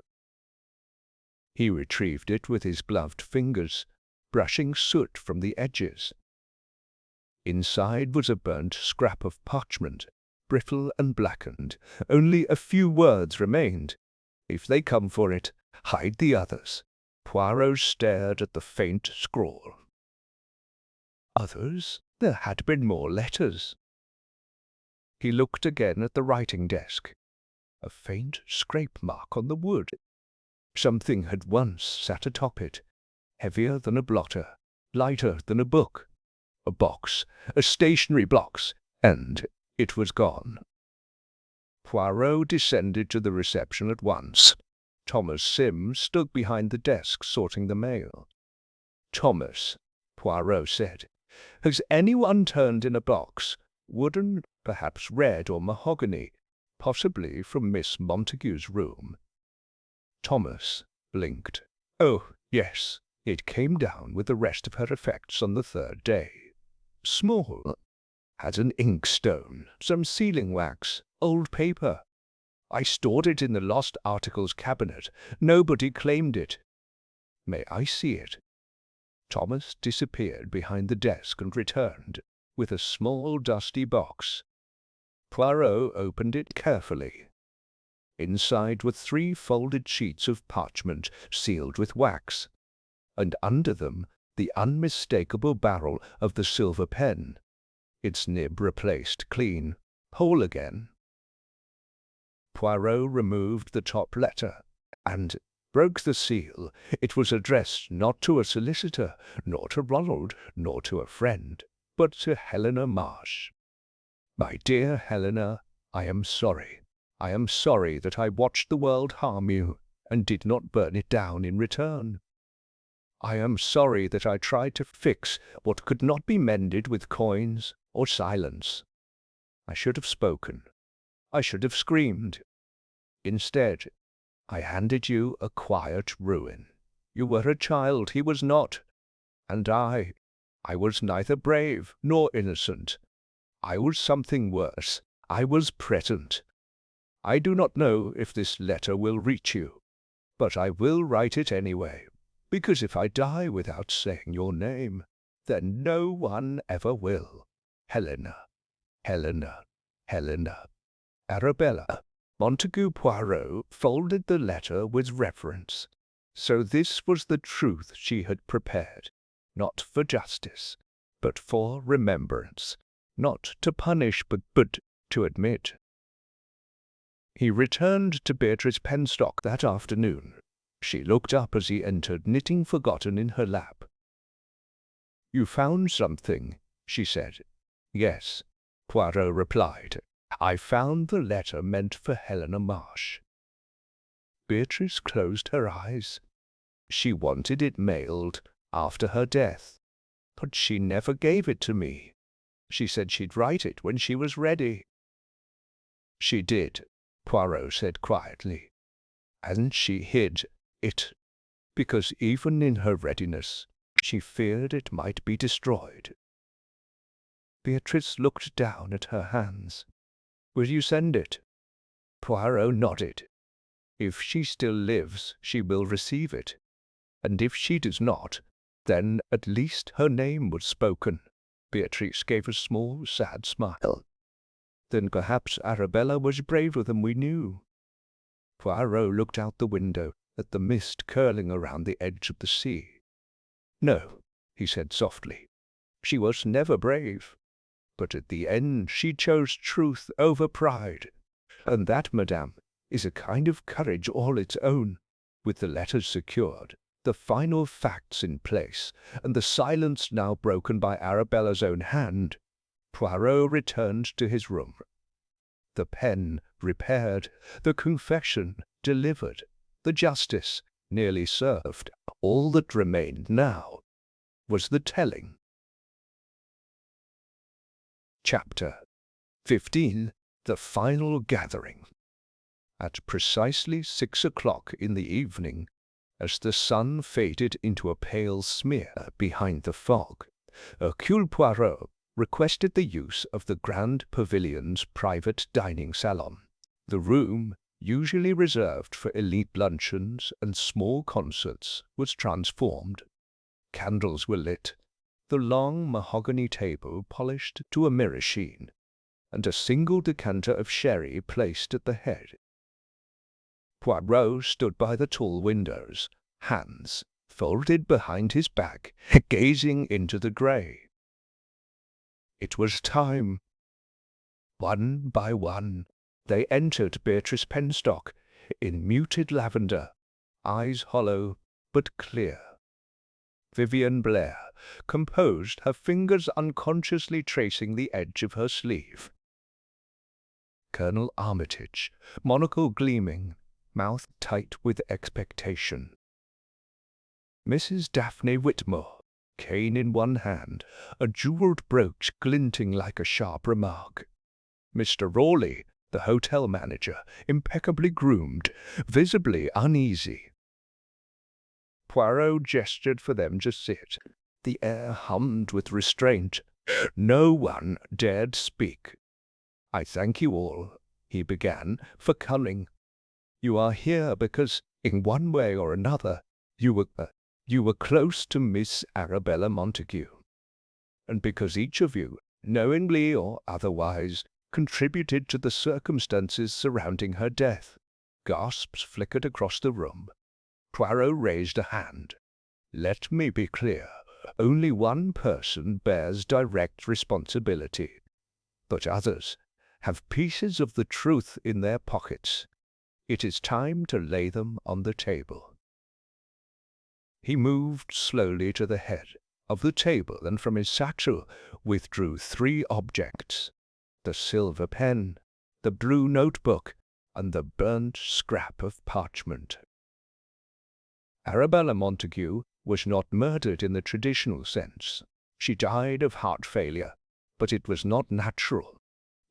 [SPEAKER 1] He retrieved it with his gloved fingers, brushing soot from the edges. Inside was a burnt scrap of parchment, brittle and blackened. Only a few words remained. "If they come for it, hide the others." Poirot stared at the faint scrawl. Others? There had been more letters. He looked again at the writing desk. A faint scrape mark on the wood. Something had once sat atop it, heavier than a blotter, lighter than a book. A box, a stationery box, and it was gone. Poirot descended to the reception at once. Thomas Sims stood behind the desk sorting the mail. "Thomas," Poirot said, "has anyone turned in a box? Wooden, perhaps red or mahogany, possibly from Miss Montague's room." Thomas blinked. "Oh, yes. It came down with the rest of her effects on the 3rd day. Small. Had an inkstone, some sealing wax, old paper. I stored it in the lost articles cabinet. Nobody claimed it. May I see it?" Thomas disappeared behind the desk and returned with a small dusty box. Poirot opened it carefully. Inside were 3 folded sheets of parchment sealed with wax, and under them the unmistakable barrel of the silver pen, its nib replaced clean, whole again. Poirot removed the top letter and broke the seal. It was addressed not to a solicitor, nor to Ronald, nor to a friend, but to Helena Marsh. "My dear Helena, I am sorry. I am sorry that I watched the world harm you, and did not burn it down in return. I am sorry that I tried to fix what could not be mended with coins or silence. I should have spoken. I should have screamed. Instead, I handed you a quiet ruin. You were a child, he was not. And I was neither brave nor innocent. I was something worse. I was present. I do not know if this letter will reach you, but I will write it anyway, because if I die without saying your name, then no one ever will. Helena, Helena, Helena. Arabella. Montague Poirot folded the letter with reverence. So this was the truth she had prepared, not for justice, but for remembrance, not to punish, but to admit. He returned to Beatrice Penstock that afternoon. She looked up as he entered, knitting forgotten in her lap. "You found something," she said. "Yes," Poirot replied. "I found the letter meant for Helena Marsh." Beatrice closed her eyes. "She wanted it mailed after her death, but she never gave it to me. She said she'd write it when she was ready." "She did," Poirot said quietly, "and she hid it, because even in her readiness she feared it might be destroyed." Beatrice looked down at her hands. "Will you send it?" Poirot nodded. "If she still lives, she will receive it, and if she does not, then at least her name was spoken." Beatrice gave a small, sad smile. "Then perhaps Arabella was braver than we knew." Poirot looked out the window at the mist curling around the edge of the sea. "No," he said softly, "she was never brave. But at the end she chose truth over pride. And that, madame, is a kind of courage all its own. With the letters secured, the final facts in place, and the silence now broken by Arabella's own hand, Poirot returned to his room. The pen repaired, the confession delivered, the justice nearly served. All that remained now was the telling. Chapter 15. The Final Gathering. At precisely 6 o'clock in the evening, as the sun faded into a pale smear behind the fog, Hercule Poirot requested the use of the Grand Pavilion's private dining salon. The room, usually reserved for elite luncheons and small concerts, was transformed. Candles were lit, the long mahogany table polished to a mirror sheen, and a single decanter of sherry placed at the head. Poirot stood by the tall windows, hands folded behind his back, gazing into the grey. It was time. One by one, they entered Beatrice Penstock in muted lavender, eyes hollow but clear. Vivian Blair, composed, her fingers unconsciously tracing the edge of her sleeve. Colonel Armitage, monocle gleaming, mouth tight with expectation. Mrs. Daphne Whitmore, cane in one hand, a jewelled brooch glinting like a sharp remark. Mr. Rawley, the hotel manager, impeccably groomed, visibly uneasy. Poirot gestured for them to sit. The air hummed with restraint. No one dared speak. "I thank you all," he began, "for coming. You are here because, in one way or another, you were close to Miss Arabella Montague, and because each of you, knowingly or otherwise, contributed to the circumstances surrounding her death." Gasps flickered across the room. Poirot raised a hand. "Let me be clear. Only one person bears direct responsibility, but others have pieces of the truth in their pockets. It is time to lay them on the table." He moved slowly to the head of the table and from his satchel withdrew 3 objects: the silver pen, the blue notebook, and the burnt scrap of parchment. Arabella Montague was not murdered in the traditional sense. She died of heart failure, but it was not natural.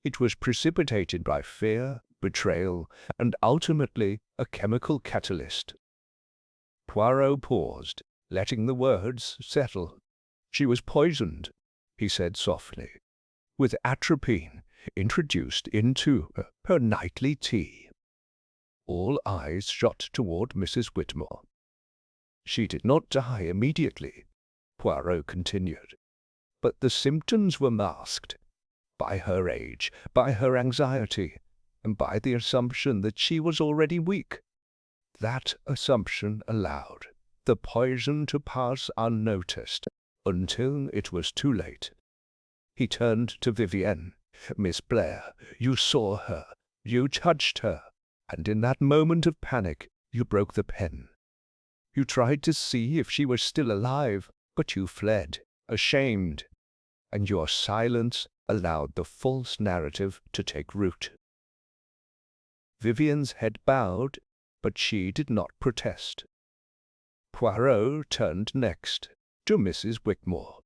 [SPEAKER 1] It was precipitated by fear, betrayal, and ultimately a chemical catalyst. Poirot paused, letting the words settle. She was poisoned, he said softly, with atropine introduced into her nightly tea. All eyes shot toward Mrs. Whitmore. She did not die immediately, Poirot continued, but the symptoms were masked by her age, by her anxiety, and by the assumption that she was already weak. That assumption allowed the poison to pass unnoticed until it was too late. He turned to Vivienne. "Miss Blair, you saw her, you touched her, and in that moment of panic you broke the pen. You tried to see if she was still alive, but you fled, ashamed, and your silence allowed the false narrative to take root." Vivienne's head bowed, but she did not protest. Poirot turned next to Mrs. Whitmore.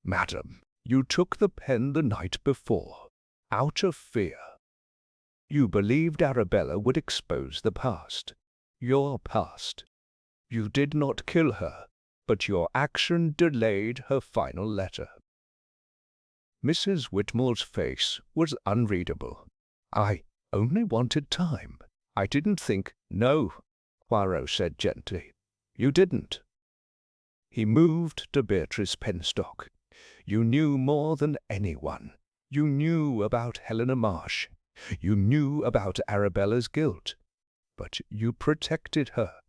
[SPEAKER 1] "Madam, you took the pen the night before, out of fear. You believed Arabella would expose the past, your past. You did not kill her, but your action delayed her final letter." Mrs. Whitmore's face was unreadable. "I only wanted time. I didn't think—" "No," Poirot said gently. "You didn't." He moved to Beatrice Penstock. "You knew more than anyone. You knew about Helena Marsh. You knew about Arabella's guilt. But you protected her,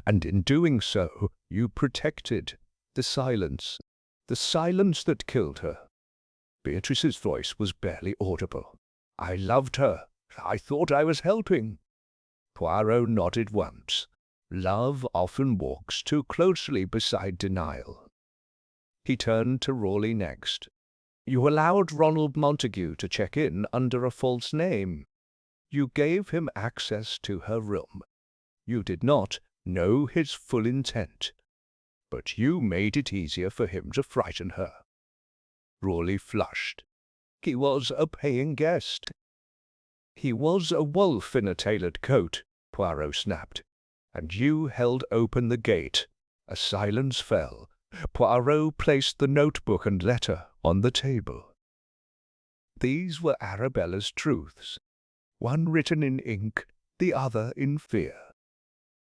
[SPEAKER 1] and in doing so you protected the silence that killed her." Beatrice's voice was barely audible. "I loved her. I thought I was helping." Poirot nodded once. Love often walks too closely beside denial. He turned to Raleigh next. "You allowed Ronald Montague to check in under a false name. You gave him access to her room. You did not know his full intent, but you made it easier for him to frighten her." Raleigh flushed. "He was a paying guest." "He was a wolf in a tailored coat," Poirot snapped, "and you held open the gate." A silence fell. Poirot placed the notebook and letter on the table. These were Arabella's truths, one written in ink, the other in fear.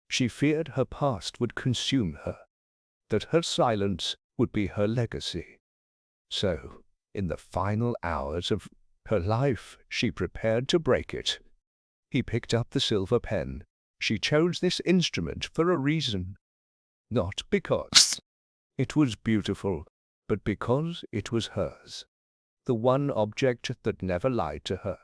[SPEAKER 1] She feared her past would consume her, that her silence would be her legacy. So, in the final hours of her life, she prepared to break it. He picked up the silver pen. She chose this instrument for a reason. Not because it was beautiful, but because it was hers. The one object that never lied to her.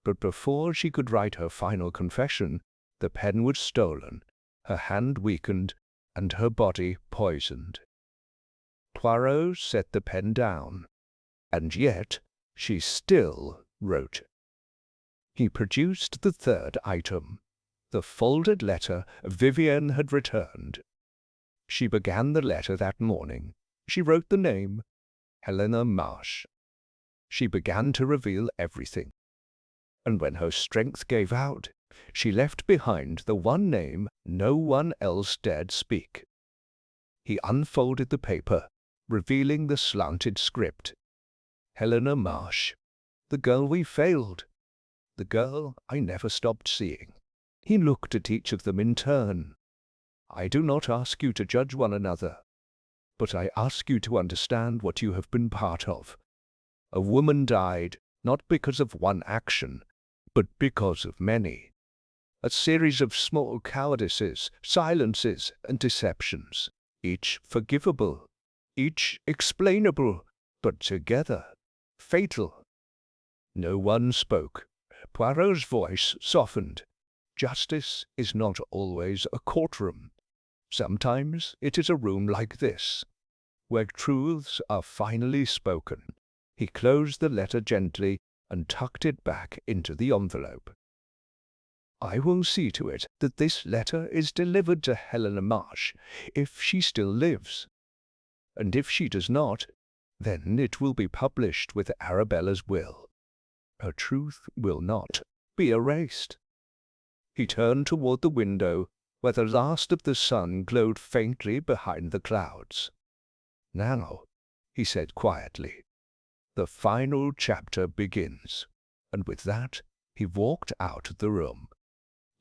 [SPEAKER 1] But before she could write her final confession, the pen was stolen, her hand weakened, and her body poisoned. Poirot set the pen down, and yet she still wrote. He produced the third item, the folded letter Vivienne had returned. She began the letter that morning. She wrote the name, Helena Marsh. She began to reveal everything. And when her strength gave out, she left behind the one name no one else dared speak. He unfolded the paper, revealing the slanted script. Helena Marsh, the girl we failed, the girl I never stopped seeing. He looked at each of them in turn. "I do not ask you to judge one another, but I ask you to understand what you have been part of. A woman died not because of one action, but because of many. A series of small cowardices, silences, and deceptions, each forgivable, each explainable, but together fatal." No one spoke. Poirot's voice softened. "Justice is not always a courtroom. Sometimes it is a room like this, where truths are finally spoken." He closed the letter gently and tucked it back into the envelope. "I will see to it that this letter is delivered to Helena Marsh, if she still lives. And if she does not, then it will be published with Arabella's will. Her truth will not be erased. He turned toward the window, where the last of the sun glowed faintly behind the clouds. "Now," he said quietly, "the final chapter begins." And with that, he walked out of the room,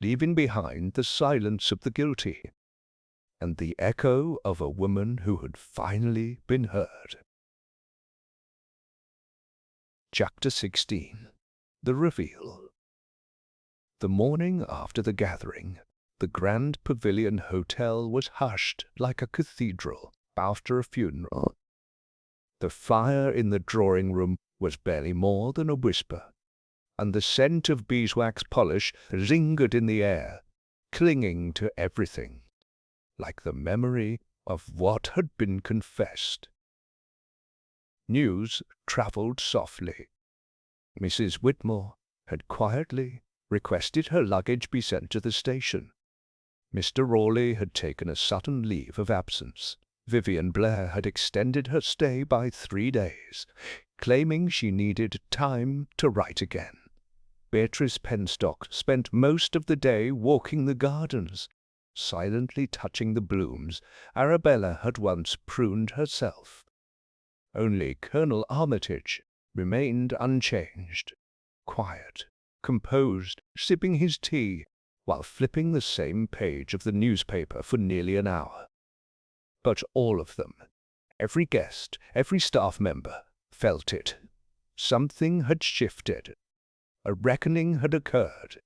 [SPEAKER 1] leaving behind the silence of the guilty, and the echo of a woman who had finally been heard. Chapter 16. The Reveal. The morning after the gathering, the Grand Pavilion Hotel was hushed like a cathedral after a funeral. The fire in the drawing-room was barely more than a whisper, and the scent of beeswax polish lingered in the air, clinging to everything, like the memory of what had been confessed. News travelled softly. Mrs. Whitmore had quietly requested her luggage be sent to the station. Mr. Rawley had taken a sudden leave of absence. Vivian Blair had extended her stay by 3 days, claiming she needed time to write again. Beatrice Penstock spent most of the day walking the gardens, silently touching the blooms Arabella had once pruned herself. Only Colonel Armitage remained unchanged, quiet, composed, sipping his tea, while flipping the same page of the newspaper for nearly an hour. But all of them, every guest, every staff member, felt it. Something had shifted. A reckoning had occurred,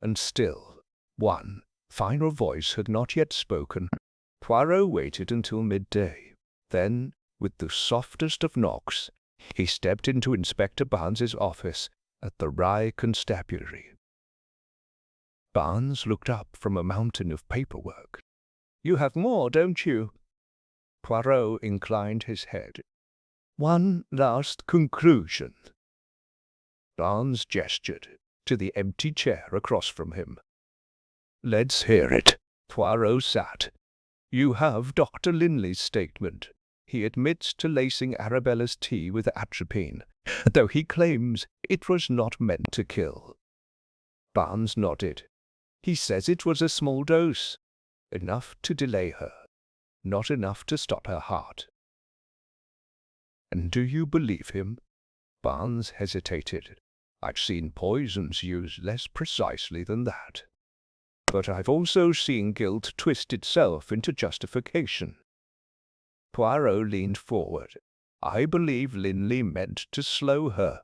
[SPEAKER 1] and still one final voice had not yet spoken. Poirot waited until midday. Then, with the softest of knocks, he stepped into Inspector Barnes's office at the Rye Constabulary. Barnes looked up from a mountain of paperwork. "You have more, don't you?" Poirot inclined his head. "One last conclusion." Barnes gestured to the empty chair across from him. "Let's hear it." Poirot sat. "You have Dr. Linley's statement. He admits to lacing Arabella's tea with atropine, though he claims it was not meant to kill." Barnes nodded. "He says it was a small dose, enough to delay her, not enough to stop her heart." "And do you believe him?" Barnes hesitated. "I've seen poisons used less precisely than that. But I've also seen guilt twist itself into justification." Poirot leaned forward. "I believe Linley meant to slow her,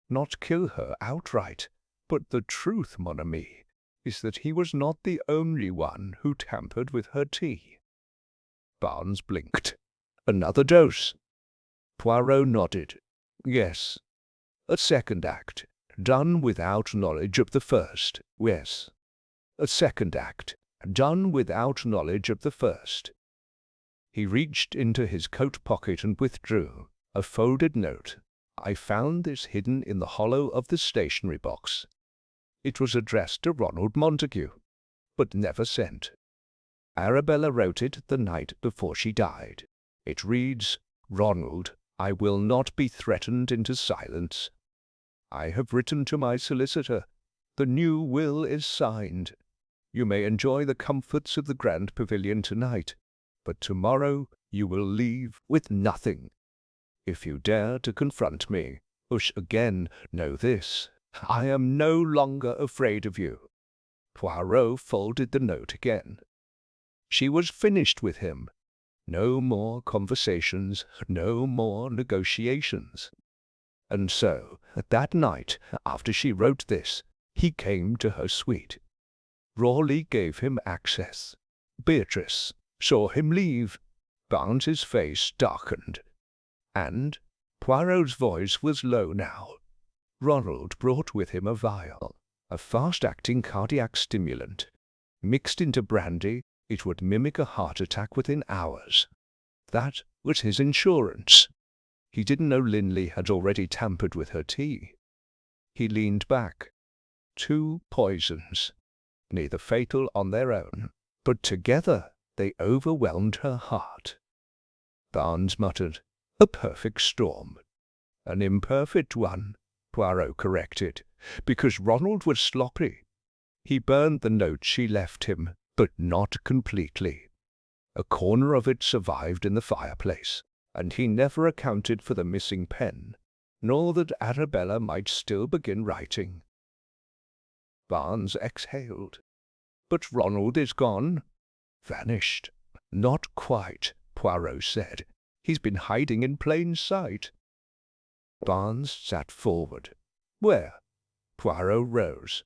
[SPEAKER 1] not kill her outright. But the truth, mon ami, is that he was not the only one who tampered with her tea." Barnes blinked. "Another dose?" Poirot nodded. "Yes. A second act, done without knowledge of the first. Yes. A second act, done without knowledge of the first." He reached into his coat pocket and withdrew a folded note. "I found this hidden in the hollow of the stationery box. It was addressed to Ronald Montague, but never sent. Arabella wrote it the night before she died. It reads, 'Ronald, I will not be threatened into silence. I have written to my solicitor. The new will is signed. You may enjoy the comforts of the Grand Pavilion tonight, but tomorrow you will leave with nothing. If you dare to confront me, again, know this. I am no longer afraid of you." Poirot folded the note again. She was finished with him. No more conversations, no more negotiations. And so, that night, after she wrote this, he came to her suite. Rawley gave him access. Beatrice saw him leave. Barnes's face darkened. And Poirot's voice was low now. Ronald brought with him a vial, a fast-acting cardiac stimulant. Mixed into brandy, it would mimic a heart attack within hours. That was his insurance. He didn't know Linley had already tampered with her tea. He leaned back. 2 poisons, neither fatal on their own, but together they overwhelmed her heart. Barnes muttered, "A perfect storm." "An imperfect one," Poirot corrected. because Ronald was sloppy. He burned the note she left him, but not completely. A corner of it survived in the fireplace, and he never accounted for the missing pen, nor that Arabella might still begin writing. Barnes exhaled. But Ronald is gone. Vanished. Not quite, Poirot said. He's been hiding in plain sight. Barnes sat forward. Where? Poirot rose.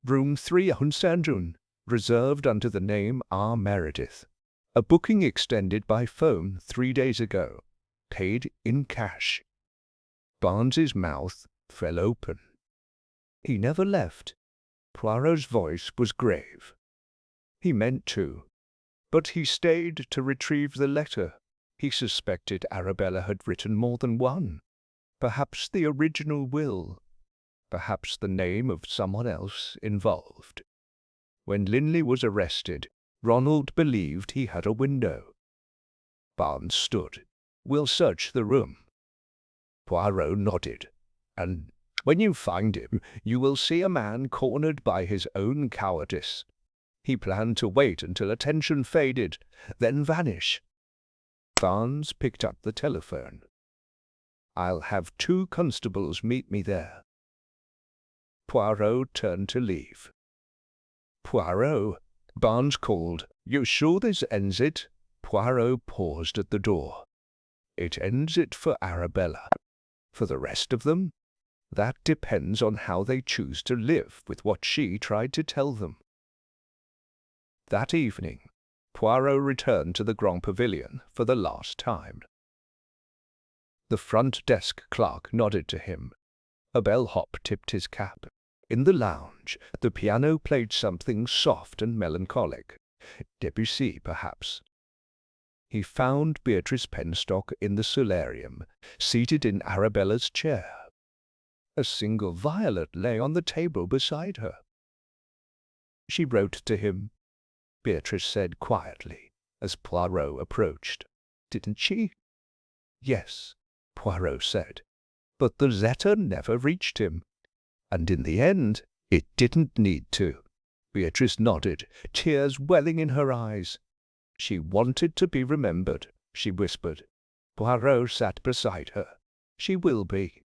[SPEAKER 1] Room 3 untangle, reserved under the name R. Meredith. A booking extended by phone 3 days ago. Paid in cash. Barnes's mouth fell open. He never left. Poirot's voice was grave. He meant to, but he stayed to retrieve the letter. He suspected Arabella had written more than one. Perhaps the original will. Perhaps the name of someone else involved. When Linley was arrested, Ronald believed he had a window. Barnes stood. We'll search the room. Poirot nodded. And when you find him, you will see a man cornered by his own cowardice. He planned to wait until attention faded, then vanish. Barnes picked up the telephone. I'll have 2 constables meet me there. Poirot turned to leave. Poirot, Barnes called. You sure this ends it? Poirot paused at the door. It ends it for Arabella. For the rest of them? That depends on how they choose to live with what she tried to tell them. That evening, Poirot returned to the Grand Pavilion for the last time. The front desk clerk nodded to him. A bellhop tipped his cap. In the lounge, the piano played something soft and melancholic. Debussy, perhaps. He found Beatrice Penstock in the solarium, seated in Arabella's chair. A single violet lay on the table beside her. She wrote to him, Beatrice said quietly, as Poirot approached. Didn't she? Yes, Poirot said, but the letter never reached him. And in the end, it didn't need to. Beatrice nodded, tears welling in her eyes. She wanted to be remembered, she whispered. Poirot sat beside her. She will be.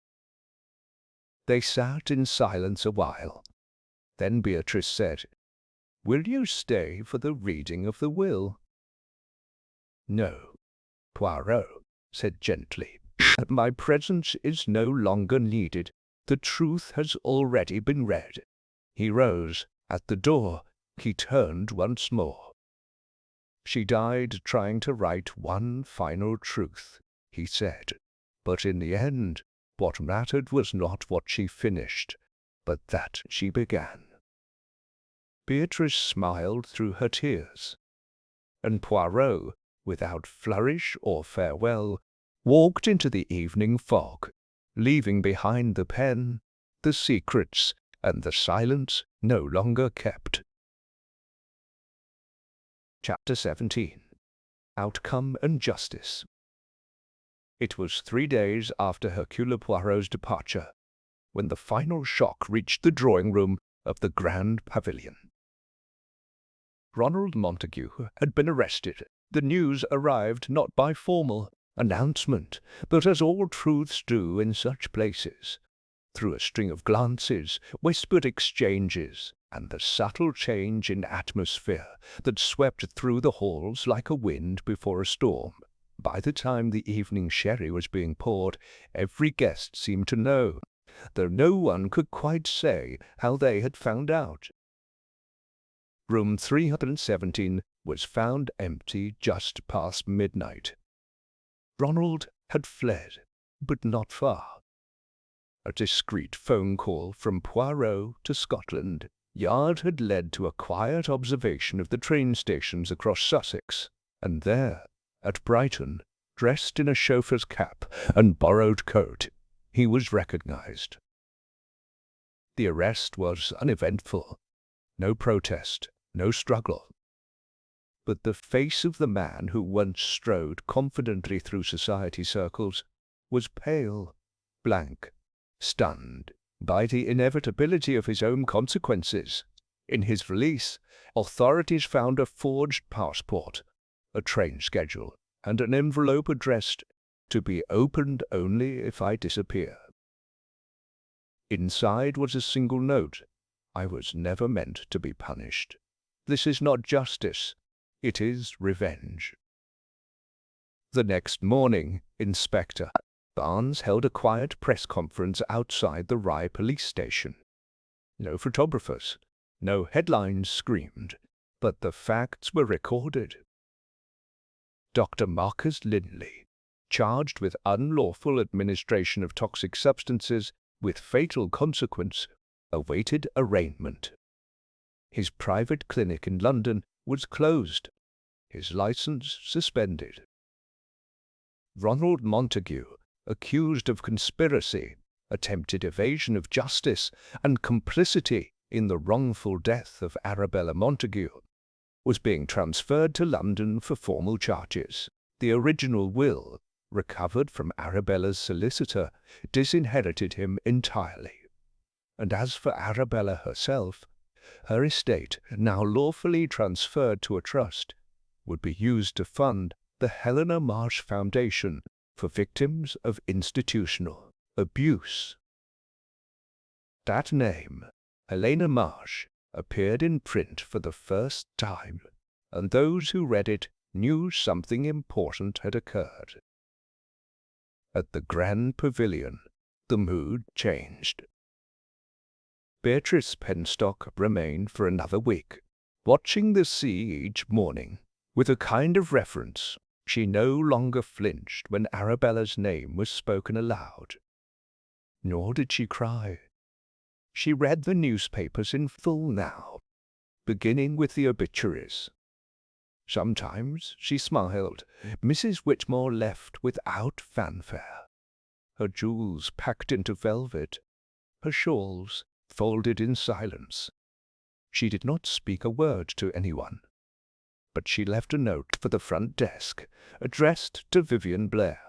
[SPEAKER 1] They sat in silence a while. Then Beatrice said, Will you stay for the reading of the will? No, Poirot said gently. My presence is no longer needed. The truth has already been read. He rose. At the door, he turned once more. She died trying to write one final truth, he said. But in the end, what mattered was not what she finished, but that she began. Beatrice smiled through her tears, and Poirot, without flourish or farewell, walked into the evening fog, leaving behind the pen, the secrets, and the silence no longer kept. Chapter 17. Outcome and Justice. It was 3 days after Hercule Poirot's departure, when the final shock reached the drawing-room of the Grand Pavilion. Ronald Montague had been arrested. The news arrived not by formal announcement, but as all truths do in such places, through a string of glances, whispered exchanges, and the subtle change in atmosphere that swept through the halls like a wind before a storm. By the time the evening sherry was being poured, every guest seemed to know, though no one could quite say how they had found out. Room 317 was found empty just past midnight. Ronald had fled, but not far. A discreet phone call from Poirot to Scotland Yard had led to a quiet observation of the train stations across Sussex, and there, at Brighton, dressed in a chauffeur's cap and borrowed coat, he was recognized. The arrest was uneventful. No protest, no struggle. But the face of the man who once strode confidently through society circles was pale, blank, stunned, by the inevitability of his own consequences. In his release, authorities found a forged passport, a train schedule, and an envelope addressed to be opened only if I disappear. Inside was a single note: I was never meant to be punished. This is not justice, it is revenge. The next morning, Inspector Barnes held a quiet press conference outside the Rye police station. No photographers, no headlines screamed, but the facts were recorded. Dr. Marcus Linley, charged with unlawful administration of toxic substances with fatal consequence, awaited arraignment. His private clinic in London was closed, his license suspended. Ronald Montague, accused of conspiracy, attempted evasion of justice, and complicity in the wrongful death of Arabella Montague, was being transferred to London for formal charges. The original will, recovered from Arabella's solicitor, disinherited him entirely. And as for Arabella herself, her estate, now lawfully transferred to a trust, would be used to fund the Helena Marsh Foundation for victims of institutional abuse. That name, Helena Marsh, appeared in print for the first time, and those who read it knew something important had occurred. At the Grand Pavilion, the mood changed. Beatrice Penstock remained for another week, watching the sea each morning. With a kind of reverence, she no longer flinched when Arabella's name was spoken aloud. Nor did she cry. She read the newspapers in full now, beginning with the obituaries. Sometimes she smiled. Mrs. Whitmore left without fanfare, her jewels packed into velvet, her shawls folded in silence. She did not speak a word to anyone, but she left a note for the front desk, addressed to Vivian Blair.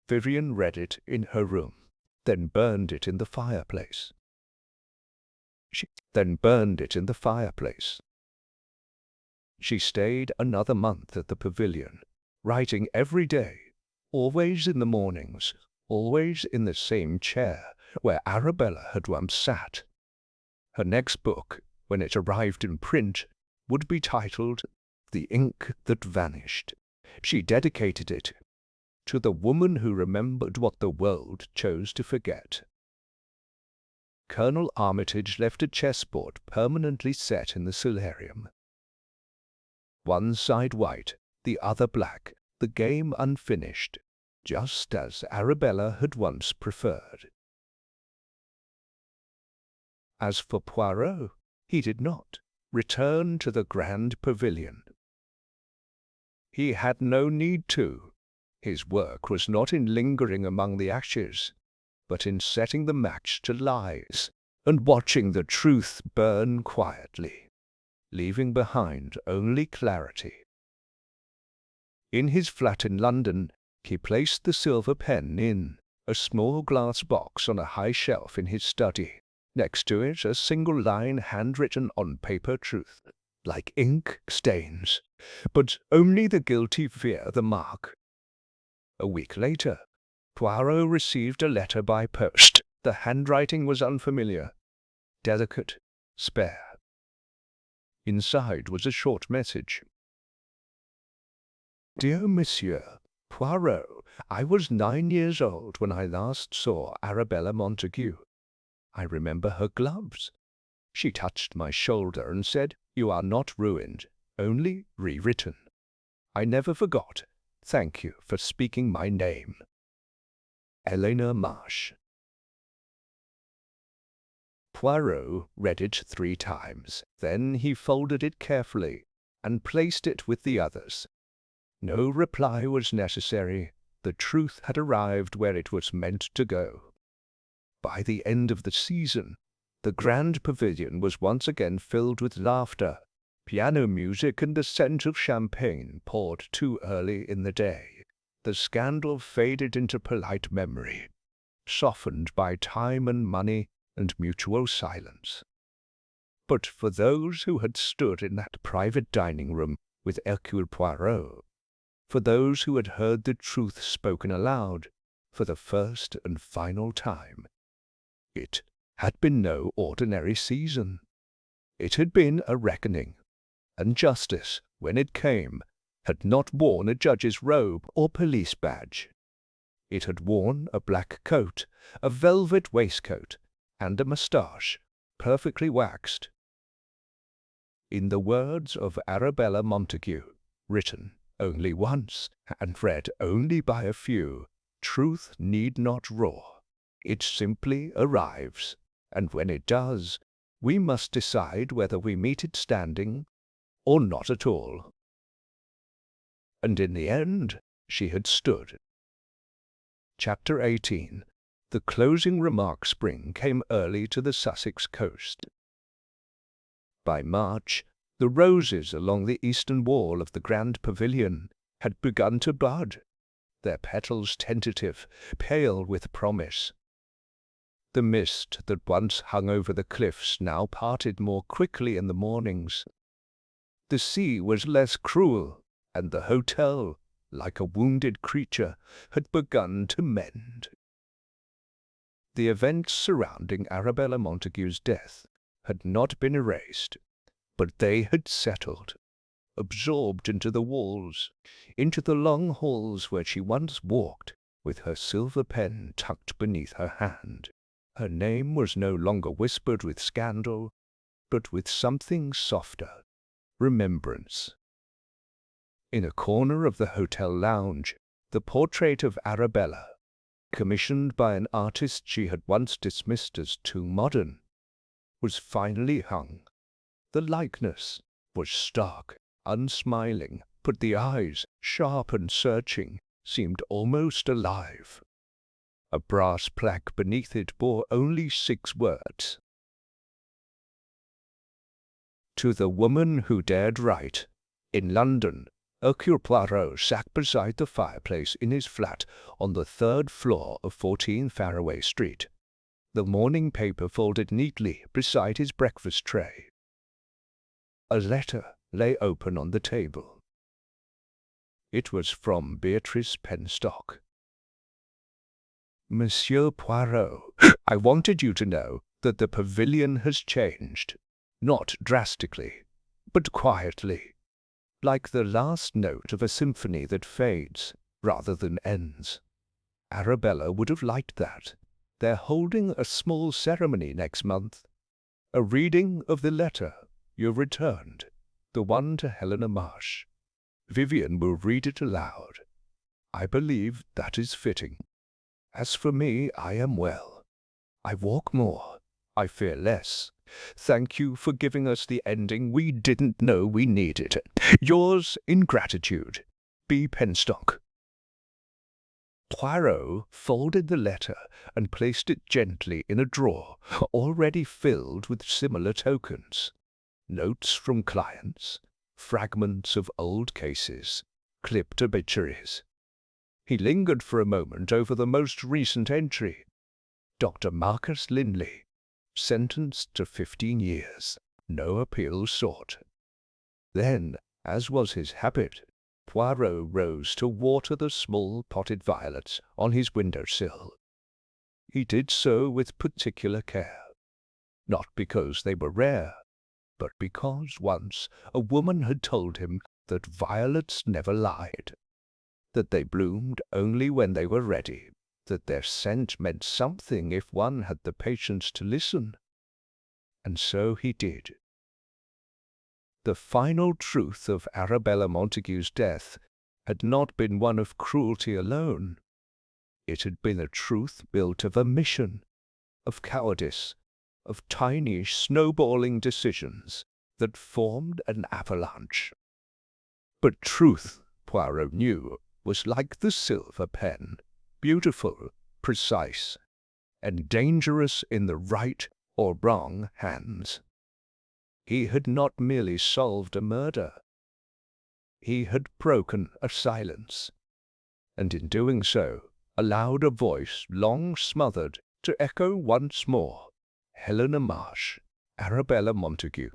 [SPEAKER 1] Vivian read it in her room, then burned it in the fireplace. She stayed another month at the Pavilion, writing every day, always in the mornings, always in the same chair where Arabella had once sat. Her next book, when it arrived in print, would be titled The Ink That Vanished. She dedicated it to the woman who remembered what the world chose to forget. Colonel Armitage left a chessboard permanently set in the solarium. One side white, the other black, the game unfinished, just as Arabella had once preferred. As for Poirot, he did not return to the Grand Pavilion. He had no need to. His work was not in lingering among the ashes, but in setting the match to lies and watching the truth burn quietly, leaving behind only clarity. In his flat in London, he placed the silver pen in a small glass box on a high shelf in his study. Next to it, a single line handwritten on paper truth, like ink stains, but only the guilty fear the mark. A week later, Poirot received a letter by post. The handwriting was unfamiliar, delicate, spare. Inside was a short message. Dear Monsieur Poirot, I was 9 years old when I last saw Arabella Montague. I remember her gloves. She touched my shoulder and said, "You are not ruined, only rewritten." I never forgot. Thank you for speaking my name. Helena Marsh. Poirot read it 3 times. Then he folded it carefully and placed it with the others. No reply was necessary. The truth had arrived where it was meant to go. By the end of the season, the Grand Pavilion was once again filled with laughter, piano music, and the scent of champagne poured too early in the day. The scandal faded into polite memory. softened by time and money and mutual silence. But for those who had stood in that private dining room with Hercule Poirot, for those who had heard the truth spoken aloud for the first and final time, it had been no ordinary season. It had been a reckoning, and justice, when it came, had not worn a judge's robe or police badge. It had worn a black coat, a velvet waistcoat, and a moustache, perfectly waxed. In the words of Arabella Montague, written only once and read only by a few, truth need not roar. It simply arrives, and when it does, we must decide whether we meet it standing or not at all. And in the end, she had stood. Chapter 18. The closing remark. Spring came early to the Sussex coast. By March, the roses along the eastern wall of the grand pavilion had begun to bud, their petals tentative, pale with promise. The mist that once hung over the cliffs now parted more quickly in the mornings. The sea was less cruel, and the hotel, like a wounded creature, had begun to mend. The events surrounding Arabella Montague's death had not been erased, but they had settled, absorbed into the walls, into the long halls where she once walked with her silver pen tucked beneath her hand. Her name was no longer whispered with scandal, but with something softer, remembrance. In a corner of the hotel lounge, the portrait of Arabella, commissioned by an artist she had once dismissed as too modern, was finally hung. The likeness was stark, unsmiling, but the eyes, sharp and searching, seemed almost alive. A brass plaque beneath it bore only 6 words. To the woman who dared write, in London, Hercule Poirot sat beside the fireplace in his flat on the 3rd floor of 14 Faraway Street, the morning paper folded neatly beside his breakfast tray. A letter lay open on the table. It was from Beatrice Penstock. Monsieur Poirot, I wanted you to know that the pavilion has changed, not drastically, but quietly, like the last note of a symphony that fades rather than ends. Arabella would have liked that. They're holding a small ceremony next month, a reading of the letter you returned, the one to Helena Marsh. Vivian will read it aloud. I believe that is fitting. As for me, I am well. I walk more. I fear less. Thank you for giving us the ending we didn't know we needed. Yours in gratitude, B. Penstock. Poirot folded the letter and placed it gently in a drawer already filled with similar tokens. Notes from clients, fragments of old cases, clipped obituaries. He lingered for a moment over the most recent entry. Dr. Marcus Linley, sentenced to 15 years, no appeal sought. Then, as was his habit, Poirot rose to water the small potted violets on his window-sill. He did so with particular care, not because they were rare, but because once a woman had told him that violets never lied, that they bloomed only when they were ready, that their scent meant something if one had the patience to listen. And so he did. The final truth of Arabella Montague's death had not been one of cruelty alone. It had been a truth built of omission, of cowardice, of tiny snowballing decisions that formed an avalanche. But truth, Poirot knew, was like the silver pen, beautiful, precise, and dangerous in the right or wrong hands. He had not merely solved a murder. He had broken a silence, and in doing so, allowed a voice long smothered to echo once more. Helena Marsh, Arabella Montague,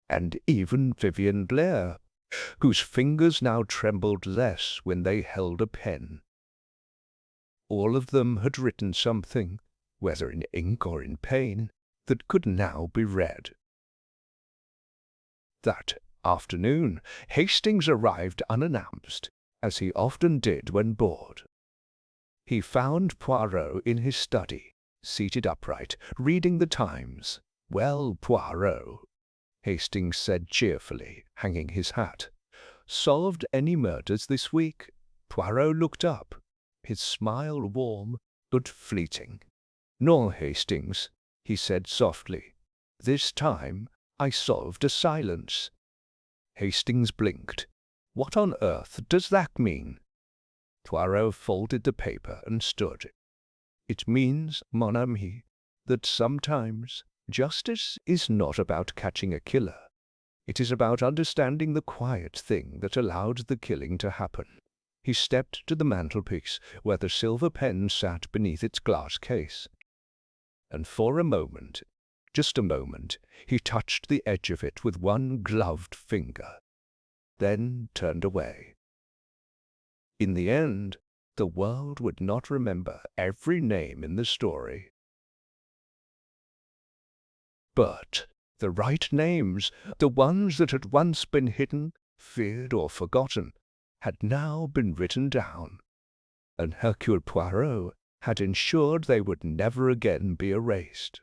[SPEAKER 1] and even Vivian Blair, whose fingers now trembled less when they held a pen. All of them had written something, whether in ink or in pain, that could now be read. That afternoon, Hastings arrived unannounced, as he often did when bored. He found Poirot in his study, seated upright, reading the Times. "Well, Poirot," Hastings said cheerfully, hanging his hat, "solved any murders this week?" Poirot looked up, his smile warm but fleeting. "No, Hastings," he said softly. "This time I solved a silence." Hastings blinked. "What on earth does that mean?" Poirot folded the paper and stood. "It means, mon ami, that sometimes justice is not about catching a killer. It is about understanding the quiet thing that allowed the killing to happen." He stepped to the mantelpiece, where the silver pen sat beneath its glass case, and for a moment, just a moment, he touched the edge of it with one gloved finger, then turned away. In the end, the world would not remember every name in the story, but the right names, the ones that had once been hidden, feared, or forgotten, had now been written down, and Hercule Poirot had ensured they would never again be erased.